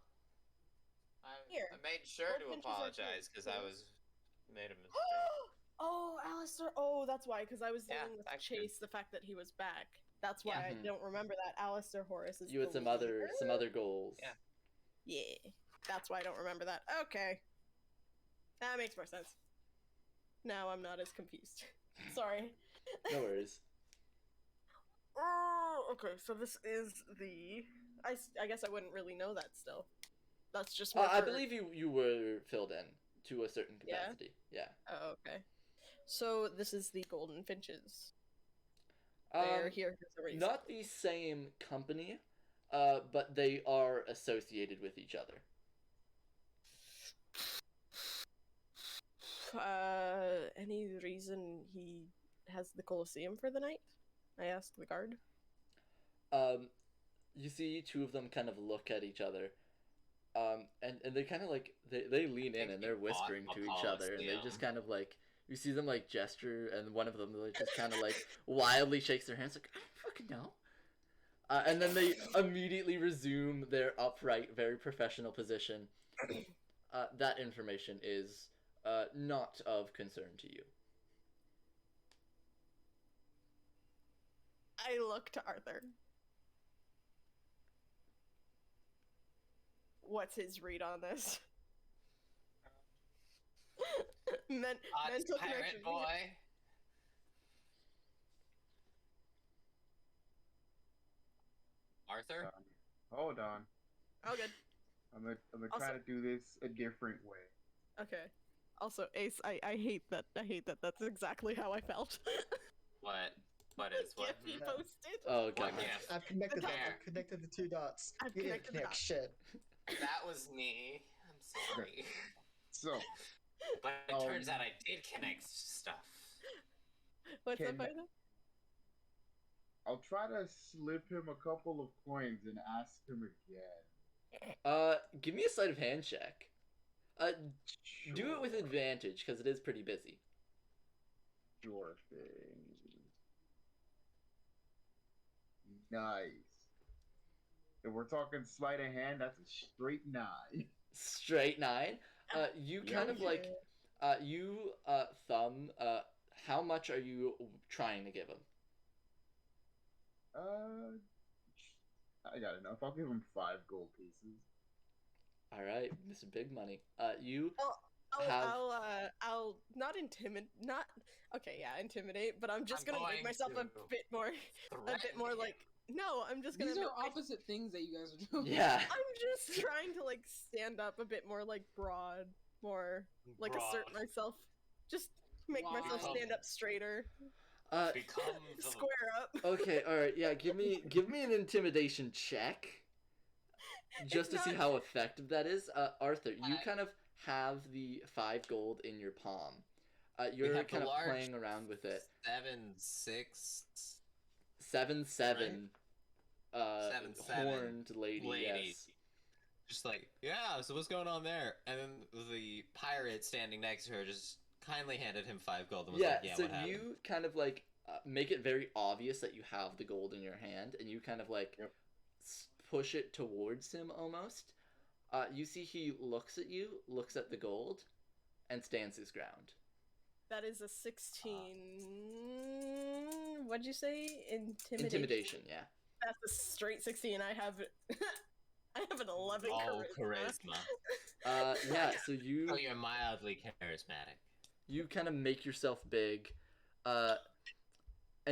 Here, I made sure what to pinches are apologize because I cute? was made a mistake. Oh, Alistair. Oh, that's why. Because I was Yeah, dealing with that's good. Chase, the fact that he was back. That's why Yeah. I don't remember that. Alistair Horace is. You had the some leader? other goals. Yeah. Yeah, that's why I don't remember that. Okay, that makes more sense. Now I'm not as confused. Sorry. No worries. Oh, okay. So this is the. I guess I wouldn't really know that still. That's just. more I for- believe you were filled in to a certain Yeah? capacity. Yeah. Oh, okay. So this is the Golden Finches. They're here for a reason. Not the same company, but they are associated with each other. Any reason he has the Colosseum for the night? I asked the guard. You see two of them kind of look at each other. And they kind of like they lean in and they're whispering to each other, and they just kind of like, you see them like gesture, and one of them like just kind of like wildly shakes their hands like, I don't fucking know. And then they immediately resume their upright, very professional position. That information is not of concern to you. I look to Arthur. What's his read on this? Mental pirate connection. boy. Arthur? Hold on. Oh, good. I'm gonna Also- try to do this a different way. Okay. Also, Ace, I hate that. I hate that. That's exactly how I felt. What is what? GIF he posted. Oh god. What gift? I've connected. There. I've connected the two dots. I've You didn't connected the connect dots. shit. That was me. I'm sorry. So, But it turns out I did connect stuff. What's Can- up, Arthur? I'll try to slip him a couple of coins and ask him again. Give me a sleight of hand check. Do it with advantage because it is pretty busy. Sure thing. Nice. If we're talking sleight of hand, that's a straight 9. Straight 9. You kind of like, you thumb. How much are you trying to give him? I got enough. I'll give him 5 gold pieces. All right, Mr. Big Money. You I'll not intimidate. Not okay. Yeah, intimidate. But I'm just gonna make myself a bit more like. No, I'm just gonna. These are opposite things that you guys are doing. Yeah. I'm just trying to like stand up a bit more like broad, more like assert myself. Just make myself stand up straighter. Become the... Square up. Okay. All right. Yeah. Give me an intimidation check. Just to see how effective that is. Arthur, you kind of have the 5 gold in your palm. You're kind of playing around with it. 7-7. 7-7. Horned lady. Yes. Just like, yeah, so what's going on there? And then the pirate standing next to her just kindly handed him 5 gold and was like, yeah, so what happened? you kind of like make it very obvious that you have the gold in your hand, and you kind of like push it towards him almost. You see he looks at you, looks at the gold, and stands his ground. That is a 16. What'd you say? Intimidation, yeah. That's a straight 16. I have an 11 charisma. Yeah, so you... Oh, you're mildly charismatic. You kind of make yourself big, and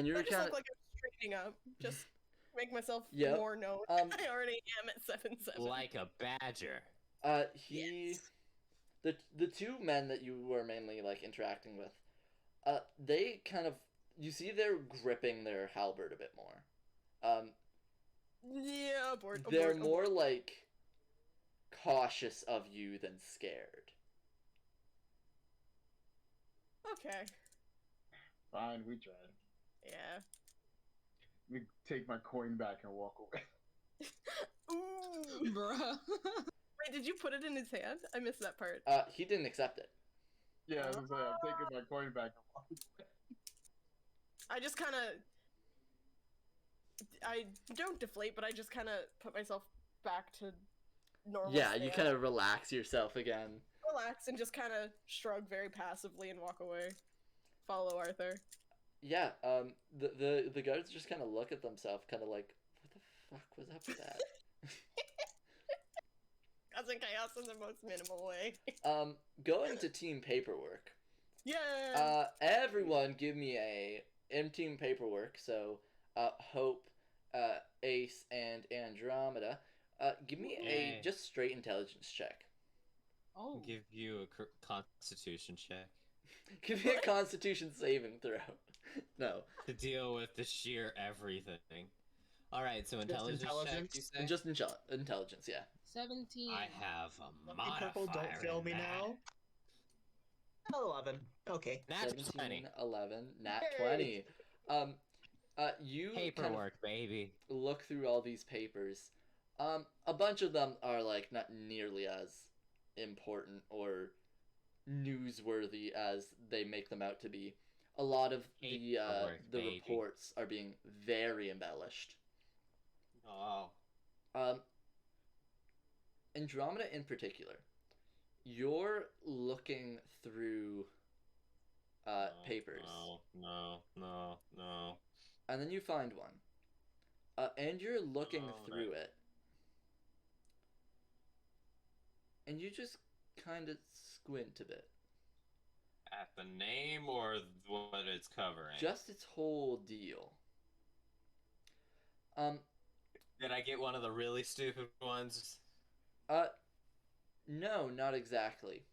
you're I just kind of... look like I'm straightening up. Just make myself Yep. more known. I already am at 7-7. Like a badger. The two men that you were mainly like interacting with, they kind of, you see they're gripping their halberd a bit more. Yeah, they're more like cautious of you than scared. Okay. Fine, we tried. Yeah. We take my coin back and walk away. Ooh. Bruh. Wait, did you put it in his hand? I missed that part. He didn't accept it. Yeah, I was like, I'm taking my coin back and walking away. I just kind of... I don't deflate, but I just kind of put myself back to normal. Yeah, you kind of relax yourself again. Relax and just kind of shrug very passively and walk away. Follow Arthur. Yeah, the guards just kind of look at themselves, kind of like, what the fuck was up with that? Causing chaos in the most minimal way. Going to team paperwork. Yeah. Everyone give me a team paperwork. So, Hope, Ace, and Andromeda. Give me a just straight intelligence check. Oh. Give you a constitution check. Give me a constitution saving throw. No. To deal with the sheer everything. Alright, so intelligence check, you say? Just intelligence, yeah. 17. I have a Lucky modifier Purple, don't fail me in that. now. 11. Okay. Natural 17, 20. 11, nat Yay! 20. You Paperwork, baby. look through all these papers. A bunch of them are like not nearly as important or newsworthy as they make them out to be. A lot of the baby. reports are being very embellished. Oh. Andromeda in particular, you're looking through papers. No. And then you find one. And you're looking through it. And you just kind of squint a bit. At the name or what it's covering? Just its whole deal. Did I get one of the really stupid ones? No, not exactly.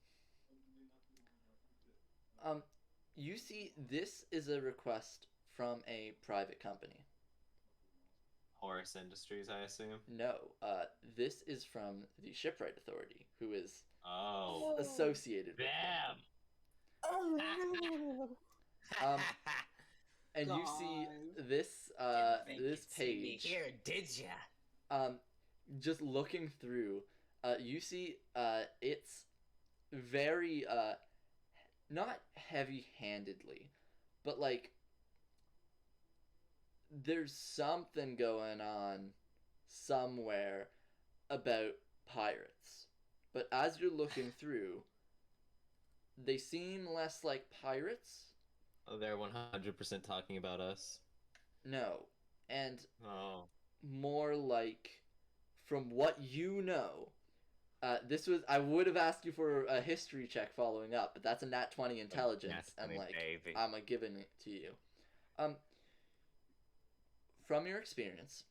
You see, this is a request from a private company. Horus Industries, I assume? No, this is from the Shipwright Authority, who is Oh. associated with them. Oh no! And you see this this page. Me here, did ya? Just looking through, you see it's very not heavy-handedly, but like there's something going on somewhere about pirates. But as you're looking through, they seem less like pirates. Oh, they're 100% talking about us. No, and Oh. more like, from what you know, this was, I would have asked you for a history check following up, but that's a nat 20 intelligence, and like, baby. I'm giving it to you. From your experience,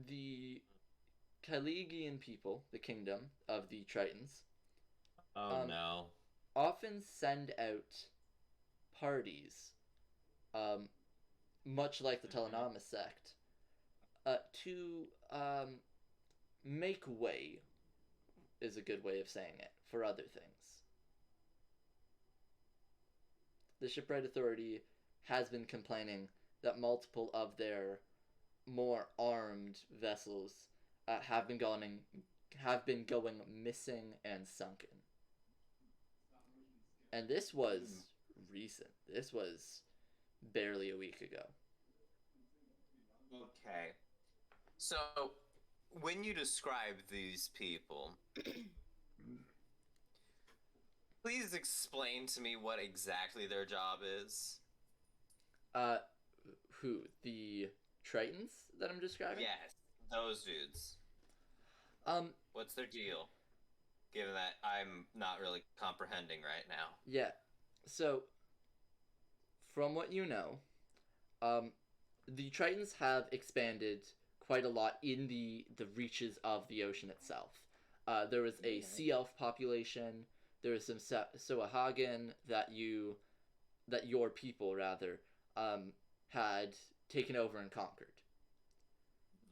the Kaligian people, the kingdom of the Tritons, No. often send out parties, much like the Telenomus sect, to make way, is a good way of saying it, for other things. The Shipwright Authority has been complaining that multiple of their more armed vessels have been going missing and sunken. And this was recent. This was barely a week ago. Okay. So, when you describe these people, please explain to me what exactly their job is. Who? The Tritons that I'm describing? Yes, those dudes. What's their deal? Given that I'm not really comprehending right now. Yeah. So, from what you know, the Tritons have expanded quite a lot in the reaches of the ocean itself. There was a sea elf population. There was some Soahagan that your people rather had taken over and conquered.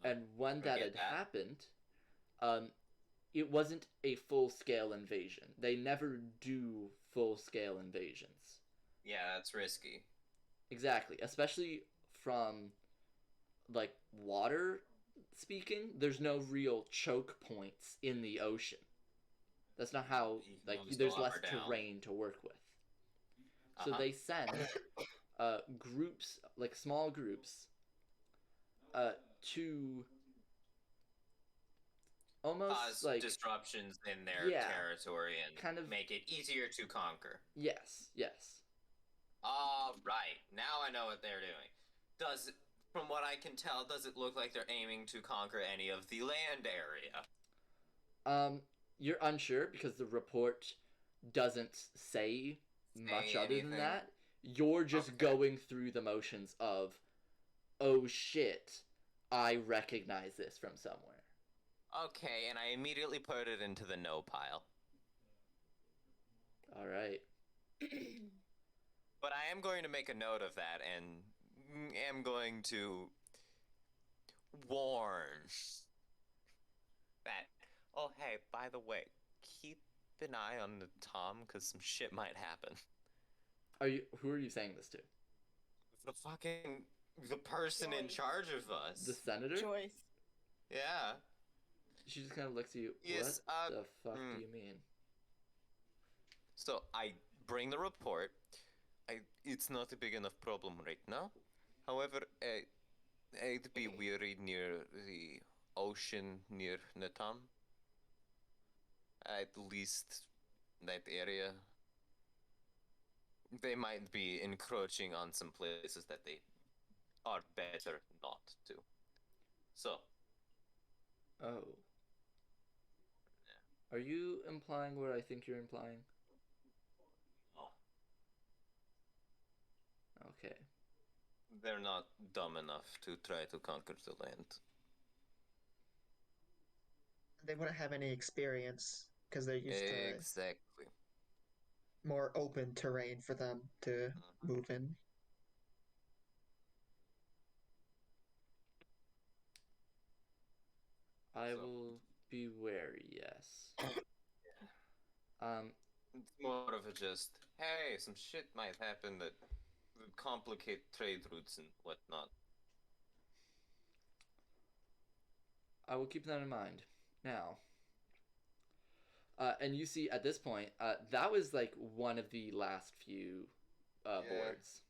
And when that had happened, it wasn't a full-scale invasion. They never do full-scale invasions. Yeah, that's risky. Exactly, especially from like water speaking. There's no real choke points in the ocean. That's not how, like, there's less terrain to work with. So they send groups, like small groups, to almost cause like disruptions in their territory and kind of make it easier to conquer. Yes. All right, now I know what they're doing. From what I can tell, does it look like they're aiming to conquer any of the land area? You're unsure because the report doesn't say much other than that. You're just going through the motions of, oh shit, I recognize this from somewhere. Okay, and I immediately put it into the no pile. All right. But I am going to make a note of that and am going to warn that, oh hey, by the way, keep an eye on the Tom, because some shit might happen. Who are you saying this to? The person in Joyce. charge of us. The senator? Joyce. Yeah. She just kind of looks at you. Yes, What the fuck do you mean? So I bring the report. It's not a big enough problem right now. However, I'd be weary near the ocean near Natam. At least that area. They might be encroaching on some places that they are better not to. So. Oh. Are you implying what I think you're implying? Oh. Okay. They're not dumb enough to try to conquer the land. They wouldn't have any experience because they're used to Exactly. more open terrain for them to move in. I will be wary, yes. It's more of a just, hey, some shit might happen that would complicate trade routes and whatnot. I will keep that in mind. Now, and you see at this point, that was like one of the last few boards.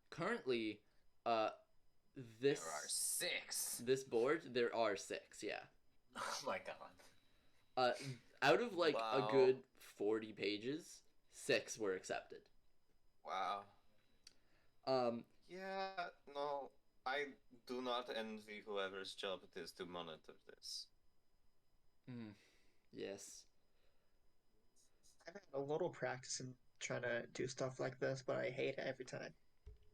Currently, there are 6. This board, there are 6, yeah. Oh my god. Out of like a good 40 pages, 6 were accepted. Wow. Yeah, no, I do not envy whoever's job it is to monitor this. Yes. I've had a little practice in trying to do stuff like this, but I hate it every time.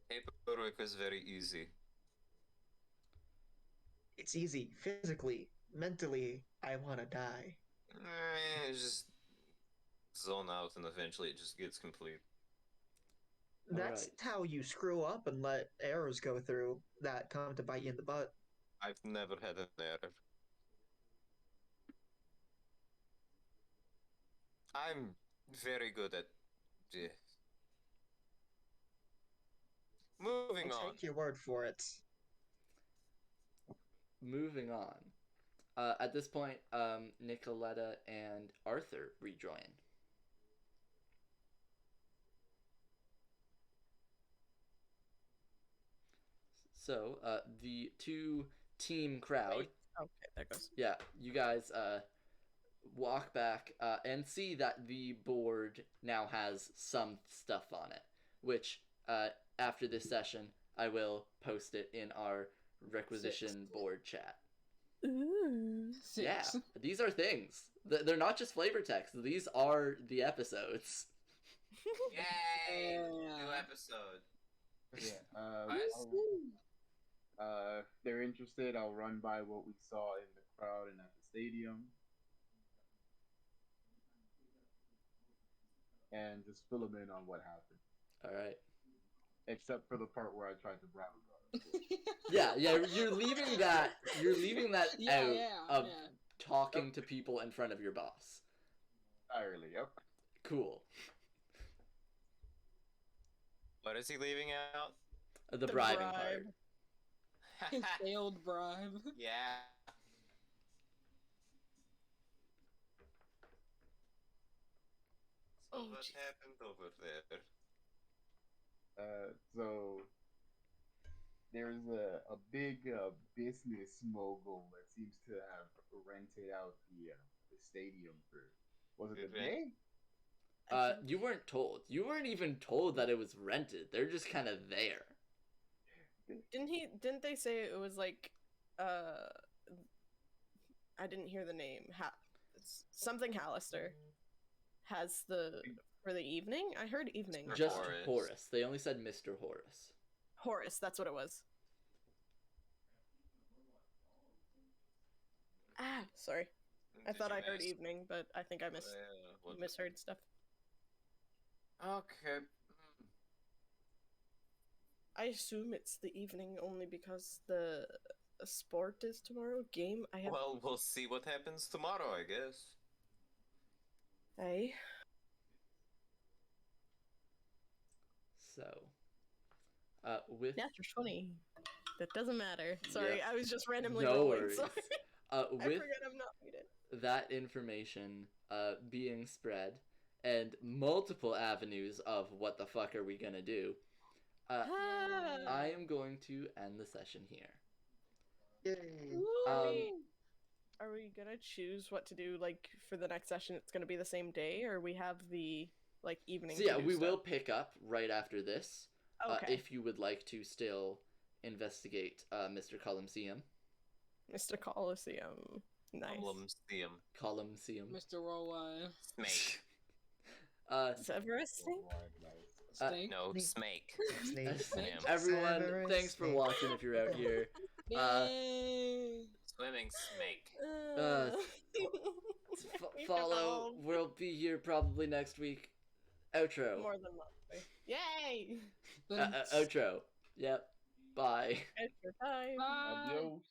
Paperwork is very easy. It's easy. Physically, mentally, I want to die. Just zone out and eventually it just gets complete. That's how you screw up and let errors go through that come to bite you in the butt. I've never had an error. I'm very good at... Moving on. Take your word for it. Moving on. At this point, Nicoletta and Arthur rejoin. So, the two team crowd. Wait. Okay, there goes. Yeah, you guys walk back and see that the board now has some stuff on it, which after this session, I will post it in our requisition board chat. Ooh. 6. Yeah, these are things. They're not just flavor text. These are the episodes. Yay! New episode. Yeah. If they're interested, I'll run by what we saw in the crowd and at the stadium. And just fill them in on what happened. Alright. Except for the part where I tried to bribe a guard. Yeah, you're leaving that out of talking to people in front of your boss. Entirely, yep. Cool. What is he leaving out? The bribing part. His failed bribe. Yeah. So what happened over there? So there's a big business mogul that seems to have rented out the stadium for, was it the day? You weren't told. You weren't even told that it was rented. They're just kind of there. Didn't they say it was like I didn't hear the name. Something Hallister has for the evening? I heard evening. Just Horace. They only said Mr. Horace. Horace, that's what it was. Sorry. I thought I heard evening, but I think I misheard stuff. Okay. I assume it's the evening only because the sport is tomorrow. Game, I have. Well, we'll see what happens tomorrow, I guess. Hey. So, with Natural 20. That doesn't matter. Sorry, Yep. I was just randomly No rolling. worries. Sorry. I with forget I'm not muted. that information being spread and multiple avenues of what the fuck are we gonna do, I am going to end the session here. Yay. Are we gonna choose what to do, like, for the next session? It's gonna be the same day, or we have the, like, evening So yeah, to do we stuff? will pick up right after this. Okay. If you would like to still investigate Mr. Columseum. Mr. Coliseum. Nice. Columseum. Mr. Worldwide. Smake. Severus Snake? Snake? No, Snake. Smake. Snake. Everyone, Severus thanks for Snake. watching if you're out here. Yay! Swimming snake. Follow. We'll be here probably next week. Outro. More than likely. Yay! Outro. Yep. Bye. Outro time. Bye. Adios.